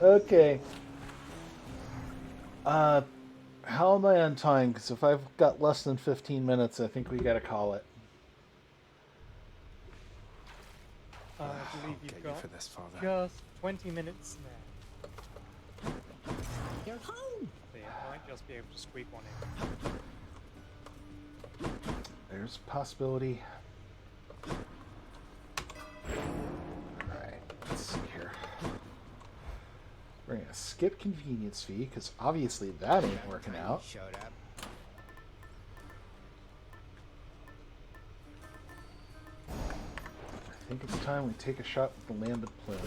Okay. How am I on time? Because if I've got less than 15 minutes, I think we gotta call it. I believe you've got for this, Father. just 20 minutes now. You're home. So yeah, I might just be able to squeak one in. There's a possibility. Alright, let's see here. We're gonna skip convenience fee, because obviously that ain't working out. Showed up. I think it's time we take a shot with the lambent plume.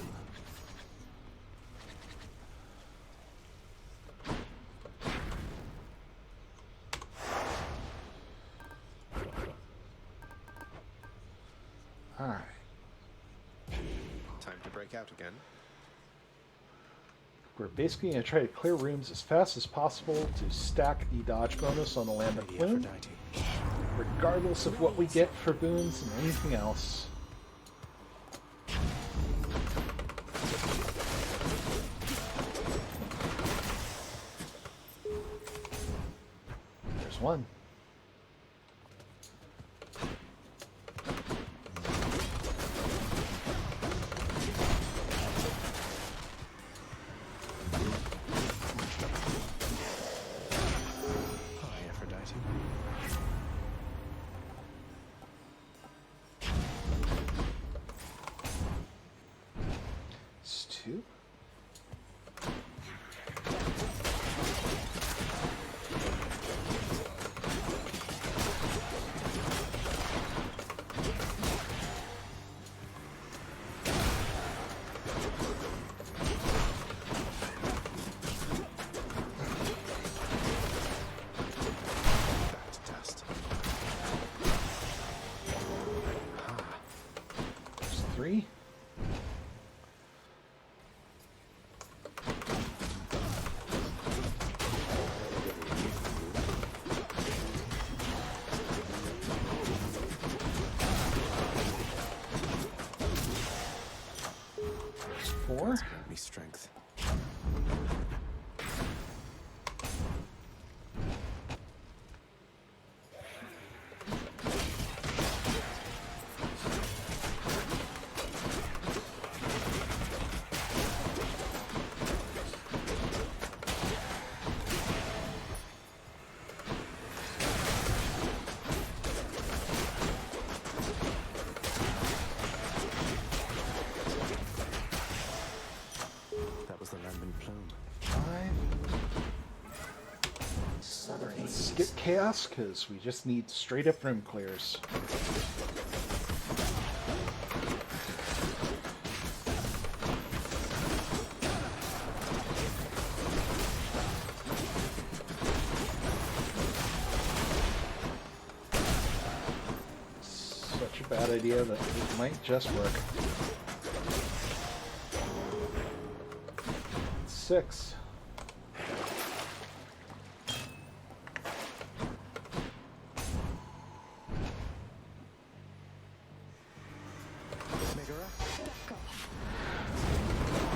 Alright. Time to break out again. We're basically going to try to clear rooms as fast as possible to stack the dodge bonus on the lambent plume, regardless of what we get for boons and anything else. There's one. Three. Four. That's gonna be strength. chaos because we just need straight up room clears. Such a bad idea that it might just work. 6.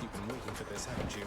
You've been waiting for this, haven't you?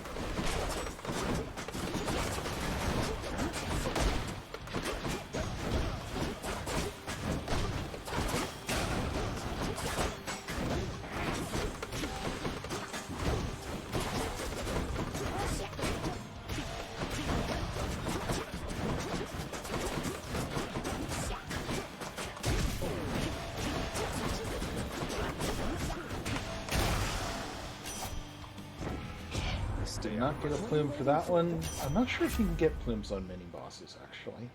Did not get a plume for that one. I'm not sure if you can get plumes on mini bosses, actually.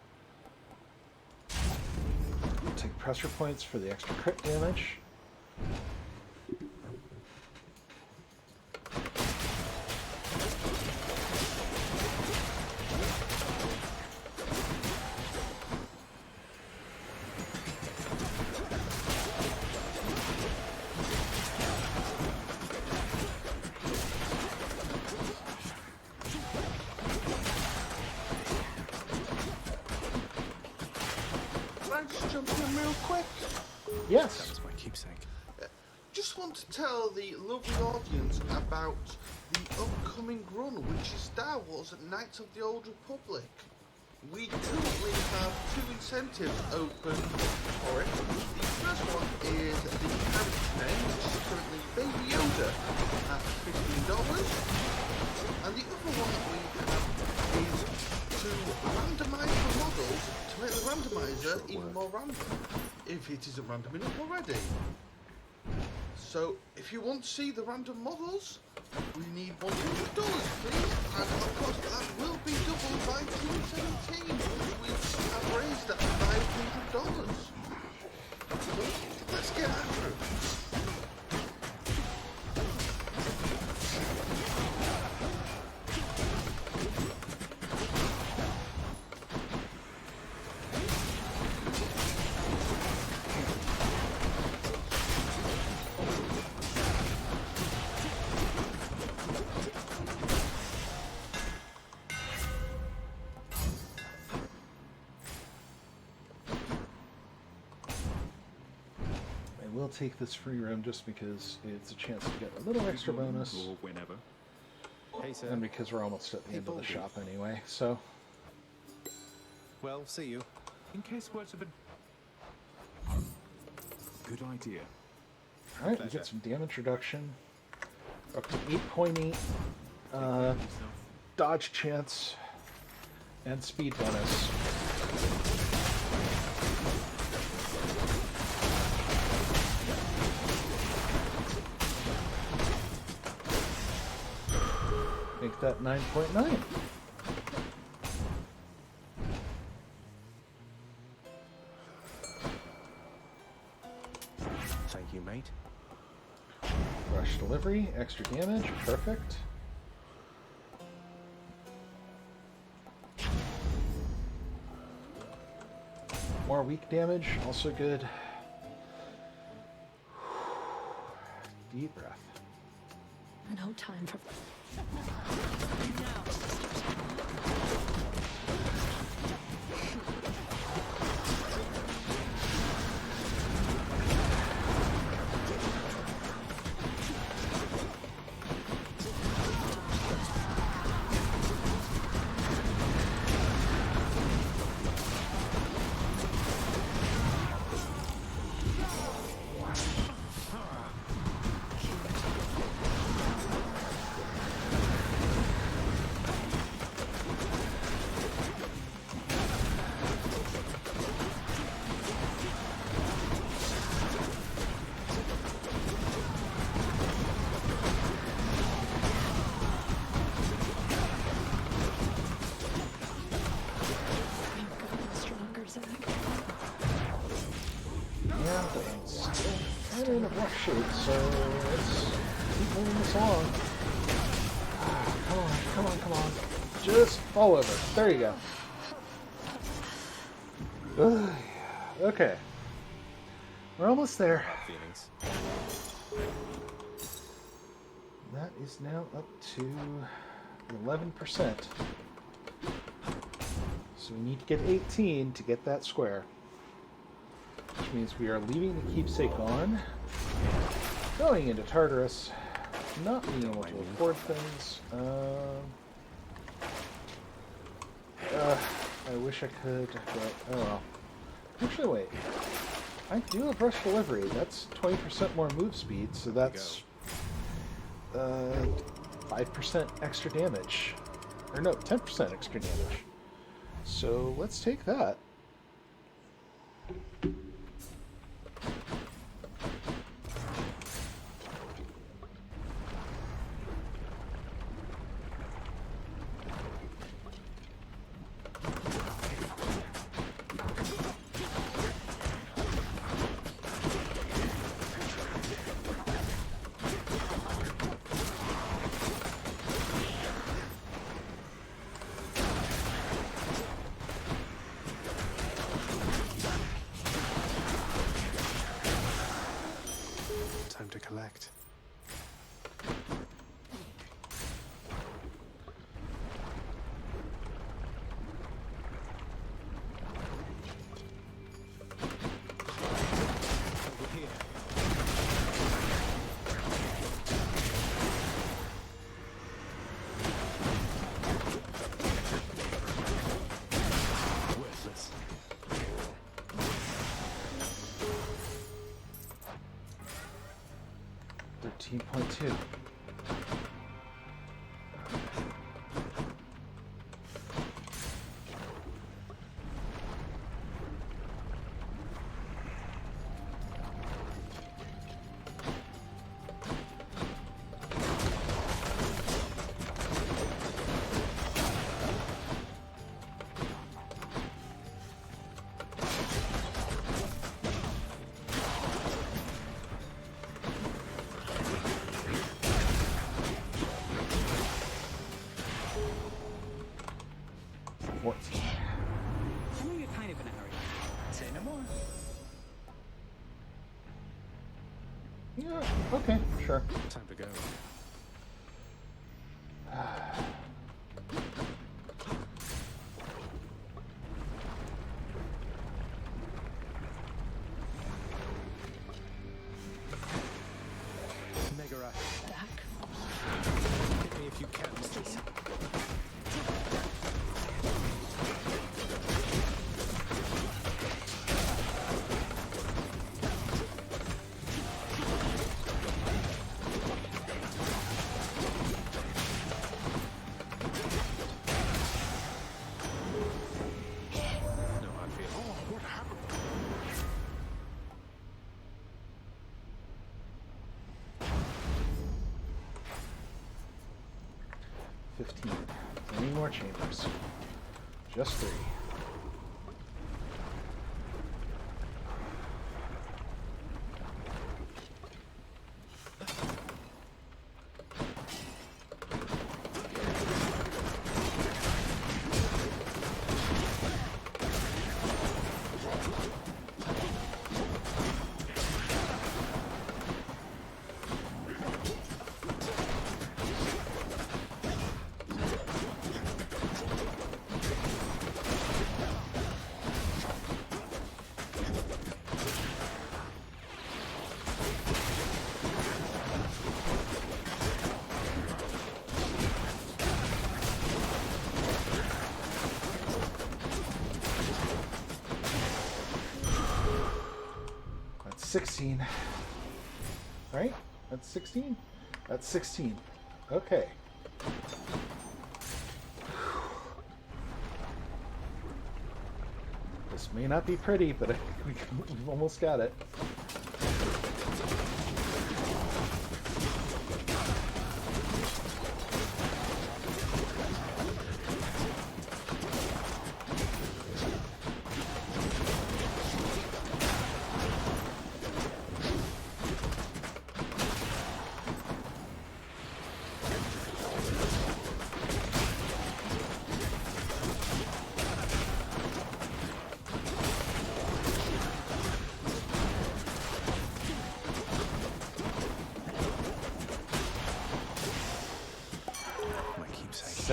Take pressure points for the extra crit damage. Can I just jump in real quick? Yes. That was my keepsake. Just want to tell the lovely audience about the upcoming run, which is Star Wars Knights of the Old Republic. We currently have 2 incentives open for it. The first one is the character name, which is currently Baby Yoda at $15. And the other one that we have is to randomise the models to make the randomizer even more random, if it isn't random enough already. So, if you want to see the random models, we need $100, please. And of course, that will be doubled by 217, which we have raised at $500. So, let's get after it. We'll take this free room just because it's a chance to get a little extra bonus. Or whenever. Hey, sir. And because we're almost at the end of the shop anyway, so. Well, see you. In case words have been... Good idea. Alright, we get some damage reduction. Up to 8.8 dodge chance and speed bonus. Make that 9.9. Thank you, mate. Rush delivery, extra damage, perfect. More weak damage, also good. Deep breath. No time for... shape, so let's keep moving this along. Come on, come on, come on. Just fall over. There you go. Okay. We're almost there. Feelings. That is now up to 11%. So we need to get 18 to get that square. Which means we are leaving the keepsake on, going into Tartarus, not being able to afford things. I wish I could, but oh well. Actually, wait. I do have rush delivery. That's 20% more move speed, so that's 5% extra damage. Or no, 10% extra damage. So let's take that. Time to collect. Over here. Worthless. 13.2. I know you're kind of in a hurry. Say no more. Yeah, okay, sure. Time to go. Megara. Hit me if you can, mistress. No hard feelings. What happened? 15. Any more chambers? Just 3. That's 16. Right? That's 16? That's 16. Okay. This may not be pretty, but I think we've almost got it.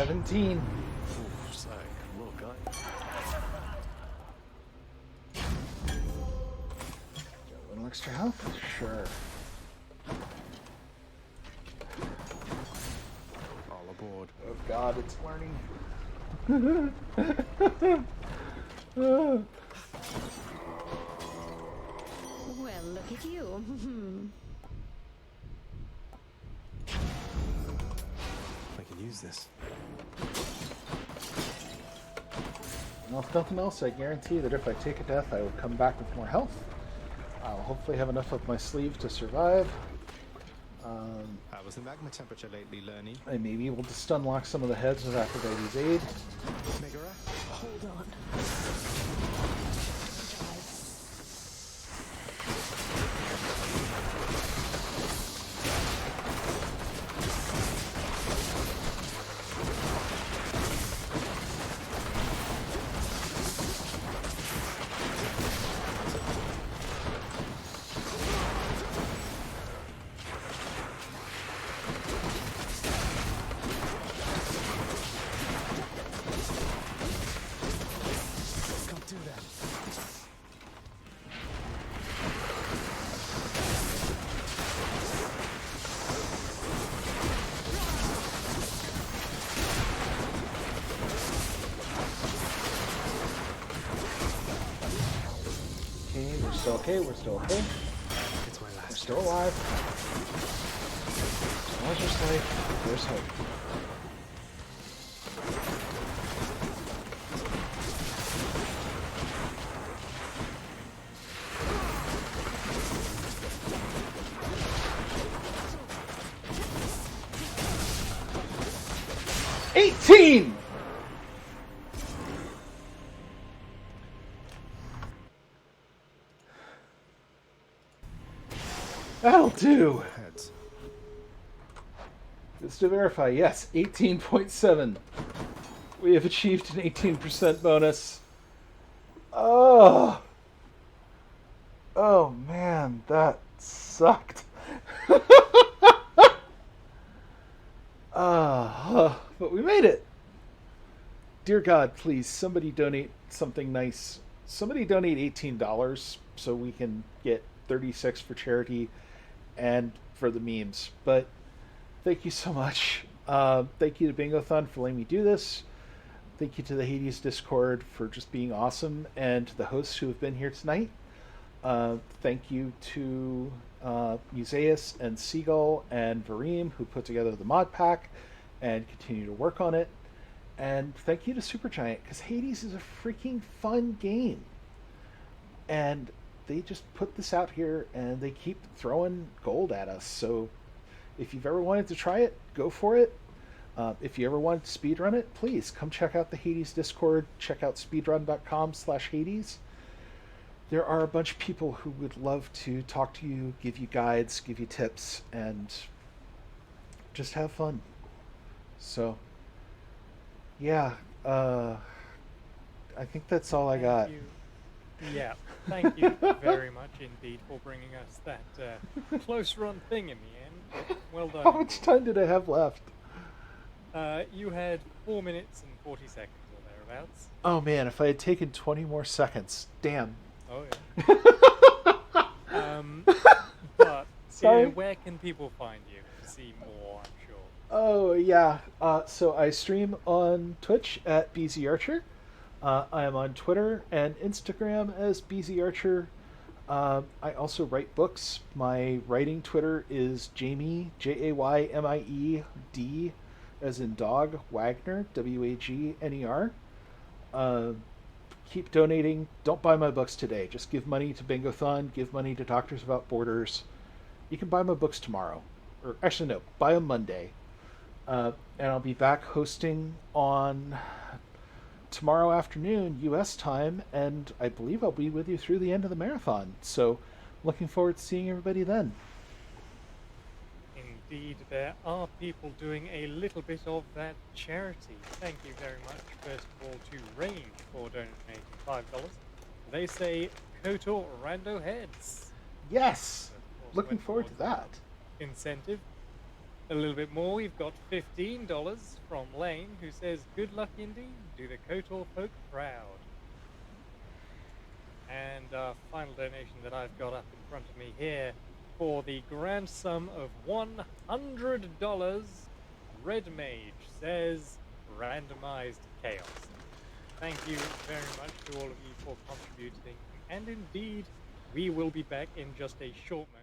17. Oof, Zag, look, Do a little extra health? Sure. All aboard. Oh god, it's learning. Well, look at you. I can use this. Well, if nothing else, I guarantee that if I take a death, I will come back with more health. I'll hopefully have enough up my sleeve to survive. How was the magma temperature lately, Lerny? I may be able to stun lock some of the heads with Aphrodite's aid. Megara? Hold on. Okay, we're still okay. It's my last. We're still alive. As long as there's life, there's hope. $18! That'll do. Heads. Just to verify, yes, 18.7. We have achieved an 18% bonus. Oh. Oh man, that sucked. But we made it. Dear God, please, somebody donate something nice. Somebody donate $18 so we can get 36 for charity and for the memes. But thank you so much. Thank you to Bingothon for letting me do this. Thank you to the Hades Discord for just being awesome, and to the hosts who have been here tonight. Thank you to Museus and Seagull and Vareem, who put together the mod pack and continue to work on it. And thank you to Supergiant, because Hades is a freaking fun game. And they just put this out here, and they keep throwing gold at us. So if you've ever wanted to try it, go for it. If you ever wanted to speedrun it, please come check out the Hades Discord. Check out speedrun.com/Hades. There are a bunch of people who would love to talk to you, give you guides, give you tips, and just have fun. So, yeah, I think that's all I got. Thank you. Yeah, thank you very much indeed for bringing us that close run thing in the end. Well done. How much time did I have left? You had 4 minutes and 40 seconds or thereabouts. Oh man, if I had taken 20 more seconds. Damn. Oh yeah. But Sorry? where can people find you to see more, I'm sure? Oh yeah. So I stream on Twitch at bzarcher. I am on Twitter and Instagram as bzarcher. I also write books. My writing Twitter is Jamie, Jaymied, as in dog, Wagner, Wagner. Keep donating. Don't buy my books today. Just give money to Bingothon. Give money to Doctors Without Borders. You can buy my books tomorrow. Or actually, no. Buy them Monday. And I'll be back hosting on tomorrow afternoon, U.S. time. And I believe I'll be with you through the end of the marathon. So looking forward to seeing everybody then. Indeed, there are people doing a little bit of that charity. Thank you very much, first of all, to Rain for donating $5. They say KOTOR Rando Heads. Yes! Looking forward to that. Incentive. A little bit more, we've got $15 from Lane, who says, good luck indeed, do the KOTOR folk proud. And our final donation that I've got up in front of me here, for the grand sum of $100, Red Mage says, randomized chaos. Thank you very much to all of you for contributing, and indeed, we will be back in just a short moment.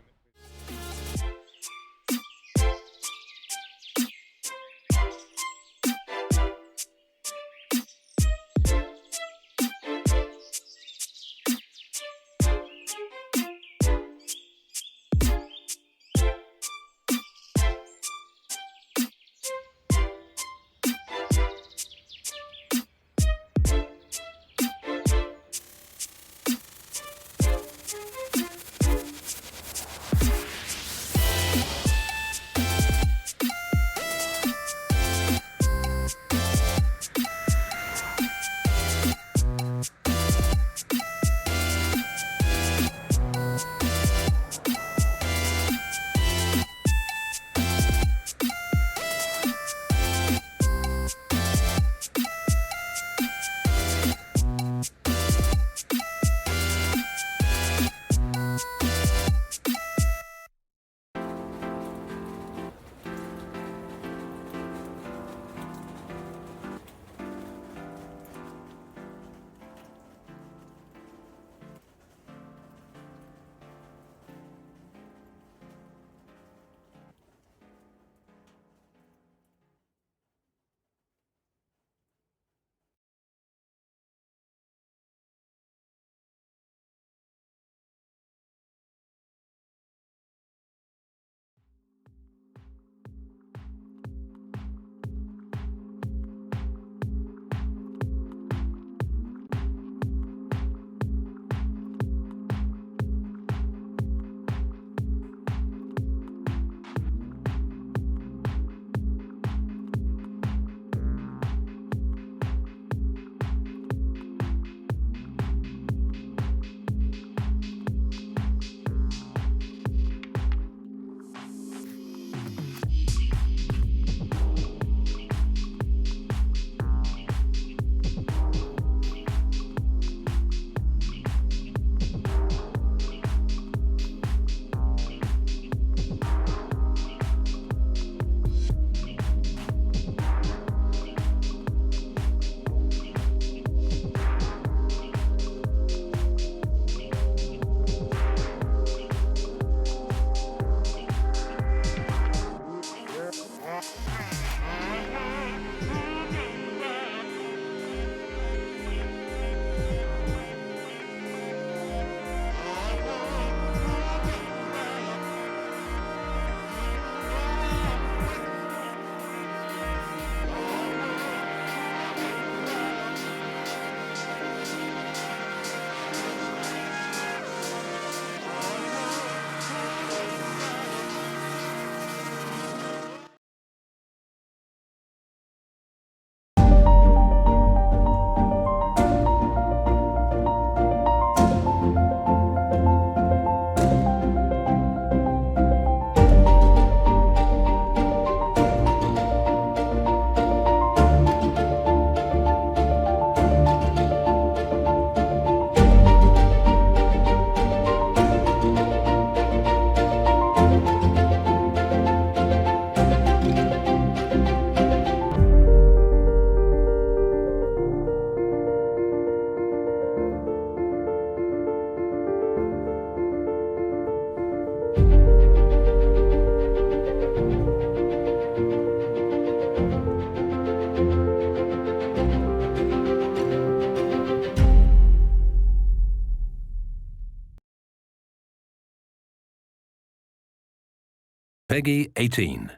Peggy 18.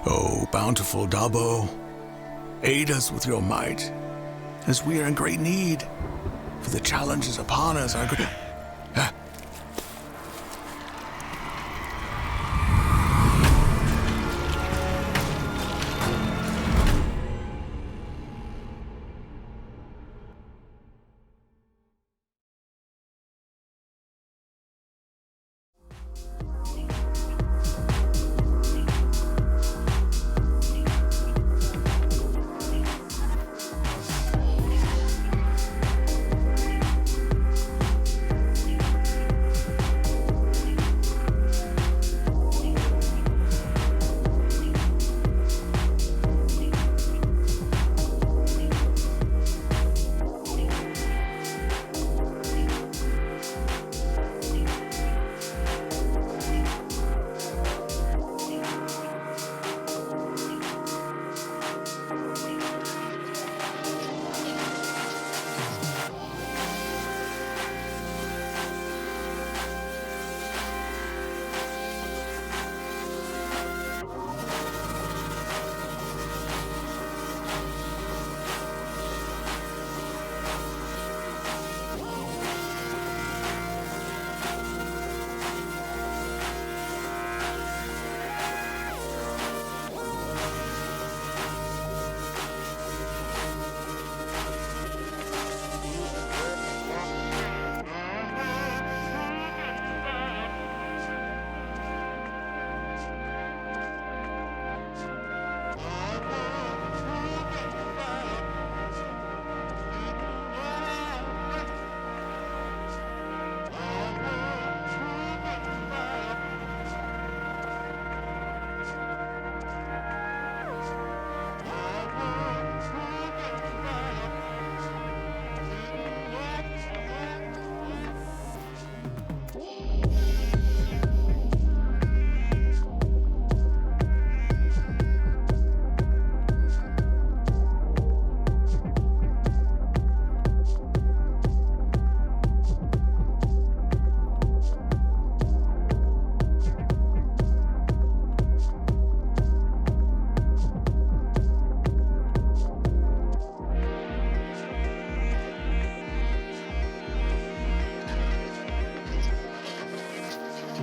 Oh, bountiful Dabo, aid us with your might, as we are in great need, for the challenges upon us are great.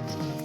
Bye.